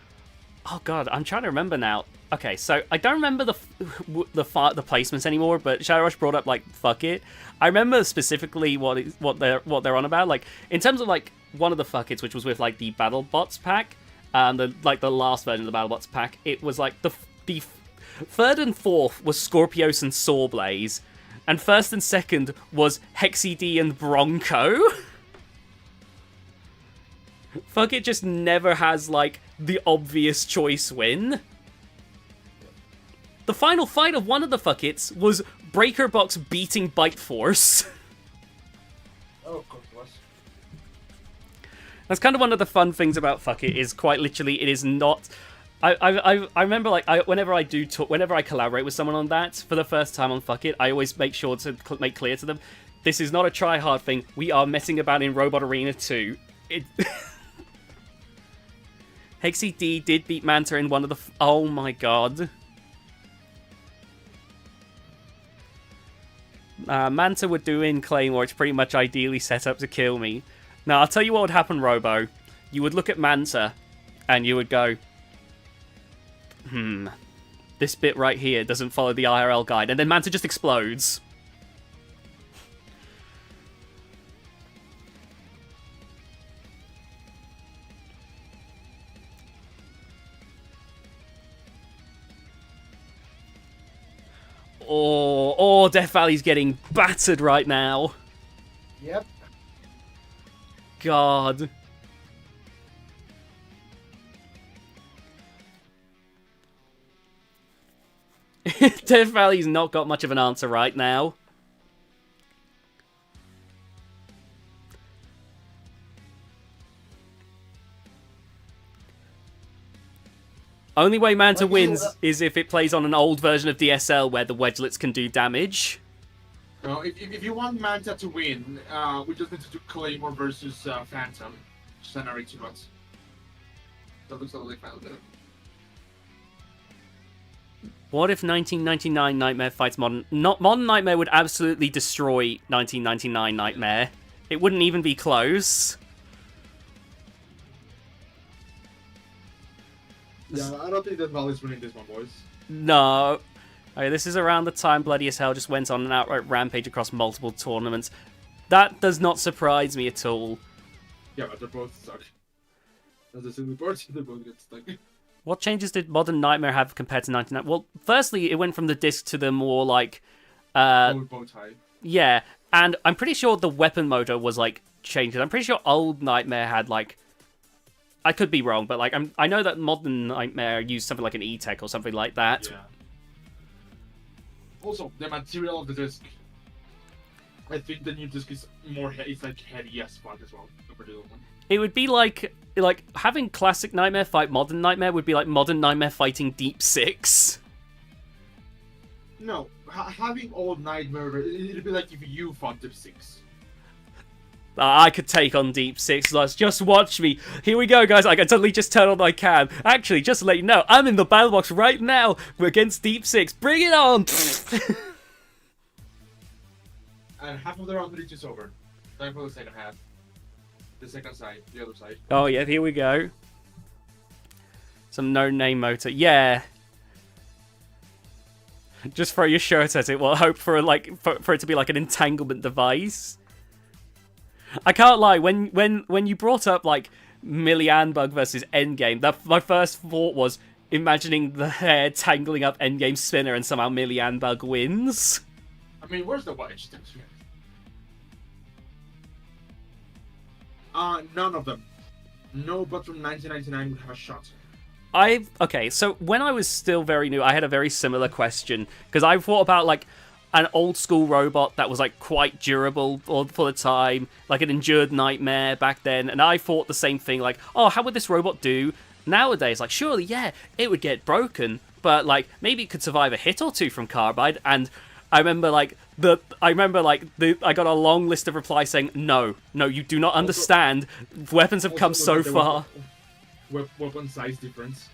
oh god, I'm trying to remember now. Okay, so I don't remember the placements anymore, but Shadow Rush brought up, like, fuck it. I remember specifically what they're on about. Like, in terms of, like, one of the fuck it's, which was with, like, the BattleBots pack, the last version of the BattleBots pack. It was like the third and fourth was Scorpios and Sawblaze, and first and second was Hexy D and Bronco. Fuck it just never has, like, the obvious choice win. The final fight of one of the Fuck It's was Breaker Box beating Bite Force. Oh, of course it was. That's kind of one of the fun things about Fuck It, is quite literally it is not. I remember like whenever I collaborate with someone on that for the first time on Fuck It, I always make sure to make clear to them, this is not a try hard thing. We are messing about in Robot Arena 2. Hexy D did beat Manta in one of the. Oh my god. Manta would do in Claymore. It's pretty much ideally set up to kill me. Now, I'll tell you what would happen, Robo. You would look at Manta, and you would go, this bit right here doesn't follow the IRL guide. And then Manta just explodes. Oh, Death Valley's getting battered right now. Yep. God. Death Valley's not got much of an answer right now. Only way Manta wins is if it plays on an old version of DSL where the wedgelets can do damage. No, if you want Manta to win, we just need to do Claymore versus Phantom. Just an R2 runs. That looks like Phantom did it. What if 1999 Nightmare fights Modern... Modern Nightmare would absolutely destroy 1999 Nightmare. It wouldn't even be close. Yeah, I don't think that Valley's winning this one, boys. No. Okay, this is around the time Bloody as Hell just went on an outright rampage across multiple tournaments. That does not surprise me at all. Yeah, but they both suck. As I said before, they both get stuck. What changes did Modern Nightmare have compared to 99? Well, firstly, it went from the disc to the more, like... bow tie. Yeah, and I'm pretty sure the weapon motor was, like, changed. I'm pretty sure old Nightmare had, like... I could be wrong, but, like, I know that Modern Nightmare used something like an E-Tech or something like that. Yeah. Also, the material of the disc. I think the new disc is more it's like heavy as fuck as well compared to the old one. It would be like having Classic Nightmare fight Modern Nightmare would be like Modern Nightmare fighting Deep Six. No, having old Nightmare, it'd be like if you fought Deep Six. I could take on Deep Six. Let's just watch me. Here we go, guys. I can suddenly just turn on my cam. Actually, just to let you know, I'm in the battle box right now. We're against Deep Six. Bring it on! And half of the round is over. Time for the second half. The second side, the other side. Oh yeah, here we go. Some no-name motor. Yeah. Just throw your shirt at it. Well, hope for for it to be like an entanglement device. I can't lie. When you brought up like Millianbug versus Endgame, my first thought was imagining the hair tangling up Endgame's spinner and somehow Millianbug wins. I mean, where's the wedge? None of them. No, but from 1999 would have a shot. Okay, so when I was still very new, I had a very similar question because I thought about like an old school robot that was like quite durable for the time, like an Endured Nightmare back then, and I thought the same thing, like, oh, how would this robot do nowadays? Like, surely, yeah, it would get broken, but like maybe it could survive a hit or two from Carbide. And I remember I got a long list of replies saying, no, you do not understand. Weapons have come so far. Weapon size difference.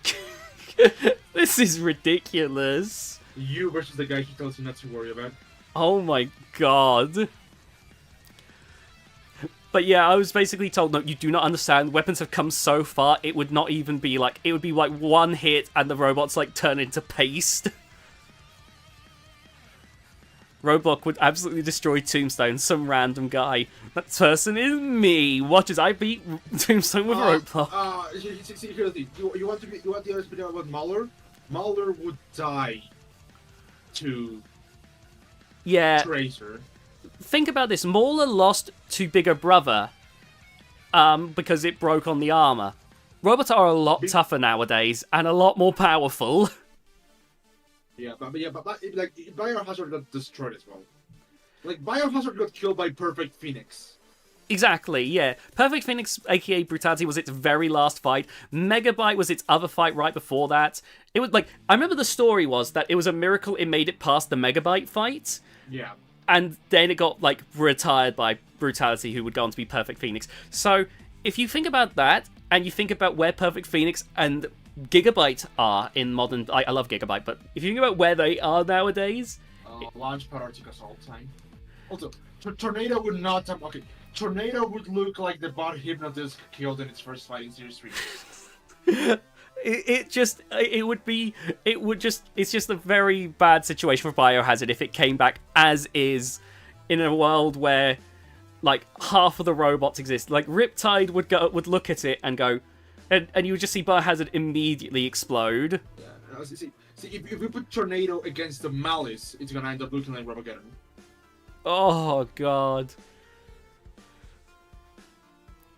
This is ridiculous. You versus the guy he tells you not to worry about. Oh my god. But yeah, I was basically told, no, you do not understand. Weapons have come so far, it would not even be like, it would be like one hit and the robots like turn into paste. Roblox would absolutely destroy Tombstone, some random guy. That person is me. Watch as I beat Tombstone with Roblox. Here's the thing. You want the other video about Mahler? Mahler would die to Tracer. Think about this. Mauler lost to Bigger Brother because it broke on the armor. Robots are a lot tougher nowadays and a lot more powerful. But like Biohazard got destroyed as well. Like Biohazard got killed by Perfect Phoenix. Exactly, yeah. Perfect Phoenix, aka Brutality, was its very last fight. Megabyte was its other fight right before that. It was like, I remember the story was that it was a miracle it made it past the Megabyte fight, Yeah. and then it got, like, retired by Brutality, who would go on to be Perfect Phoenix. So, if you think about that, and you think about where Perfect Phoenix and Gigabyte are in modern... I love Gigabyte, but if you think about where they are nowadays... Launchpad Arctic Assault time. Also, Tornado would not have... Okay, Tornado would look like the bot Hypnodisc killed in its first fight in Series 3. It's just a very bad situation for Biohazard if it came back as is in a world where, like, half of the robots exist. Like, Riptide would look at it and go, and you would just see Biohazard immediately explode. Yeah, see, if we put Tornado against the Malice, it's gonna end up looking like Robogeddon. Oh, God.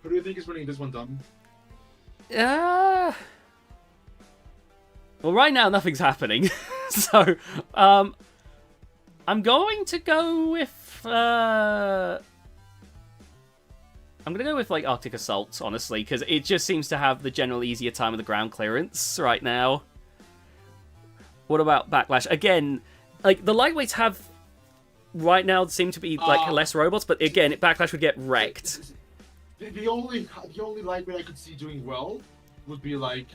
Who do you think is winning this one, Dom? Well, right now, nothing's happening. So, I'm going to go with... I'm going to go with, like, Arctic Assault, honestly, because it just seems to have the general easier time with the ground clearance right now. What about Backlash? Again, like, the lightweights have, right now, seem to be, like, less robots, but again, Backlash would get wrecked. The only lightweight I could see doing well would be, like,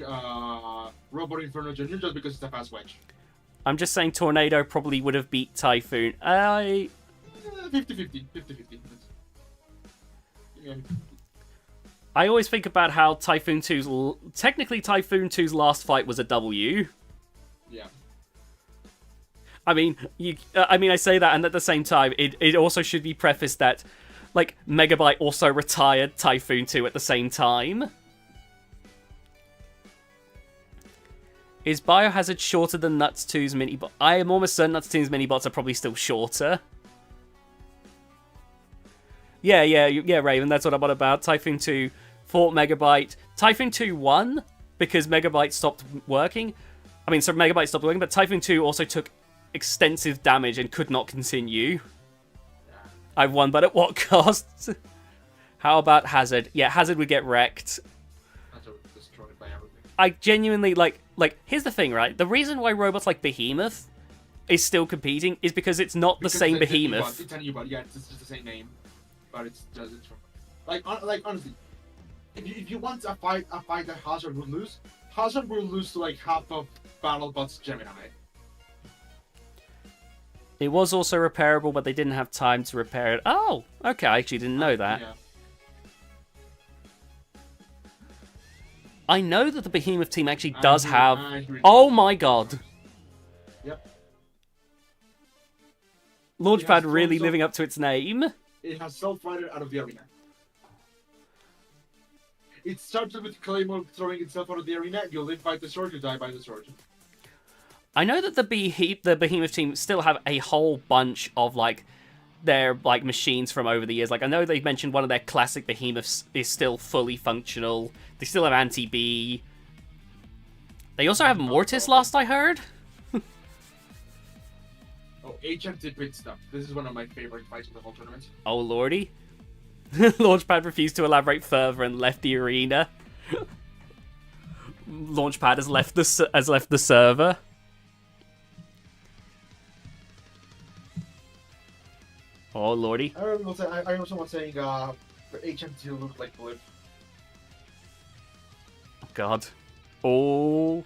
Robot Inferno Jr. just because it's a fast wedge. I'm just saying Tornado probably would have beat Typhoon. 50-50. 50-50. Yeah. I always think about how Typhoon 2's... Technically, Typhoon 2's last fight was a W. Yeah. I mean, I say that, and at the same time, it also should be prefaced that, like, Megabyte also retired Typhoon 2 at the same time. Is Biohazard shorter than Nuts 2's mini-bot? I am almost certain Nuts 2's mini-bots are probably still shorter. Yeah, Raven, that's what I'm on about. Typhoon 2 fought Megabyte. Typhoon 2 won because Megabyte stopped working. Megabyte stopped working, but Typhoon 2 also took extensive damage and could not continue. I won, but at what cost? How about Hazard? Yeah, Hazard would get wrecked. Destroyed by everything. I genuinely, like, here's the thing, right? The reason why robots like Behemoth is still competing is because it's not the same Behemoth. It's a new bot. Yeah, it's just the same name, but it's like honestly, if you want a fight that Hazard would lose to like half of BattleBot's Gemini. It was also repairable, but they didn't have time to repair it. Oh, okay, I actually didn't know that. Yeah. I know that the Behemoth team actually does have... Oh my god. Yep. Launchpad really living up to its name. It has self-righted out of the arena. It started with Claymore throwing itself out of the arena. You live by the sword, you die by the sword. I know that the Behemoth team still have a whole bunch of, like, their, like, machines from over the years. Like, I know they mentioned one of their classic Behemoths is still fully functional. They still have Anti-B. They also have Mortis, last I heard. Oh, HMT pit stuff. This is one of my favorite fights of the whole tournament. Oh, lordy. Launchpad refused to elaborate further and left the arena. Launchpad has left the server. Oh, lordy. I remember someone saying for HMT to look like Blip. God. Oh.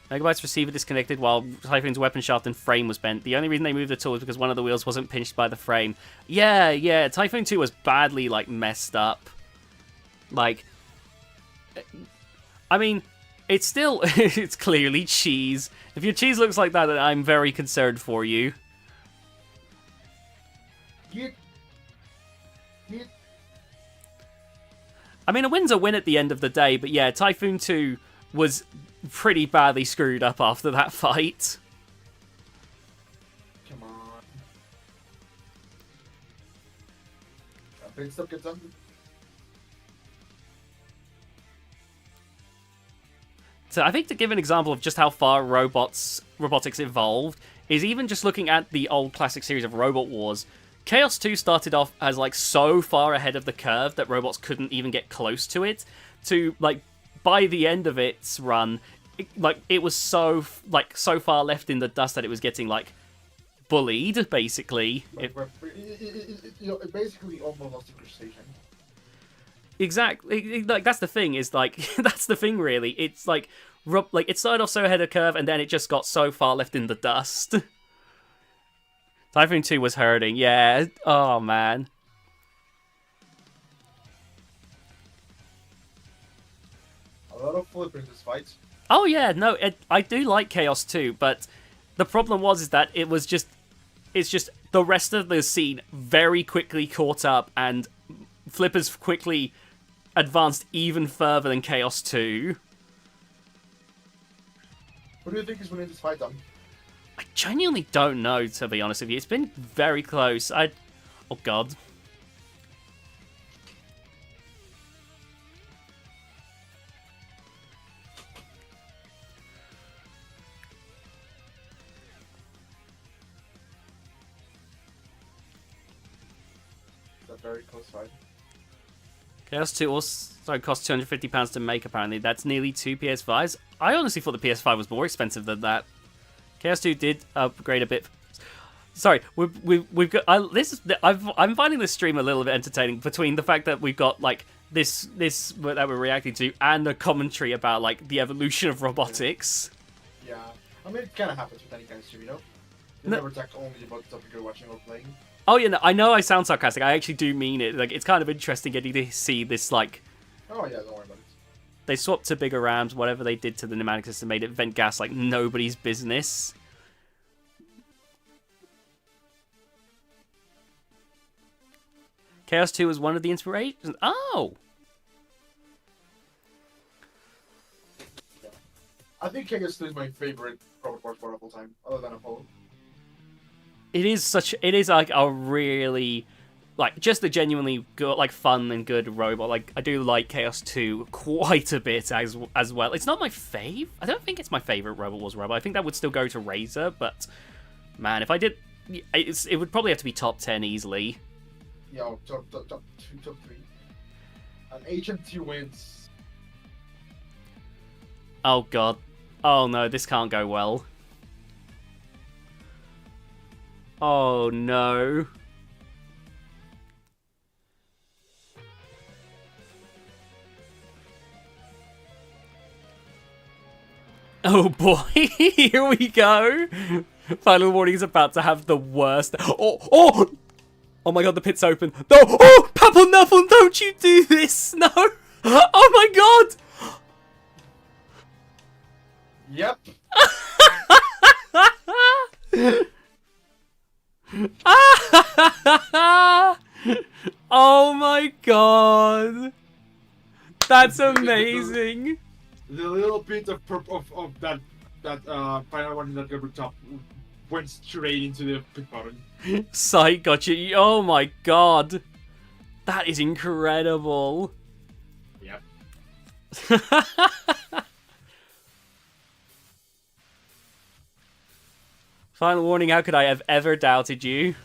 Megabyte's receiver disconnected while Typhoon's weapon shaft and frame was bent. The only reason they moved the tool was because one of the wheels wasn't pinched by the frame. Yeah. Typhoon 2 was badly, like, messed up. Like, I mean, it's still, it's clearly cheese. If your cheese looks like that, then I'm very concerned for you. I mean, a win's a win at the end of the day, but yeah, Typhoon 2 was pretty badly screwed up after that fight. Come on. Pit stop gets done. So I think to give an example of just how far robotics evolved, is even just looking at the old classic series of Robot Wars, Chaos 2 started off as like so far ahead of the curve that robots couldn't even get close to it. To like by the end of its run, it was so far left in the dust that it was getting like bullied, basically. It basically almost lost the crustacean. Exactly, like that's the thing. Is like that's the thing. Really, it's like it started off so ahead of curve, and then it just got so far left in the dust. Typhoon 2 was hurting. Yeah. Oh man. A lot of flippers this fight. Oh yeah, no, I do like Chaos 2, but the problem is that it's just the rest of the scene very quickly caught up, and Flippers quickly advanced even further than Chaos 2. What do you think is winning this fight, then? I genuinely don't know, to be honest with you. It's been very close. Oh god. It's a very close fight. Chaos 2 also cost £250 to make, apparently. That's nearly 2 PS5s. I honestly thought the PS5 was more expensive than that. Chaos 2 did upgrade a bit. Sorry, we've got... I'm finding this stream a little bit entertaining between the fact that we've got, like, this that we're reacting to and a commentary about, like, the evolution of robotics. Yeah. I mean, it kind of happens with any kind of stream, you know? You never talk only about the topic you're watching or playing. Oh, yeah, no, I know I sound sarcastic. I actually do mean it. Like, it's kind of interesting getting to see this, like... Oh, yeah, don't worry about it. They swapped to bigger rams. Whatever they did to the pneumatic system made it vent gas like nobody's business. Chaos 2 was one of the inspirations. Oh! Yeah. I think Chaos 2 is my favorite Robot Wars of all time, other than Apollo. It is like a really, like, just a genuinely good, like, fun and good robot. Like, I do like Chaos 2 quite a bit as well. It's not my fave. I don't think it's my favorite Robot Wars robot. I think that would still go to Razor, but man, if I did, it would probably have to be top 10 easily. Yeah, top 2, top 3. And HM2 wins. Oh god. Oh no, this can't go well. Oh no. Oh boy, here we go. Final Warning is about to have the worst. Oh my god, the pit's open. No! Oh, Papal Nuffle, don't you do this! No! Oh my god! Yep. Oh my god! That's amazing. The little bit of that final one that got top went straight into the pick button. Sight got you. Oh my god. That is incredible. Yep. Final Warning, how could I have ever doubted you?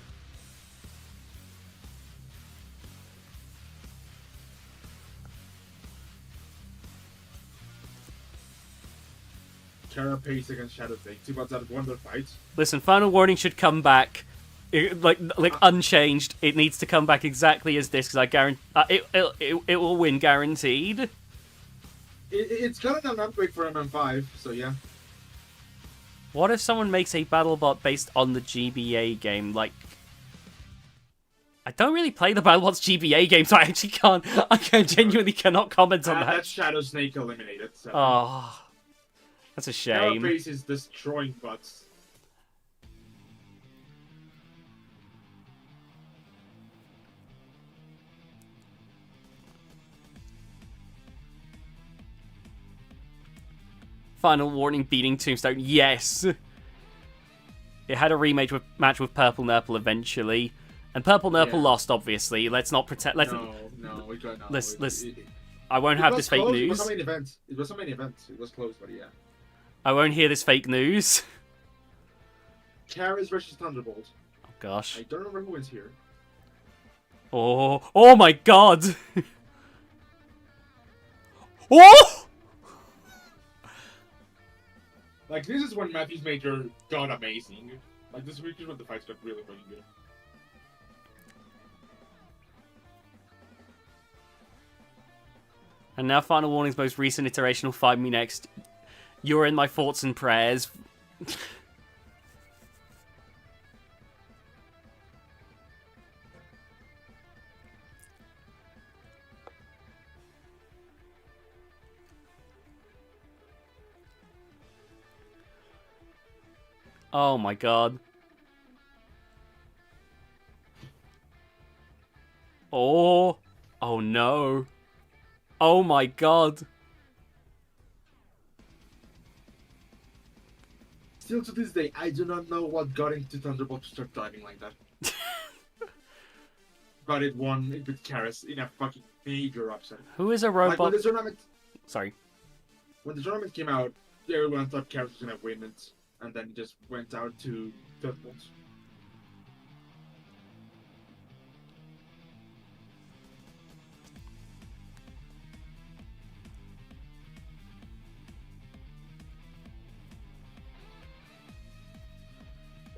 Carapace against Shadowfake. Too much that wonder fight. Listen, Final Warning should come back like unchanged. It needs to come back exactly as this because I guarantee it will win, guaranteed. It's got an upgrade for MM5, so yeah. What if someone makes a BattleBot based on the GBA game? Like, I don't really play the BattleBot's GBA game, so I actually can't. Genuinely cannot comment on that. That's Shadow Snake eliminated. So. Oh, that's a shame. Carapace is destroying bots. Final Warning beating Tombstone. Yes! It had a rematch with Purple Nurple eventually. And Purple Nurple lost, obviously. Let's not pretend... No, we got no. I won't have this fake news. It was a main event. It was close, but yeah. I won't hear this fake news. Karis versus Thunderbolt. Oh gosh. I don't remember who is here. Oh my god! Oh! Like, this is when Matthew's Major got amazing. Like, this week is when the fights got really fucking good. And now Final Warning's most recent iteration will find me next. You're in my thoughts and prayers. Oh my god. Oh. Oh no. Oh my god. Still to this day, I do not know what got into Thunderbolt to start driving like that. But it won with Karis in a fucking major upset. Who is a Like, robot? when the tournament... Sorry. When the tournament came out, everyone thought Karis was gonna win it. And then it just went out to Thunderbolt.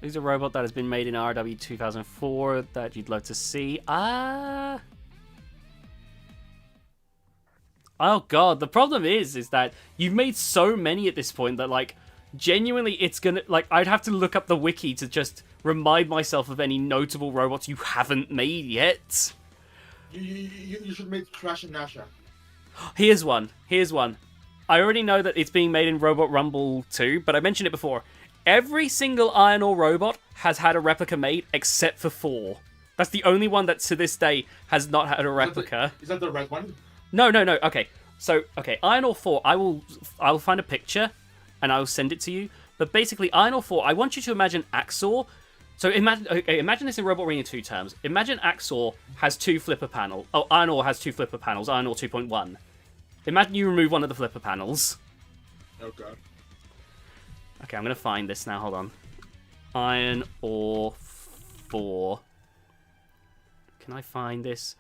Who's a robot that has been made in RW 2004 that you'd love to see? Oh god, the problem is that you've made so many at this point that, like, genuinely it's gonna, like, I'd have to look up the wiki to just remind myself of any notable robots you haven't made yet. You should make Crash and Nasha. Here's one. I already know that it's being made in Robot Rumble 2, but I mentioned it before. Every single Iron Ore robot has had a replica made except for 4. That's the only one that to this day has not had a replica. Is that the red one? No. Okay. So, Iron Ore 4, I will find a picture and I will send it to you. But basically, Iron Ore 4, I want you to imagine Axor. So imagine this in Robot Arena 2 terms. Imagine Axor has 2 flipper panels. Oh, Iron Ore has 2 flipper panels, Iron Ore 2.1. Imagine you remove one of the flipper panels. Oh god. Okay, I'm going to find this now. Hold on. Iron Ore 4. Can I find this?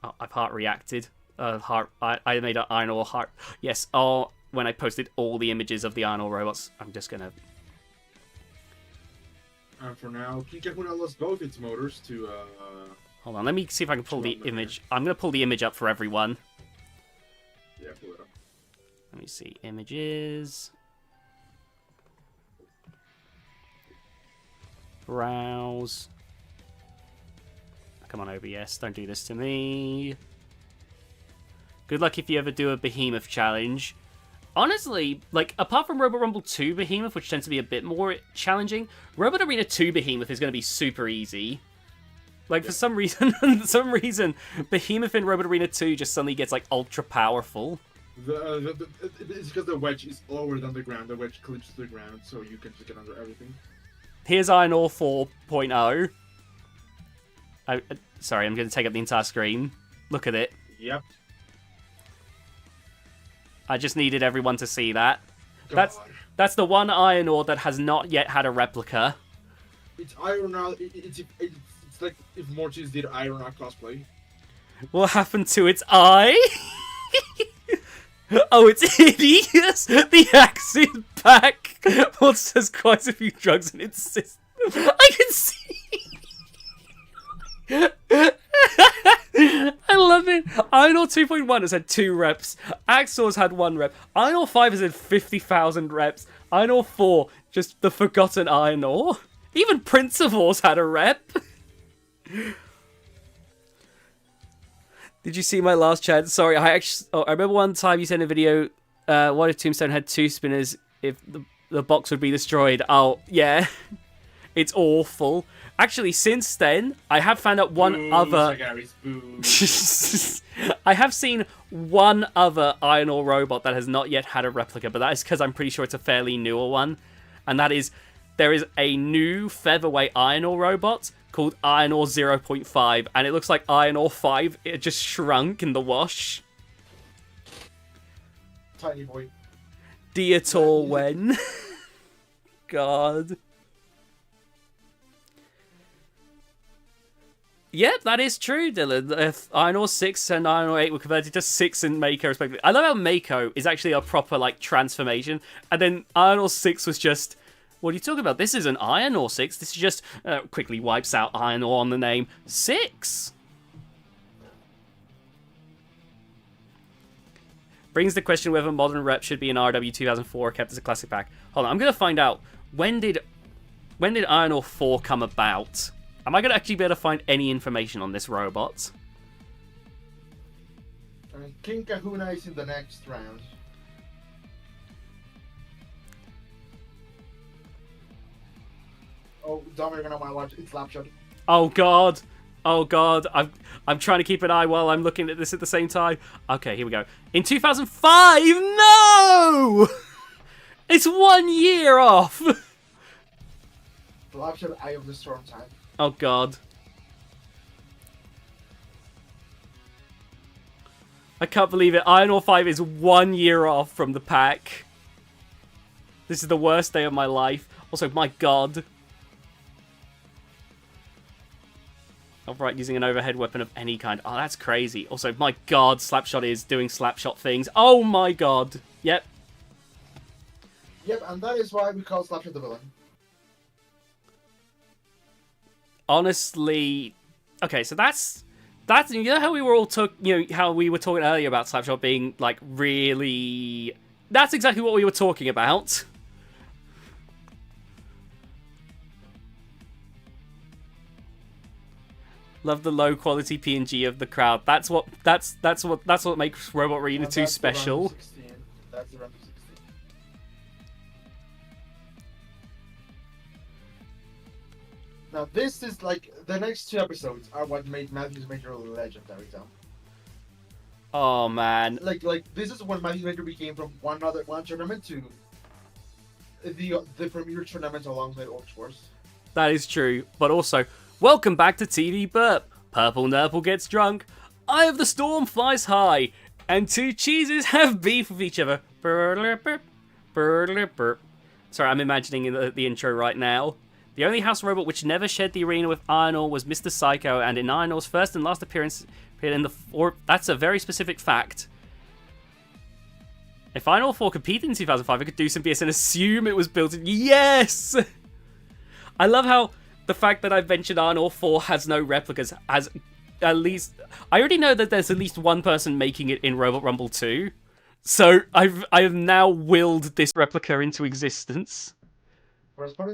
Oh, I've heart reacted. I made an Iron Ore heart. Yes, when I posted all the images of the Iron Ore robots. I'm just going to... And for now, King Kahuna lost both its motors to... Hold on, let me see if I can pull the image. I'm going to pull the image up for everyone. Yeah, pull it up. Let me see. Images. Browse. Come on, OBS. Don't do this to me. Good luck if you ever do a Behemoth challenge. Honestly, like, apart from Robot Rumble 2 Behemoth, which tends to be a bit more challenging, Robot Arena 2 Behemoth is going to be super easy. Like, for some reason, Behemoth in Robot Arena 2 just suddenly gets, like, ultra powerful. It's because the wedge is lower than the ground. The wedge cleaves to the ground, so you can just get under everything. Here's Iron Ore 4.0. Sorry, I'm going to take up the entire screen. Look at it. Yep. I just needed everyone to see that. God. That's the one Iron Ore that has not yet had a replica. It's Iron Ore. It's like if Mortis did Iron Ore cosplay. What happened to its eye? Oh, it's hideous! The axe is back! Mortis has quite a few drugs in its system. I can see! I love it! Iron Ore 2.1 has had 2 reps. Axor's had 1 rep. Iron Ore 5 has had 50,000 reps. Iron Ore 4, just the forgotten Iron Ore. Even Prince of Ore's had a rep. Did you see my last chat? Sorry, I remember one time you sent a video. What if Tombstone had 2 spinners? If the box would be destroyed? Oh yeah, it's awful. Actually, since then, I have found out one other. I have seen one other Iron Ore robot that has not yet had a replica, but that is because I'm pretty sure it's a fairly newer one, and that is there is a new featherweight Iron Ore robot called Iron Ore 0.5, and it looks like Iron Ore 5. It just shrunk in the wash. Tiny boy. Dear tall when. god. Yep, that is true, Dylan. If Iron Ore 6 and Iron Ore 8 were converted to 6 and Mako, respectively. I love how Mako is actually a proper, like, transformation. And then Iron Ore 6 was just... What are you talking about? This isn't Iron Ore 6. This is just... quickly wipes out Iron Ore on the name. 6! Brings the question whether Modern Rep should be in RW 2004 or kept as a classic pack. Hold on, I'm going to find out. When did Iron Ore 4 come about? Am I going to actually be able to find any information on this robot? I mean, King Kahuna is in the next round. Oh, Dom, you're gonna want to watch it. Slapshot. Oh god. Oh god. I'm trying to keep an eye while I'm looking at this at the same time. Okay, here we go. In 2005, no! It's 1 year off. Slapshot, Eye of the Storm time. Oh god. I can't believe it. Iron Ore 5 is 1 year off from the pack. This is the worst day of my life. Also, my god. Alright, using an overhead weapon of any kind. Oh, that's crazy. Also, my god, Slapshot is doing Slapshot things. Oh my god. Yep. Yep, and that is why we call Slapshot the villain. Honestly, okay, so that's you know how we were all how we were talking earlier about Slapshot being like really. That's exactly what we were talking about. Love the low quality PNG of the crowd. That's what makes Robot Arena 2 special. That's the round of 16. Now this is like the next 2 episodes are what made Matthew's Major legendary, Tom. Oh man. Like this is when Matthew's Major became from one tournament to the premier tournament alongside Orcs Wars. That is true, but also welcome back to TV Burp. Purple Nurple gets drunk. Eye of the Storm flies high, and 2 cheeses have beef with each other. Sorry, I'm imagining the intro right now. The only house robot which never shed the arena with Iron Ore was Mr. Psycho, and in Iron Ore's first and last appearance appeared in the... That's a very specific fact. If Iron Ore 4 competed in 2005, I could do some BS and assume it was built in... Yes! I love how the fact that I've mentioned Iron Ore 4 has no replicas has at least... I already know that there's at least one person making it in Robot Rumble 2. So I have now willed this replica into existence.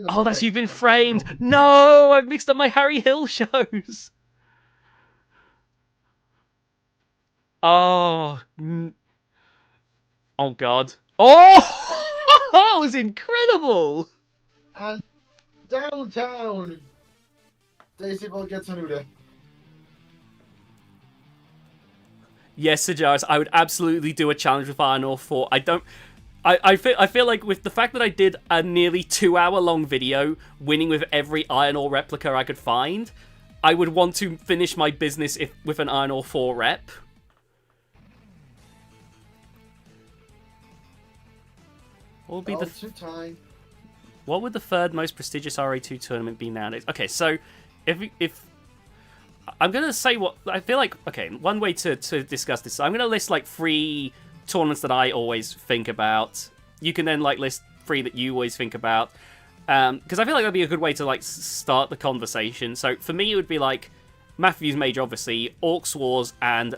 Oh, that's You've Been Framed. No, I've mixed up my Harry Hill shows. Oh. Oh, God. Oh! That was incredible. And downtown, Daisy will get Sanuda. Yes, Sajaris, I would absolutely do a challenge with Iron Ore 4. I feel like with the fact that I did a nearly 2-hour-long video winning with every Iron Ore replica I could find, I would want to finish my business with an Iron Ore 4 rep. What would be what would the 3rd most prestigious RA2 tournament be nowadays? Okay, so if I'm gonna say what I feel like. Okay, one way to discuss this. So I'm gonna list like 3 tournaments that I always think about. You can then like list 3 that you always think about, because I feel like that'd be a good way to like start the conversation. So for me, it would be like Matthew's Major, obviously, Orcs Wars, and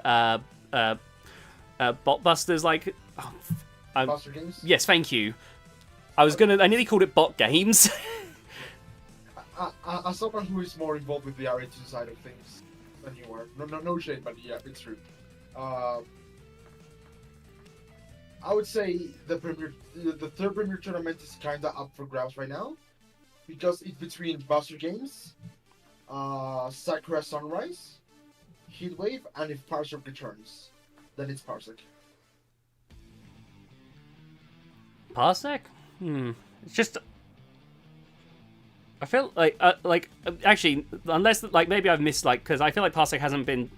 Botbusters. Like, Buster Games. Yes, thank you. I nearly called it Bot Games. As someone who is more involved with the R2 side of things than you are, no shade, but yeah, it's true. I would say the 3rd Premier Tournament is kinda up for grabs right now, because it's between Buster Games, Sakura Sunrise, Heatwave, and if Parsec returns, then it's Parsec. Parsec? It's just... I feel like actually, unless, like, maybe I've missed, like, because I feel like Parsec hasn't been,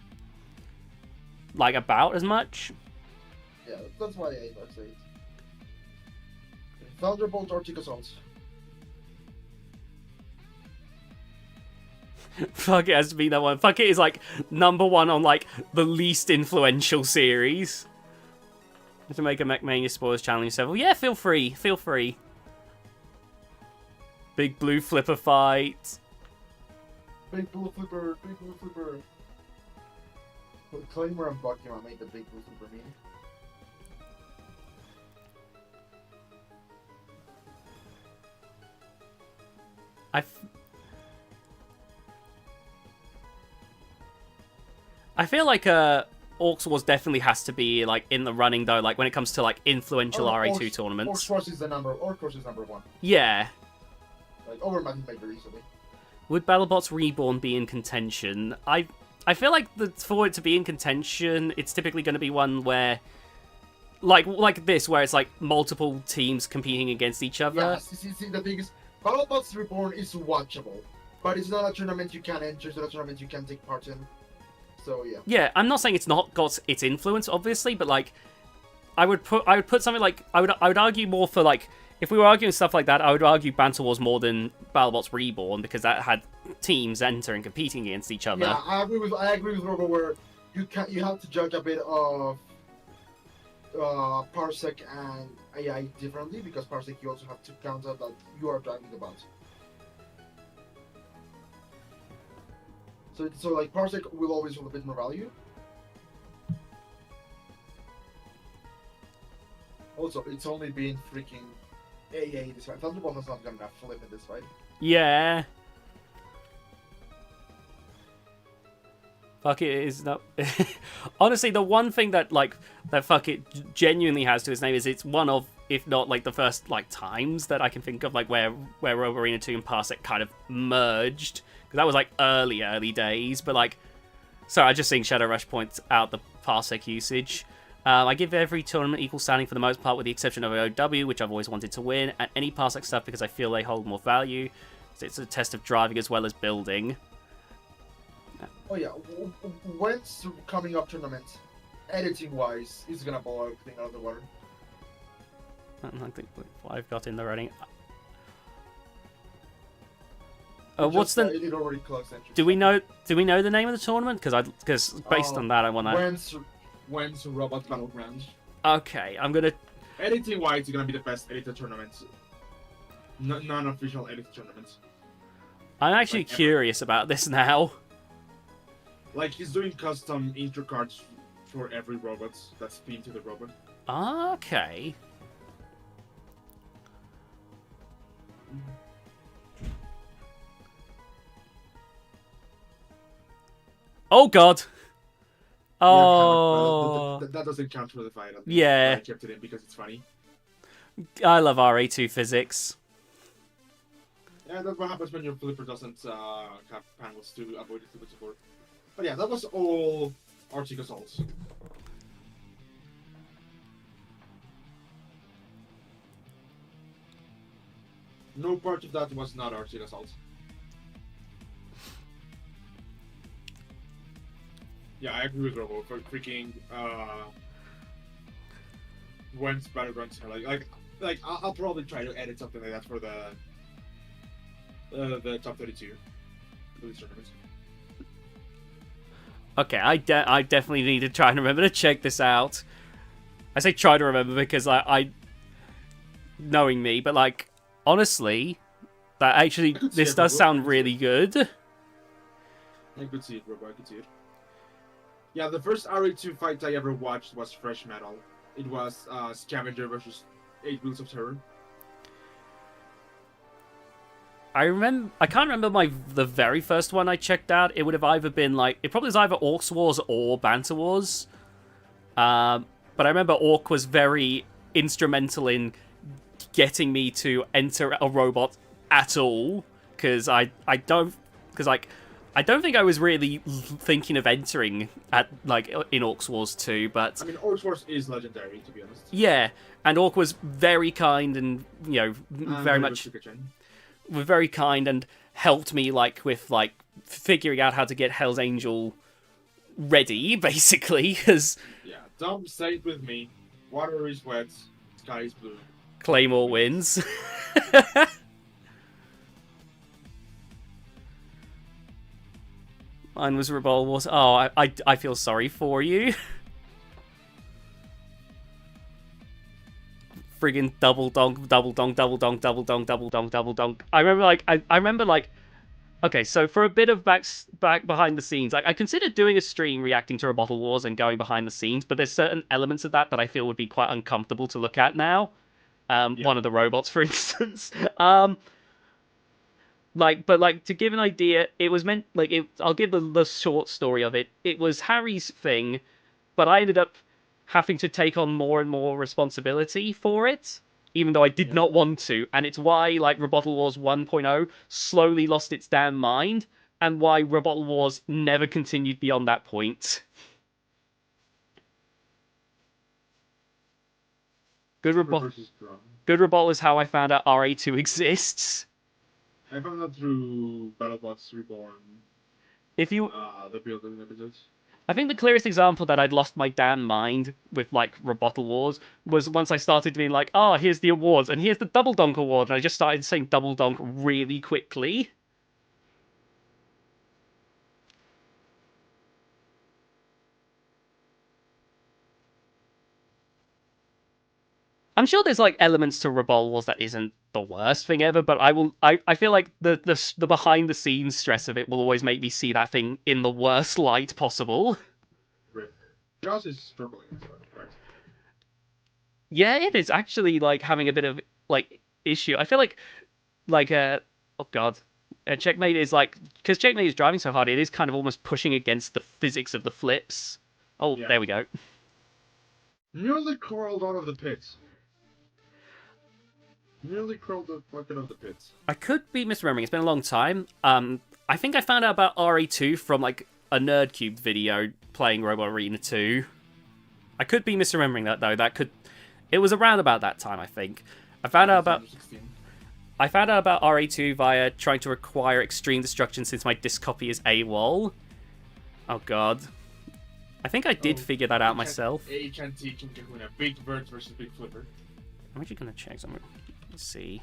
like, about as much. Yeah, that's why I'd say it. Thunderbolt or Tick Assault. Fuck it has to be that one. Fuck it is like #1 on like the least influential series. To make a MechMania spoilers challenge yourself. Yeah, feel free. Feel free. Big blue flipper fight. Big blue flipper, big blue flipper. Claymore and Pokemon made the big blue flipper meme. I feel like Orcs Wars definitely has to be like in the running though, like when it comes to like influential RA2 tournaments. Orcs Wars is number 1. Yeah. Like over Matthew Major easily. Would BattleBots Reborn be in contention? I feel like for it to be in contention, it's typically going to be one where like this, where it's like multiple teams competing against each other. Yeah, see, the thing is, BattleBots Reborn is watchable, but it's not a tournament you can enter, it's not a tournament you can take part in. So yeah. Yeah, I'm not saying it's not got its influence, obviously, but like, I would put something like I would argue more for like if we were arguing stuff like that, I would argue Banter Wars more than BattleBots Reborn because that had teams entering competing against each other. Yeah, I agree with Robo where you have to judge a bit of Parsec and AI differently because Parsec you also have to count out that you are driving the bot. So like Parsec will always hold a bit more value. Also, it's only been freaking AA this fight. Thunderbolt has not gotten enough flip in this fight. Yeah. Fuck it is not. Honestly, the one thing that like that fuck it genuinely has to its name is it's one of, if not like the first like times that I can think of like where Robo Arena 2 and Parsec kind of merged. Because that was like early days, but like, sorry, I just seeing Shadow Rush points out the Parsec usage. I give every tournament equal standing for the most part, with the exception of OW, which I've always wanted to win, and any Parsec stuff because I feel they hold more value. So it's a test of driving as well as building. Oh yeah, when's coming up tournament, editing-wise, is gonna blow everything out of the water. I don't think what I've got in the running. What's the? It already closed entry. Do we know the name of the tournament? Because based on that, I want to. When's Robot Battlegrounds? Okay, I'm gonna. Editing wise, it's gonna be the best edited tournament. Non-official edited tournament. I'm actually curious about this now. Like he's doing custom intro cards for every robot that's themed to the robot. Okay. Oh god. Oh. That doesn't count for the fight. Yeah. I kept it in because it's funny. I love RA2 physics. Yeah, that's what happens when your flipper doesn't have panels to avoid the support. But yeah, that was all Arctic Assaults. No part of that was not Arctic Assault. Yeah, I agree with Robo for freaking when's Battlegrounds like I'll probably try to edit something like that for the top 32 for this tournament. Okay, I definitely need to try and remember to check this out. I say try to remember because I knowing me, but like honestly, that actually this does sound really good. I could see it, Robo. I could see it. Yeah, the first RA2 fight I ever watched was Fresh Metal. It was Scavenger versus 8 Wheels of Terror. I can't remember the very first one I checked out. It would have either been like, it probably was either Orcs Wars or Banter Wars. But I remember Orc was very instrumental in getting me to enter a robot at all. Because I don't think I was really thinking of entering at like in Orcs Wars 2, but I mean Orcs Wars is legendary to be honest. Yeah, and Orc was very kind and very much very kind and helped me like with like figuring out how to get Hell's Angel ready basically because Dom, say it with me. Water is wet, sky is blue. Claymore wins. Mine was Rebel Wars. Oh, I feel sorry for you. Friggin' double donk, double donk, double donk, double donk, double donk, double donk. I remember like. Okay, so for a bit of back behind the scenes, I considered doing a stream reacting to Rebottle Wars and going behind the scenes, but there's certain elements of that I feel would be quite uncomfortable to look at now. One of the robots, for instance. But to give an idea, it was meant like I'll give the short story of it. It was Harry's thing, but I ended up having to take on more and more responsibility for it, even though I did not want to. And it's why like Rebottle Wars 1.0 slowly lost its damn mind, and why Rebottle Wars never continued beyond that point. Good Rebottle is how I found out RA2 exists. I found that through BattleBots Reborn. If you the building episodes. I think the clearest example that I'd lost my damn mind with like Rebottle Wars was once I started being like, oh, here's the awards and here's the Double Donk award, and I just started saying Double Donk really quickly. I'm sure there's like elements to Rebottle Wars that isn't the worst thing ever, but I feel like the behind the scenes stress of it will always make me see that thing in the worst light possible. Jaws is struggling, right? Yeah, it is actually like having a bit of like issue. I feel like oh god, Checkmate is like, because Checkmate is driving so hard, it is kind of almost pushing against the physics of the flips. Oh, yeah. There we go. Nearly crawled out of the pits. Nearly crawled the fuck out of the pits. I could be misremembering. It's been a long time. I think I found out about RE2 from like a NerdCube video playing Robo Arena 2. I could be misremembering that though. It was around about that time, I think. I found out about RA2 via trying to acquire Extreme Destruction since my disc copy is AWOL. Oh god. I think I did figure that out myself. HNT can win a big vert versus big flipper. I'm actually gonna check something. Let's see.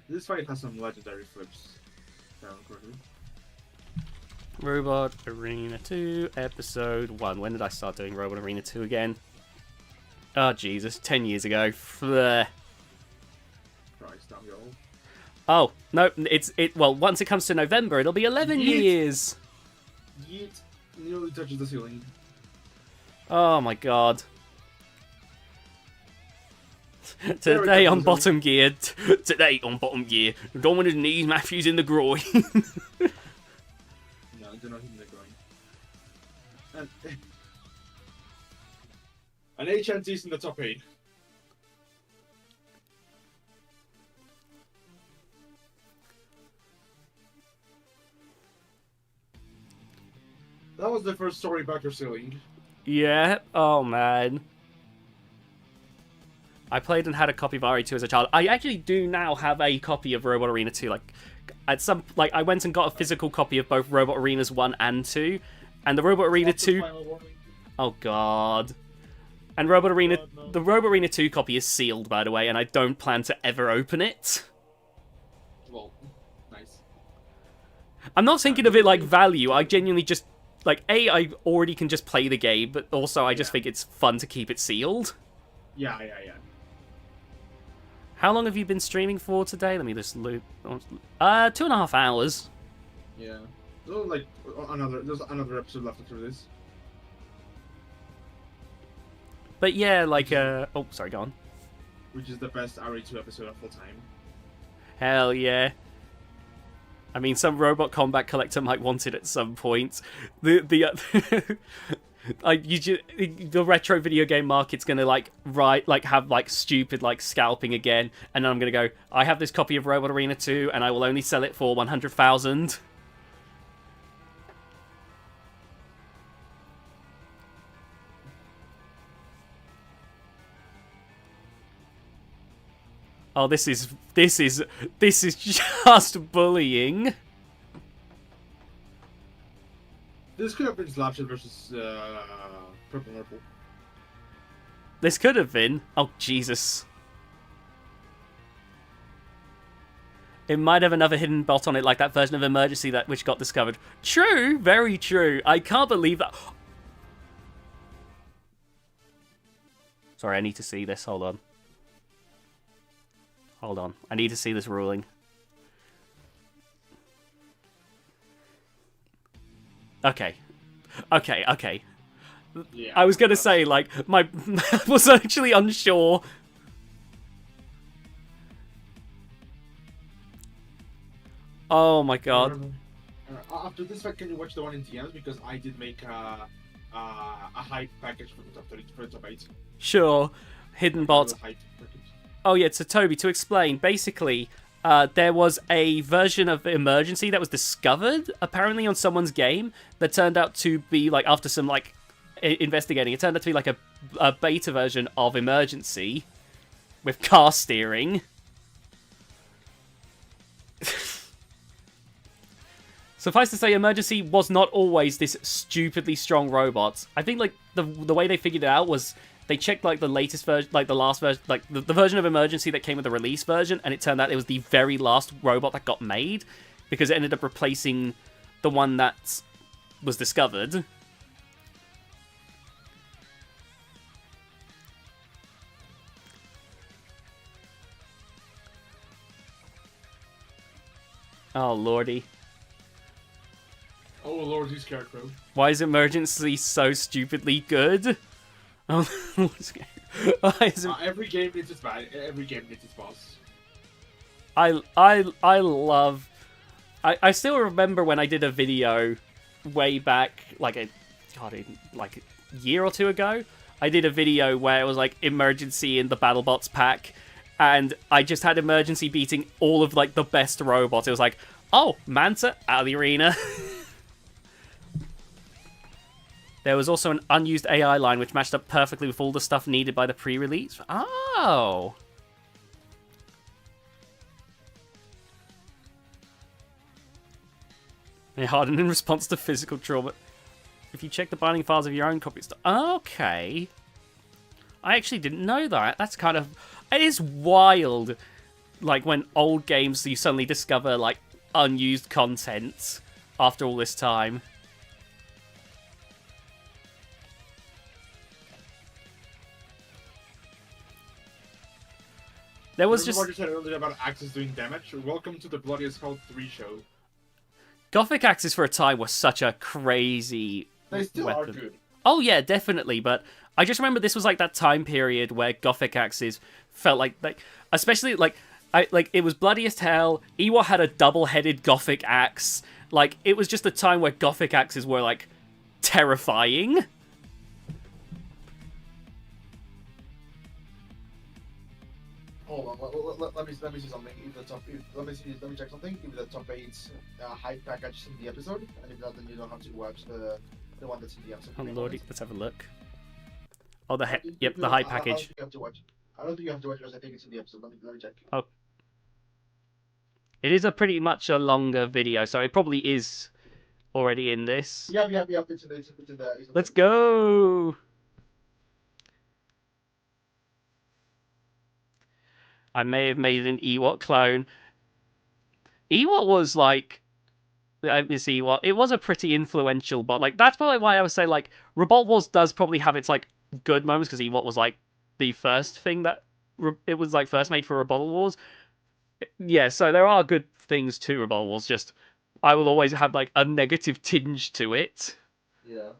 This fight has some legendary flips. Robot Arena 2, Episode 1. When did I start doing Robot Arena 2 again? Oh, Jesus. 10 years ago. Bleh. Christ, I'm old. Oh, no. Well, once it comes to November, it'll be 11 years. Yeet nearly touches the ceiling. Oh, my God. Today on Bottom Gear. Today on Bottom Gear. Dominus knees, Matthews in the groin. No, do not hit the groin. And HNT's in the top 8. That was the first story about your ceiling. Yeah. Oh, man. I played and had a copy of RE2 as a child. I actually do now have a copy of Robot Arena 2. I went and got a physical copy of both Robot Arenas 1 and 2, and the Robot Arena 2. Oh god. And the Robot Arena 2 copy is sealed, by the way, and I don't plan to ever open it. Well, nice. I'm not thinking of it like value. I genuinely just I already can just play the game, but also I just think it's fun to keep it sealed. Yeah. How long have you been streaming for today? Let me just loop. 2.5 hours. Yeah. There's another episode left after this. But yeah, oh, sorry, go on. Which is the best RE2 episode of all time. Hell yeah. I mean, some robot combat collector might want it at some point. The retro video game market's gonna have stupid scalping again, and then I'm gonna go, I have this copy of Robot Arena 2 and I will only sell it for 100,000. Oh, this is just bullying. This could have been Slapshot versus Purple Nurple. This could have been. Oh, Jesus. It might have another hidden bot on it, like that version of Emergency that which got discovered. True, very true. I can't believe that. Sorry, I need to see this. Hold on. Hold on. I need to see this ruling. Okay. Okay. Yeah, I was gonna say, like, I was actually unsure. Oh my god. After this fact, can you watch the one in DMs? Because I did make a hype package for the top 30, for the top 8. Sure. Hidden bots. Oh yeah, so Toby, to explain, basically, there was a version of Emergency that was discovered, apparently on someone's game, that turned out to be, like, after some, like, investigating, it turned out to be, like, a beta version of Emergency with car steering. Suffice to say, Emergency was not always this stupidly strong robot. I think, like, the way they figured it out was they checked, like, the latest version, like, the last version, like, the version of Emergency that came with the release version, and it turned out it was the very last robot that got made, because it ended up replacing the one that was discovered. Oh, lordy. Oh lord, he's Scarecrow. Why is Emergency so stupidly good? Oh, why is it... Every game needs its bad. Every game needs its boss. I love... I still remember when I did a video way back, like a year or two ago. I did a video where it was like Emergency in the BattleBots pack, and I just had Emergency beating all of, like, the best robots. It was like, oh, Manta out of the arena. There was also an unused AI line which matched up perfectly with all the stuff needed by the pre-release. Oh! They hardened in response to physical trauma. If you check the binding files of your own copies... Okay. I actually didn't know that. That's kind of... It is wild. Like, when old games, you suddenly discover, like, unused content after all this time. There was just... What you said earlier about Axis doing damage. Welcome to the Bloody as Hell 3 show. Gothic Axes for a time was such a crazy They still weapon. are good. Oh yeah, definitely, but I just remember this was like that time period where Gothic Axes felt like especially like it was bloody as hell. Ewok had a double-headed Gothic axe. Like, it was just a time where Gothic Axes were like terrifying. Hold on, let me see something. Let me check something. If the top 8 hype package is in the episode, and if not, then you don't have to watch the one that's in the episode. Oh lordy, let's have a look. Oh, the Yep, the hype package. I don't think you have to watch. I don't think you have to watch because I think it's in the episode. Let me check. Oh, it is a pretty much a longer video, so it probably is already in this. Yeah. It's in there. Let's go. I may have made an Ewok clone. Ewok was like, this Ewok, it was a pretty influential bot. Like, that's probably why I would say, like, Revolt Wars does probably have its, like, good moments, because Ewok was, like, the first thing that, it was, like, first made for Revolt Wars. Yeah, so there are good things to Revolt Wars, just, I will always have, like, a negative tinge to it. Yeah.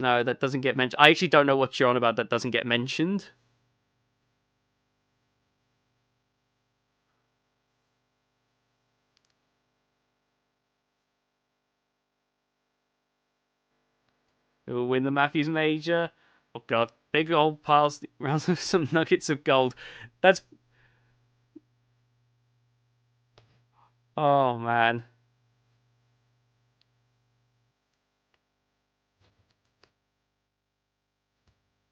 No, that doesn't get mentioned. I actually don't know what you're on about that doesn't get mentioned. Who will win the Matthews Major? Oh god, big old piles around some nuggets of gold. That's... Oh man.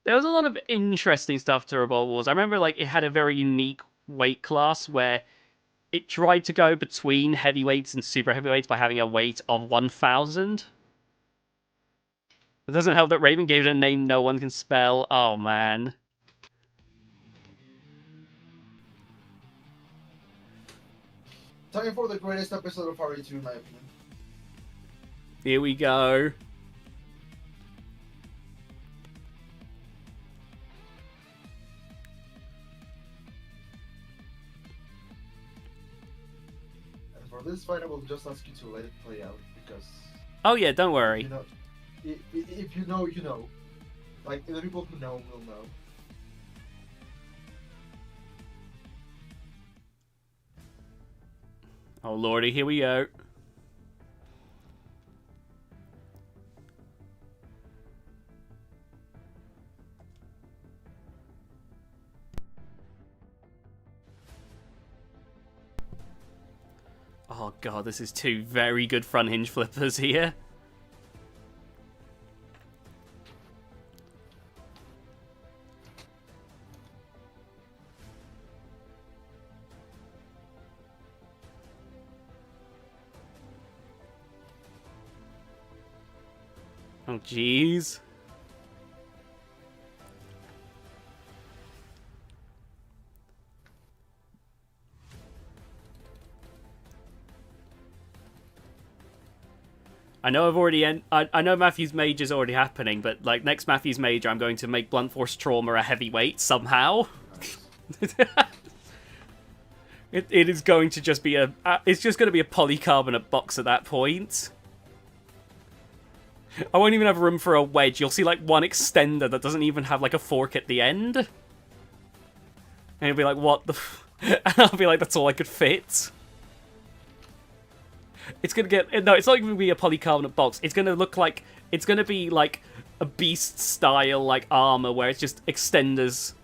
There was a lot of interesting stuff to Revolt Wars. I remember, like, it had a very unique weight class where it tried to go between heavyweights and super heavyweights by having a weight of 1,000. It doesn't help that Raven gave it a name no one can spell. Oh, man. Time for the greatest episode of RE2, in my opinion. Here we go. And for this fight, I will just ask you to let it play out, because... Oh, yeah, don't worry. You know, if you know, you know. Like, the people who know will know. Oh, lordy, here we go. Oh, God, this is two very good front hinge flippers here. Oh, jeez. I know I've already I know Matthew's Major is already happening, but like next Matthew's Major, I'm going to make Blunt Force Trauma a heavyweight somehow. Nice. It is going to just be it's just going to be a polycarbonate box at that point. I won't even have room for a wedge. You'll see like one extender that doesn't even have like a fork at the end. And you'll be like, what the and I'll be like, that's all I could fit. It's gonna get... No, it's not even gonna be a polycarbonate box. It's gonna look like... It's gonna be like a beast-style like armor where it's just extenders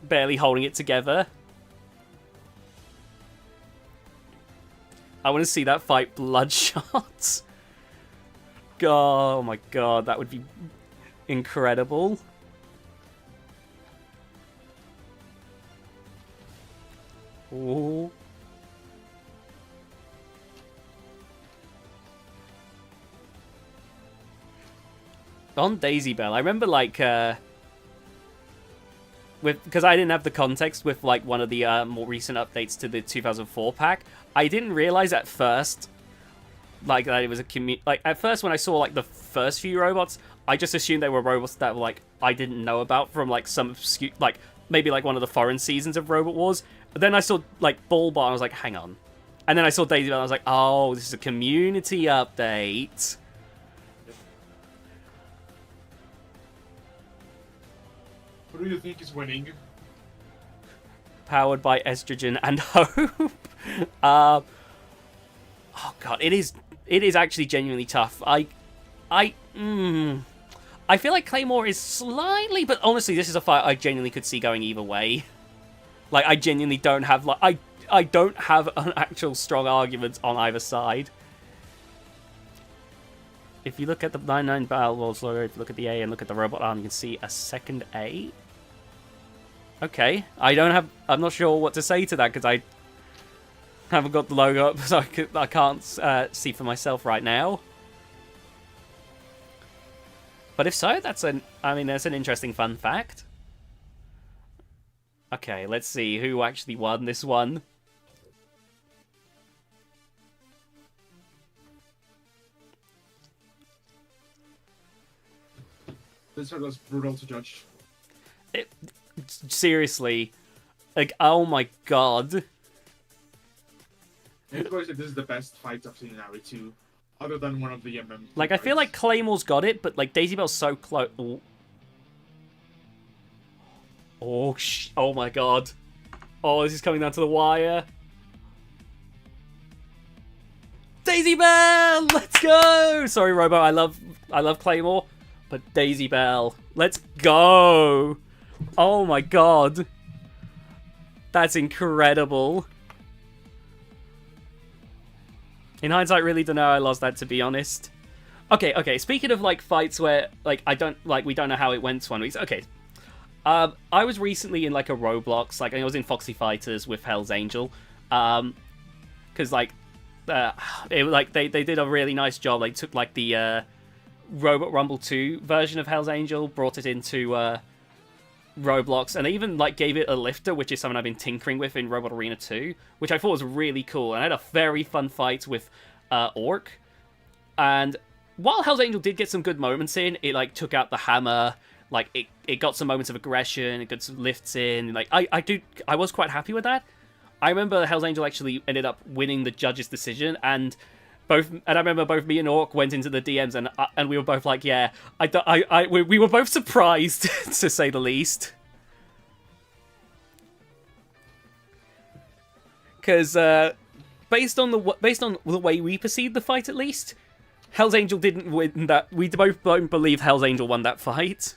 barely holding it together. I want to see that fight Bloodshot. God, oh my god, that would be incredible. Ooh. On Daisy Bell, I remember like because I didn't have the context with like one of the more recent updates to the 2004 pack. I didn't realize at first like that it was a like at first when I saw like the first few robots, I just assumed they were robots that were like I didn't know about from like some obscure like maybe like one of the foreign seasons of Robot Wars. But then I saw like Bull Bar and I was like, hang on. And then I saw Daisy Bell and I was like, oh, this is a community update. Who do you think is winning? Powered by estrogen and hope. Oh god, it is actually genuinely tough. I feel like Claymore is slightly, but honestly, this is a fight I genuinely could see going either way. Like, I genuinely don't have like I don't have an actual strong argument on either side. If you look at the 99 Battle Walls logo, if you look at the A and look at the robot arm, you can see a second A. Okay, I'm not sure what to say to that because I haven't got the logo up, so I can't see for myself right now. But if so, that's an interesting fun fact. Okay, let's see who actually won this one. This one was brutal to judge. Seriously, like, oh my god. Of course, this is the best fight I've seen in RE2, other than one of the Like, I feel like Claymore's got it, but like Daisy Bell's so close. Oh my god. Oh, this is coming down to the wire. Daisy Bell, let's go. Sorry, Robo, I love Claymore, but Daisy Bell, let's go. Oh my god. That's incredible. In hindsight, really don't know how I lost that, to be honest. Okay, speaking of like fights where like we don't know how it went 1 week. Okay. I was recently in like a Roblox, like I was in Foxy Fighters with Hell's Angel. because like they did a really nice job. They took like the Robot Rumble 2 version of Hell's Angel, brought it into Roblox, and they even like gave it a lifter, which is something I've been tinkering with in Robot Arena 2, which I thought was really cool. And I had a very fun fight with Orc. And while Hell's Angel did get some good moments in, it like took out the hammer, like it got some moments of aggression, it got some lifts in. Like I was quite happy with that. I remember Hell's Angel actually ended up winning the judge's decision, and I remember both me and Orc went into the DMs, and we were both like, yeah, we were both surprised to say the least, because based on the way we perceived the fight, at least, Hell's Angel didn't win that. We both don't believe Hell's Angel won that fight.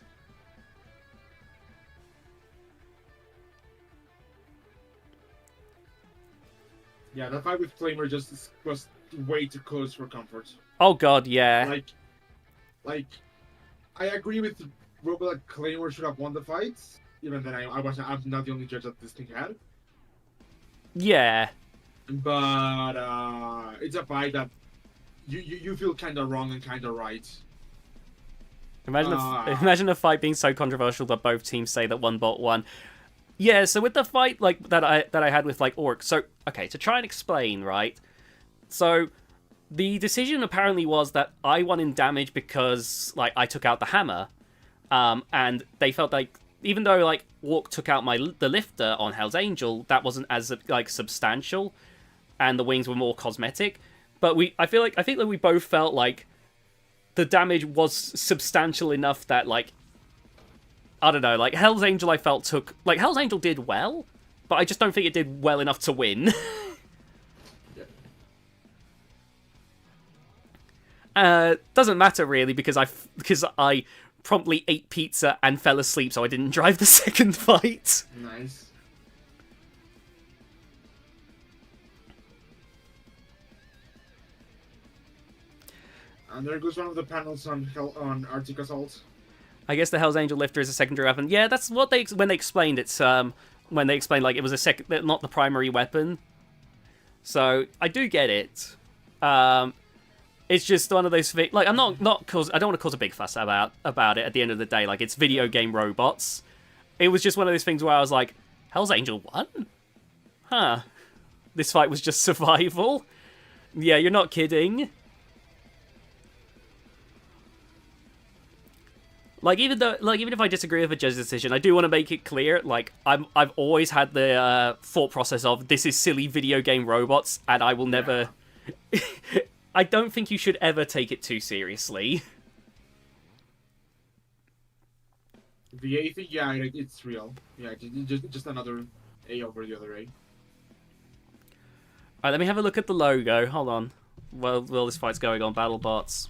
Yeah, the fight with Flamer just was way too close for comfort. Oh god, yeah. Like, I agree with Robot that Claymore should have won the fight. Even then, I'm not the only judge that this thing had. Yeah. But it's a fight that you feel kind of wrong and kind of right. Imagine a fight being so controversial that both teams say that one bot won. Yeah, so with the fight like that I had with like Orc, so okay, to try and explain, right? So the decision apparently was that I won in damage because like I took out the hammer, and they felt like even though like Orc took out the lifter on Hell's Angel, that wasn't as like substantial, and the wings were more cosmetic. But I think that we both felt like the damage was substantial enough that like, I don't know, like Hell's Angel Hell's Angel did well, but I just don't think it did well enough to win. Doesn't matter really because I promptly ate pizza and fell asleep, so I didn't drive the second fight. Nice. And there goes one of the panels on Arctic Assault. I guess the Hell's Angel lifter is a secondary weapon. Yeah, that's what when they explained it. When they explained like it was not the primary weapon. So I do get it. It's just one of those things. Like I don't want to cause a big fuss about it. At the end of the day, like it's video game robots. It was just one of those things where I was like, Hell's Angel won? Huh. This fight was just survival? Yeah, you're not kidding. Like even if I disagree with the judge's decision, I do want to make it clear. Like I've always had the thought process of this is silly video game robots, and I will never. Yeah. I don't think you should ever take it too seriously. The A thing, yeah, it's real. Yeah, just another A over the other A. Alright, let me have a look at the logo. Hold on. Well, this fight's going on. BattleBots.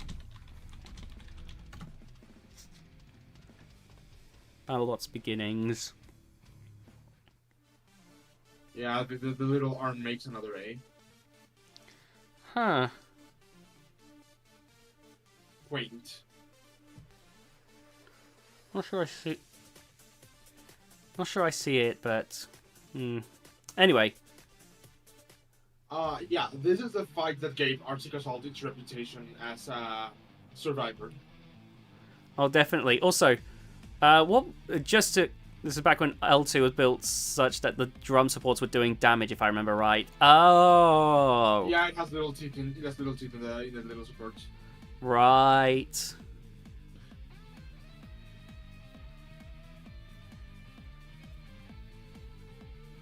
BattleBots beginnings. Yeah, the little arm makes another A. Huh. Wait. Not sure I see it, but anyway. Yeah, this is the fight that gave Arctic Assault its reputation as a survivor. Oh, definitely. Also, this is back when L2 was built such that the drum supports were doing damage, if I remember right. Oh. Yeah, it has little teeth in the little supports. Right.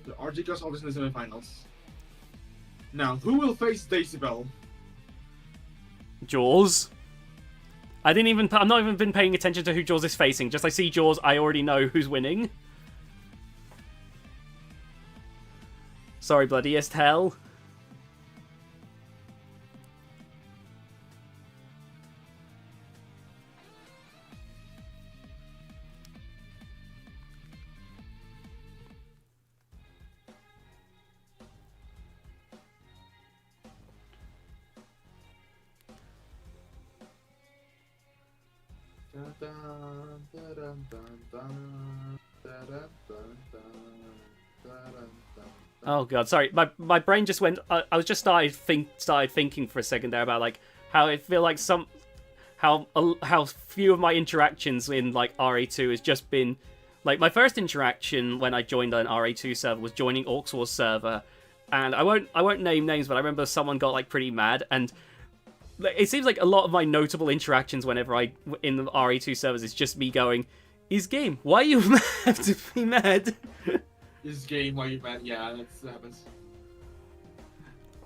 The Arctic Assault is in the semifinals. Now, who will face Decibel? Jaws. I'm not even been paying attention to who Jaws is facing. Just I see Jaws, I already know who's winning. Sorry, bloodiest hell. Oh god, sorry. My brain just went. I was just started thinking for a second there about like how I feel like how few of my interactions in like RA2 has just been like my first interaction when I joined an RA2 server was joining Orcs Wars server, and I won't name names, but I remember someone got like pretty mad, and it seems like a lot of my notable interactions whenever I in the RA2 servers is just me going, "Is game? Why you have to be mad?" This game, why you mad? Yeah, that happens.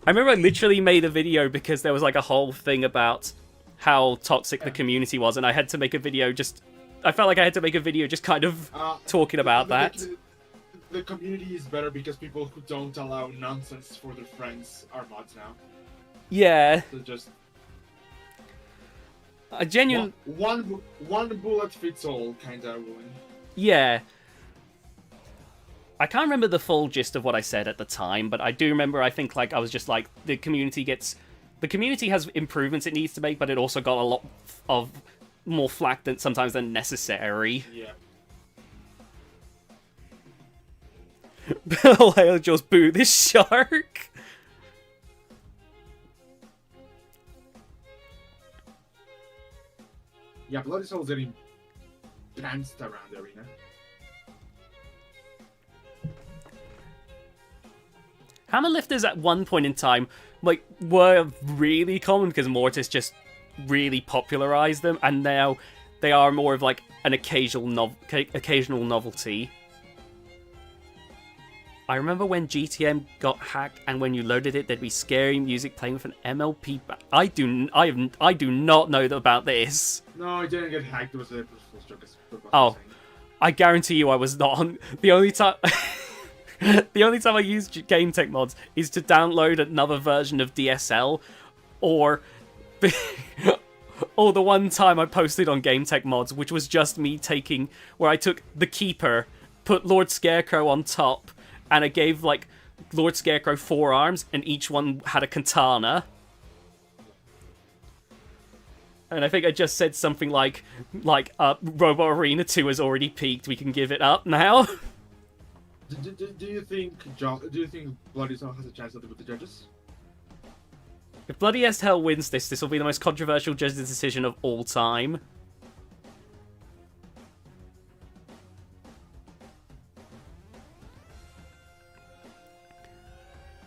I remember I literally made a video because there was like a whole thing about how toxic the community was, and I had to make a video just... I felt like I had to make a video just kind of talking about that. The community is better because people who don't allow nonsense for their friends are mods now. Yeah. So just... A genuine... One bullet fits all kind of ruling. Yeah. I can't remember the full gist of what I said at the time, but I do remember I think like I was just like, the community has improvements it needs to make, but it also got a lot of more flack than sometimes than necessary. Yeah. Bill Hale just boo this shark. Yeah, Bloody Soul's getting danced around the arena. Hammer lifters at one point in time like were really common because Mortis just really popularized them, and now they are more of like an occasional novelty. I remember when GTM got hacked, and when you loaded it, there'd be scary music playing with an MLP. I do not know about this. No, it didn't get hacked. It was a full stroke. Oh, I guarantee you, I was not on the only time. The only time I use game tech mods is to download another version of DSL, or the one time I posted on game tech mods, which was just me where I took the Keeper, put Lord Scarecrow on top, and I gave like Lord Scarecrow 4 arms, and each one had a katana. And I think I just said something like Robo Arena 2 has already peaked, we can give it up now. Do you think Bloody Soul has a chance with the judges? If Bloody Hell wins this will be the most controversial judges' decision of all time.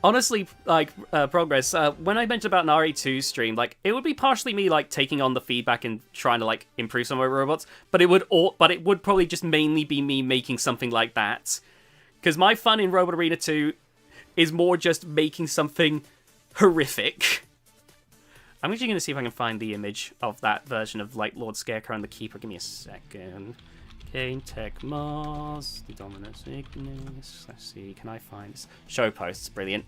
Honestly, like, Progress, when I mentioned about an RE2 stream, like, it would be partially me, like, taking on the feedback and trying to, like, improve some of my robots, but it would probably just mainly be me making something like that. Because my fun in Robot Arena 2 is more just making something horrific. I'm actually going to see if I can find the image of that version of, like, Lord Scarecrow and the Keeper. Give me a second. Game Tech Mods, TheDominusIgnis. Let's see, can I find this? Show posts, brilliant.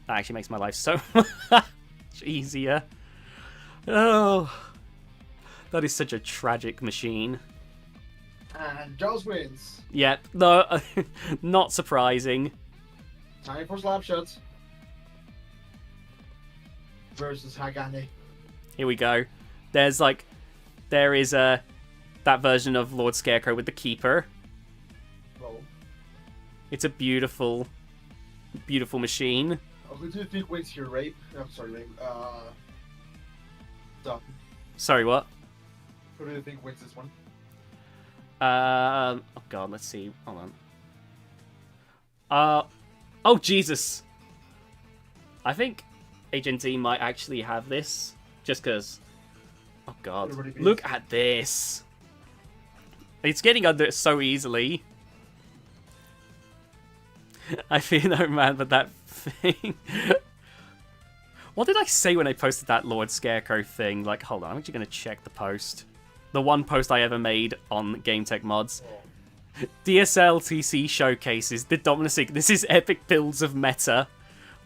That actually makes my life so much easier. Oh, that is such a tragic machine. And Jaws wins. Yeah, no, not surprising. Time for Slapshot versus Hagane. Here we go. There is that version of Lord Scarecrow with the Keeper. Roll. It's a beautiful, beautiful machine. Oh, who do you think wins here, Rape? I'm sorry, Rape. Stop. Sorry, what? Who do you think wins this one? Oh god, let's see. Hold on. Oh Jesus! I think Agent D might actually have this, just because. Oh god, look at this! It's getting under it so easily. I feel no man, but that thing. What did I say when I posted that Lord Scarecrow thing? Like, hold on, I'm actually gonna check the post. The one post I ever made on Game Tech Mods. DSL TC showcases TheDominusIgnis. This is epic builds of meta.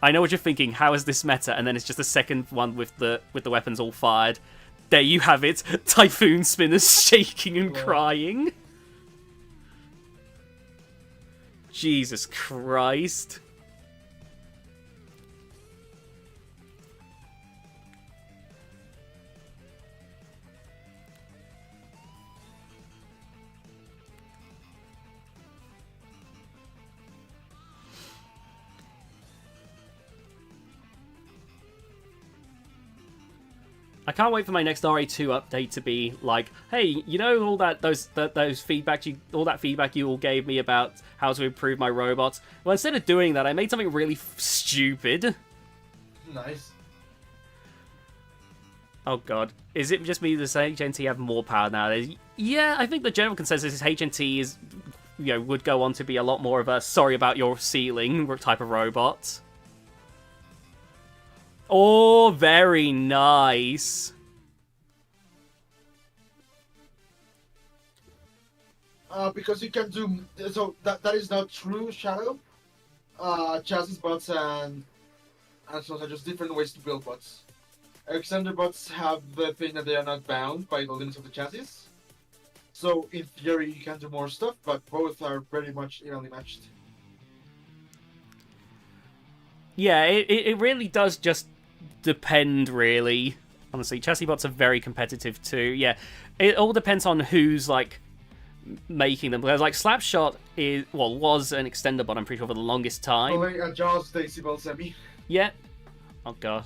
I know what you're thinking. How is this meta? And then it's just the second one with the weapons all fired. There you have it. Typhoon Spinners shaking and crying. Jesus Christ. I can't wait for my next RA2 update to be like, hey, you know all that those feedback all that feedback you all gave me about how to improve my robots. Well, instead of doing that, I made something really stupid. Nice. Oh god, is it just me? Does HNT have more power nowadays? Yeah, I think the general consensus is HNT is, would go on to be a lot more of a sorry about your ceiling type of robot. Oh, very nice. Because you can do so that is not true, Shadow. Chassis bots and so are just different ways to build bots. Extender bots have the thing that they are not bound by the limits of the chassis. So in theory you can do more stuff, but both are very much evenly matched. Yeah, it really does just depend, really. Honestly, chassis bots are very competitive too. Yeah, it all depends on who's like making them. Because like Slapshot was an extender bot, I'm pretty sure, for the longest time. Like a Jaws Daisy Bell Semi. Yeah. Oh god.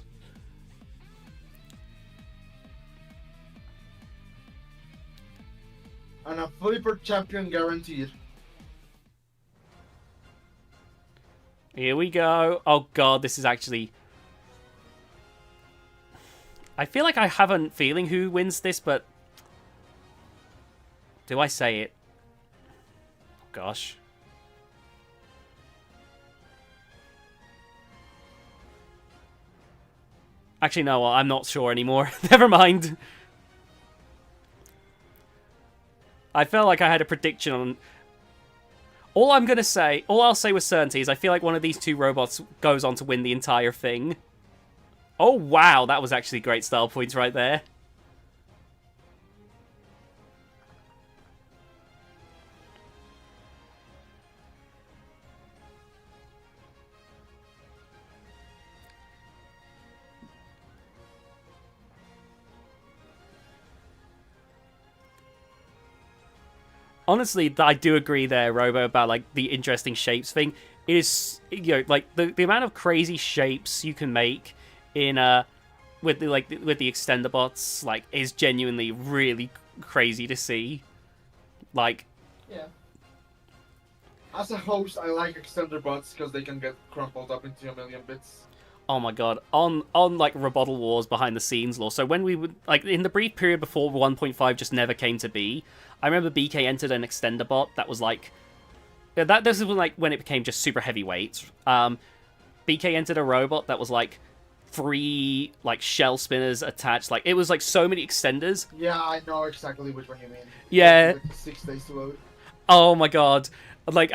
And a Flipper champion guaranteed. Here we go. Oh god, this is actually... I feel like I have a feeling who wins this, but... Do I say it? Gosh. Actually, no, I'm not sure anymore. Never mind. I felt like I had a prediction on... All I'll say with certainty is I feel like one of these two robots goes on to win the entire thing. Oh, wow, that was actually great style points right there. Honestly, I do agree there, Robo, about like the interesting shapes thing. It is, like the amount of crazy shapes you can make in with the extender bots, like, is genuinely really crazy to see. Like, yeah. As a host, I like extender bots because they can get crumpled up into a million bits. oh my god, on like Rebuttal Wars behind the scenes lore. So when we would like in the brief period before 1.5 just never came to be, I remember BK entered an extender bot that was like this is when it became just super heavyweight. BK entered a robot that was like 3 like shell spinners attached. Like it was like so many extenders. Yeah, I know exactly which one you mean. Yeah. Like 6 days to load. Oh my god. Like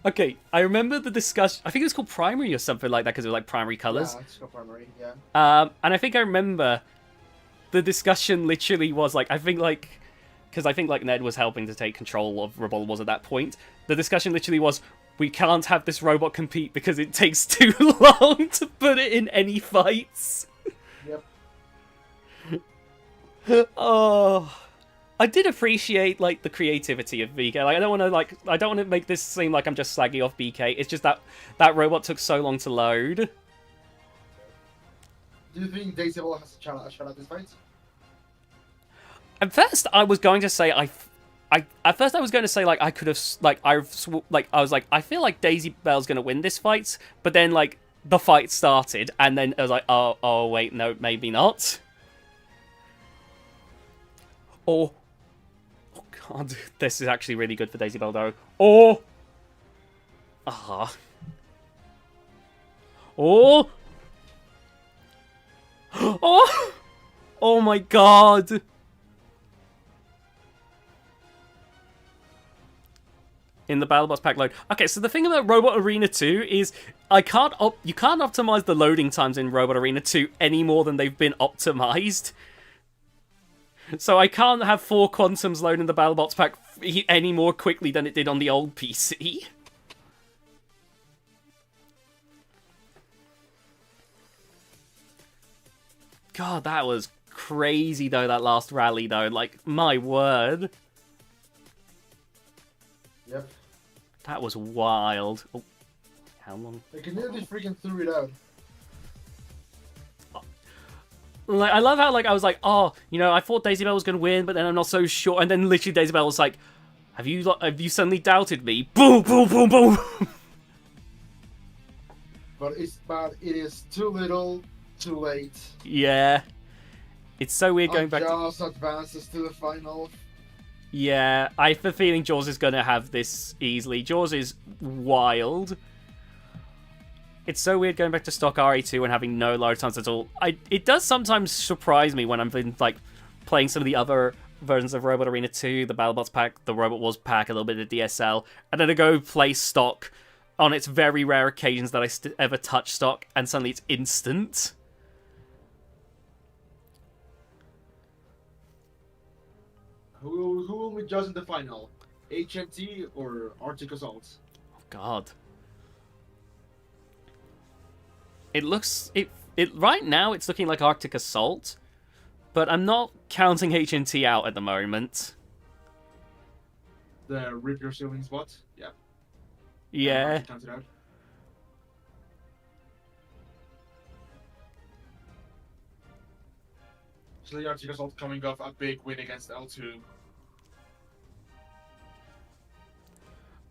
okay, I remember the discussion. I think it was called Primary or something like that because it was like primary colors. Yeah, it's called Primary. Yeah. And I think I remember the discussion literally was like because I think like Ned was helping to take control of Rebel was at that point. The discussion literally was, we can't have this robot compete because it takes too long to put it in any fights. Yep. Oh, I did appreciate like the creativity of BK. Like I don't want to make this seem like I'm just slagging off BK. It's just that robot took so long to load. Do you think Daisy Ball has a shot at this fight? At first, I was going to say I could have I was like I feel like Daisy Bell's gonna win this fight, but then like the fight started and then I was like oh wait, no, maybe not. Oh god, this is actually really good for Daisy Bell though. Oh oh oh oh my god. In the BattleBots pack load. Okay, so the thing about Robot Arena 2 is you can't optimize the loading times in Robot Arena 2 any more than they've been optimized. So I can't have 4 Quantums load in the BattleBots pack any more quickly than it did on the old PC. God, that was crazy though, that last rally though. Like, my word. Yep. That was wild. Oh, how long? They can nearly freaking threw it out. Like, I love how like I was like, oh, you know, I thought Daisy Bell was gonna win, but then I'm not so sure. And then literally Daisy Bell was like, have you suddenly doubted me? Boom, boom, boom, boom. But it is too little, too late. Yeah, it's so weird going back. Jaws advances to the final. Yeah, I have a feeling Jaws is gonna have this easily. Jaws is wild. It's so weird going back to stock RE2 and having no load times at all. It does sometimes surprise me when I'm been like playing some of the other versions of Robot Arena 2, the BattleBots pack, the Robot Wars pack, a little bit of DSL, and then I go play stock on its very rare occasions that I ever touch stock, and suddenly it's instant. Who will we judge in the final? HMT or Arctic Assault? Oh God. It looks it right now it's looking like Arctic Assault, but I'm not counting HNT out at the moment. The rip your ceiling spot? Yeah. Yeah. Count it out. So the Arctic Assault coming off a big win against L2.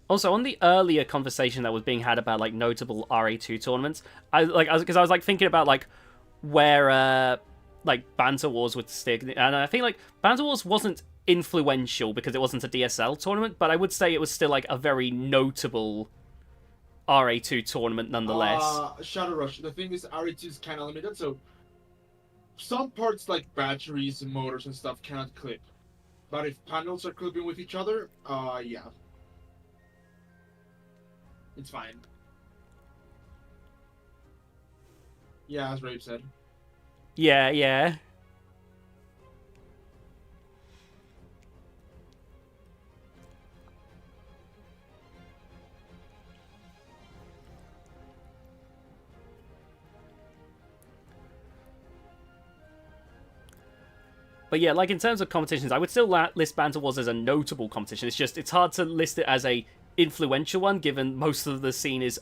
Also, on the earlier conversation that was being had about like notable RA2 tournaments, I was like thinking about like where like Banter Wars would stick, and I think like Banter Wars wasn't influential because it wasn't a DSL tournament, but I would say it was still like a very notable RA2 tournament nonetheless. Shadow Rush. The thing is, RA2 is kind of limited, so some parts like batteries and motors and stuff cannot clip. But if panels are clipping with each other, yeah. It's fine. Yeah, as Rape said. Yeah, yeah. But yeah, like in terms of competitions, I would still list Banter Wars as a notable competition. It's hard to list it as a influential one, given most of the scene is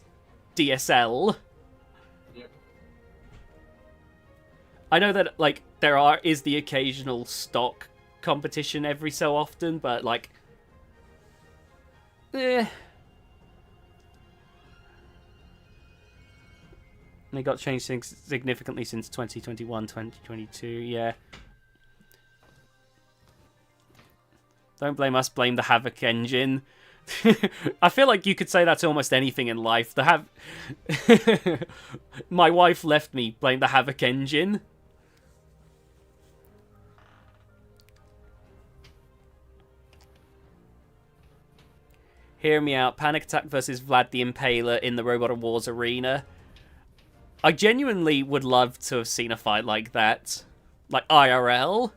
DSL. Yep. I know that like is the occasional stock competition every so often, but like, They got changed significantly since 2021, 2022. Yeah. Don't blame us, blame the Havoc engine. I feel like you could say that to almost anything in life. My wife left me, blame the Havoc engine. Hear me out. Panic Attack versus Vlad the Impaler in the Robot Wars arena. I genuinely would love to have seen a fight like that. Like IRL.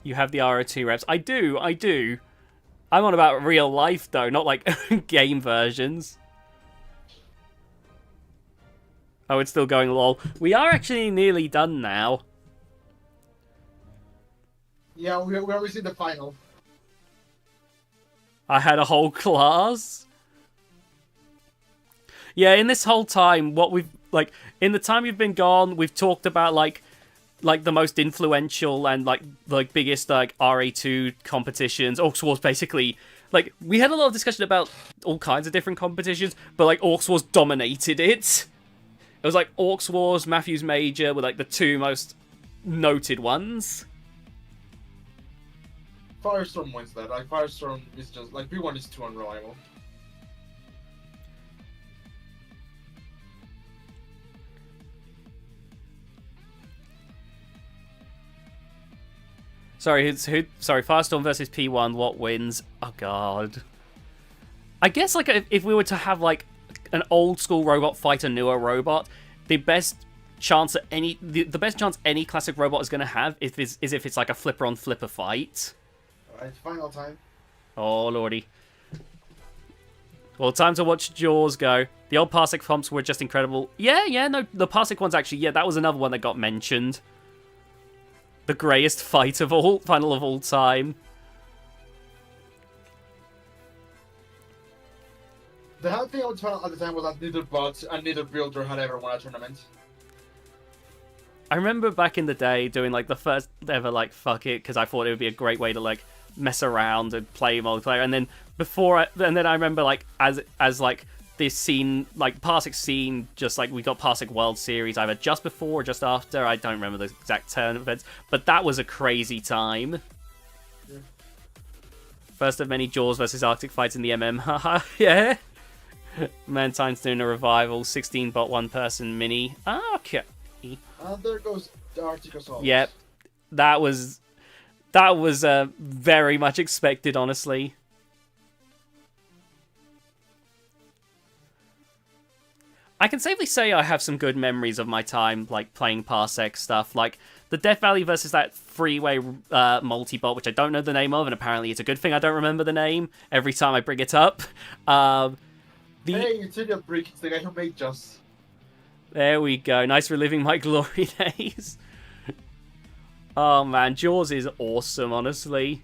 You have the RO2 reps. I do. I'm on about real life, though, not like game versions. Oh, it's still going, lol. We are actually nearly done now. Yeah, we always in the final. I had a whole class. Yeah, in this whole time, what we've, like, in the time you've been gone, we've talked about, like the most influential and like biggest like RA2 competitions. Orcs Wars basically, like, we had a lot of discussion about all kinds of different competitions, but like Orcs Wars dominated it. It was like Orcs Wars, Matthews Major were like the two most noted ones. Firestorm wins that. Like Firestorm is just like V1 is too unreliable. Sorry, Firestorm versus P1, what wins? Oh god. I guess like if we were to have like an old school robot fight a newer robot, the best chance any classic robot is going to have is if it's like a flipper on flipper fight. Alright, final time. Oh lordy. Well, time to watch Jaws go. The old Parsec pumps were just incredible. Yeah, no, the Parsec ones actually, yeah, that was another one that got mentioned. The greyest fight of all, final of all time. The hard thing I was found at the time was that neither bot and neither builder had ever won a tournament. I remember back in the day doing like the first ever like fuck it because I thought it would be a great way to like mess around and play multiplayer, and then I remember like as like this scene, like Parsec scene, just like we got Parsec World Series either just before or just after. I don't remember the exact turn of events, but that was a crazy time. Yeah. First of many Jaws versus Arctic fights in the MM. Haha, yeah. Mantine's doing a revival, 16 bot, 1 person mini. Okay. And there goes the Arctic Assault. Yep. That was very much expected, honestly. I can safely say I have some good memories of my time, like, playing Parsec stuff. Like, the Death Valley versus that freeway multi-bot, which I don't know the name of, and apparently it's a good thing I don't remember the name every time I bring it up. Hey, it's in your brick. It's the guy who made Just. There we go. Nice reliving my glory days. Oh, man. Jaws is awesome, honestly.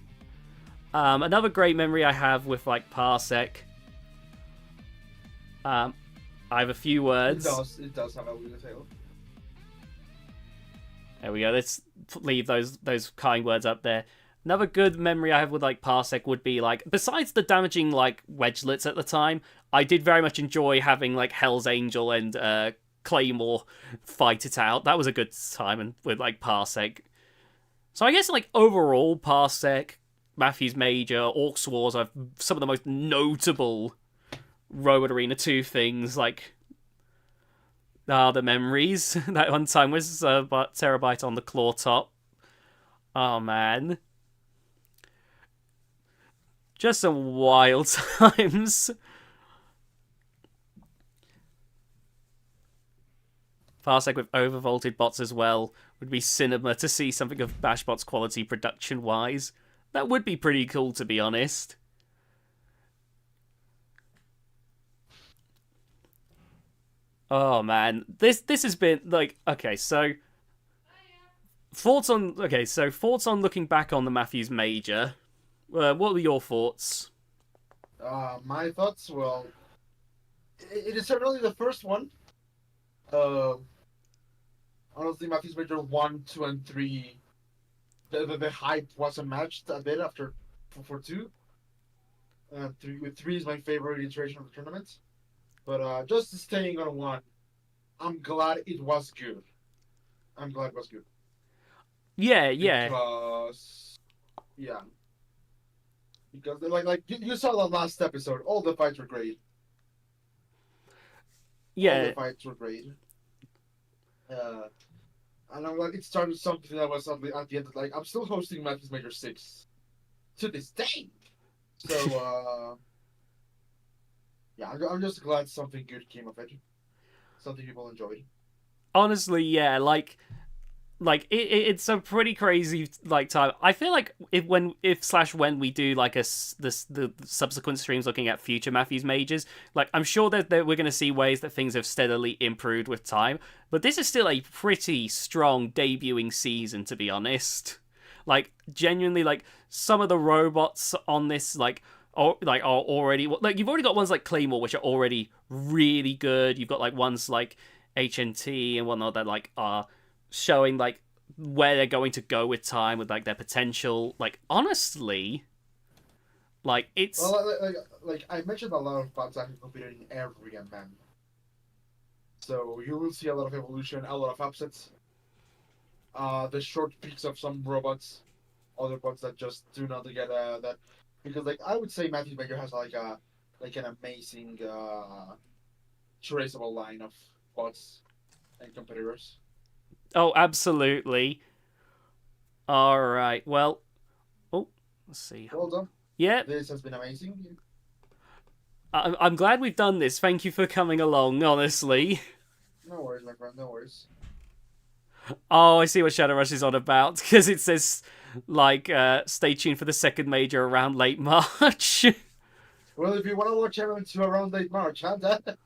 Another great memory I have with, like, Parsec. I have a few words. It does have a weird tail. There we go. Let's leave those kind words up there. Another good memory I have with like Parsec would be like, besides the damaging like wedgelets at the time, I did very much enjoy having like Hell's Angel and Claymore fight it out. That was a good time and with like Parsec. So I guess like overall Parsec, Matthews Major, Orcs Wars are some of the most notable Robot Arena 2 things, like the memories. That one time was Terabyte on the claw top. Oh man. Just some wild times. Parsec with overvolted bots as well would be cinema to see something of Bashbot's quality production-wise. That would be pretty cool, to be honest. Oh man, this has been like, okay, so thoughts on looking back on the Matthews Major. What were your thoughts? My thoughts, well, it is certainly the first one. Honestly, Matthews Major 1, 2, and 3, the hype wasn't matched a bit after for 2. 3 is my favorite iteration of the tournament. But just staying on 1, I'm glad it was good. I'm glad it was good. Yeah. Because like you saw the last episode, all the fights were great. Yeah. All the fights were great. And I'm glad it started something that was at the end. Like I'm still hosting Matthews Major 6 to this day. So yeah, I'm just glad something good came of it. Something people enjoyed. Honestly, yeah, like it's a pretty crazy like time. I feel like when we do like the subsequent streams looking at future Matthews Majors, like I'm sure that we're going to see ways that things have steadily improved with time. But this is still a pretty strong debuting season, to be honest. Like genuinely, like some of the robots on this are already like you've already got ones like Claymore, which are already really good. You've got like ones like HNT and whatnot that like are showing like where they're going to go with time with like their potential. Like honestly, like it's like I mentioned a lot of bots actually competed in every MM. So you will see a lot of evolution, a lot of upsets. The short peaks of some robots, other bots that just do not get that. Because like I would say Matthews Major has like an amazing traceable line of bots and competitors. Oh, absolutely. All right. Well, let's see. Well done. Yeah. This has been amazing. I'm glad we've done this. Thank you for coming along, honestly. No worries, my friend. No worries. Oh, I see what Shadow Rush is on about, because it says, like, stay tuned for the second major around late March. Well, if you want to watch everyone to around late March, huh, Dad?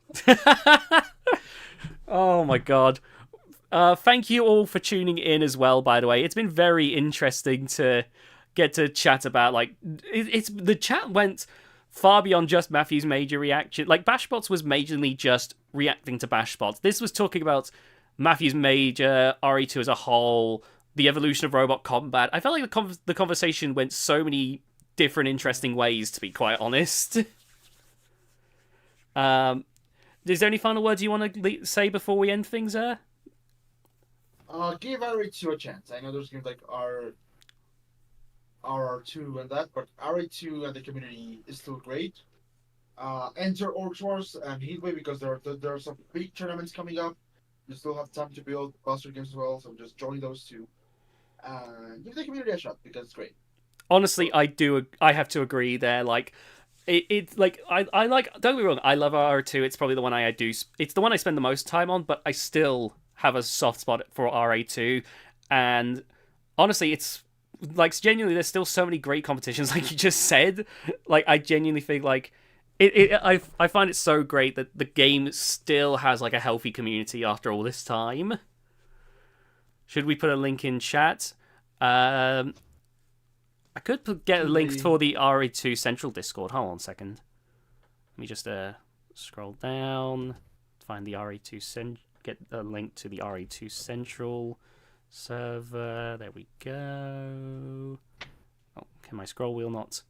Oh, my God. Thank you all for tuning in as well, by the way. It's been very interesting to get to chat about, like, the chat went far beyond just Matthew's major reaction. Like, Bashbots was majorly just reacting to Bashbots. This was talking about Matthew's major, RE2 as a whole, the evolution of robot combat. I felt like the conversation went so many different interesting ways, to be quite honest. Is there any final words you want to say before we end things there? Give RE2 a chance. I know there's games like RR2 and that, but RE2 and the community is still great. Enter Orc Wars and Heatwave because there are some big tournaments coming up. You still have time to build Buster games as well, so just join those two. Give the community a shot because it's great. Honestly, I have to agree there. Like, it's like I like. Don't get me wrong. I love R2. It's probably the one I do. It's the one I spend the most time on. But I still have a soft spot for RA2. And honestly, it's like genuinely. There's still so many great competitions, like you just said. Like, I genuinely think like I find it so great that the game still has like a healthy community after all this time. Should we put a link in chat? I could get a link for the RE2 Central Discord. Hold on a second. Let me just scroll down, find the RE2 get a link to the RE2 Central server. There we go. Oh, can my scroll wheel not?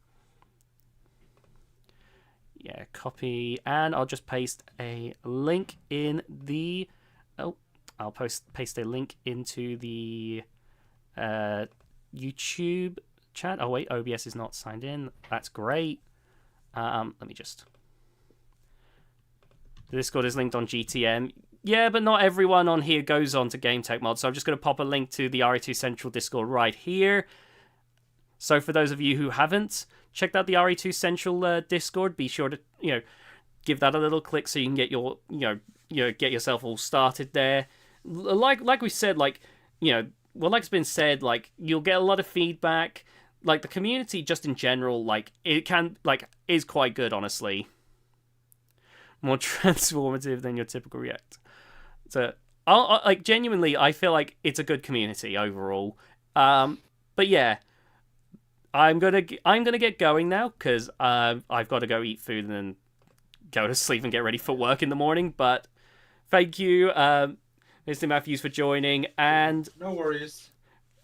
Yeah, copy, and I'll just paste a link in the. Oh, I'll paste a link into the YouTube chat. Oh wait, OBS is not signed in. That's great. Let me just. The Discord is linked on GTM. Yeah, but not everyone on here goes on to GameTech Mod, so I'm just going to pop a link to the RE2 Central Discord right here. So for those of you who haven't checked out the RE2 Central Discord, be sure to give that a little click so you can get your get yourself all started there. Like we said, like it's been said, like you'll get a lot of feedback. Like the community, just in general, like it is quite good, honestly. More transformative than your typical React. So, genuinely, I feel like it's a good community overall. But yeah, I'm gonna get going now because I've got to go eat food and then go to sleep and get ready for work in the morning. But thank you, Mr. Matthews, for joining, and no worries.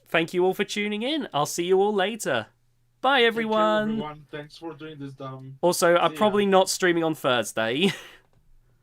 Thank you all for tuning in. I'll see you all later. Bye, everyone. Thanks for doing this, Dom. Also, I'm probably not streaming on Thursday.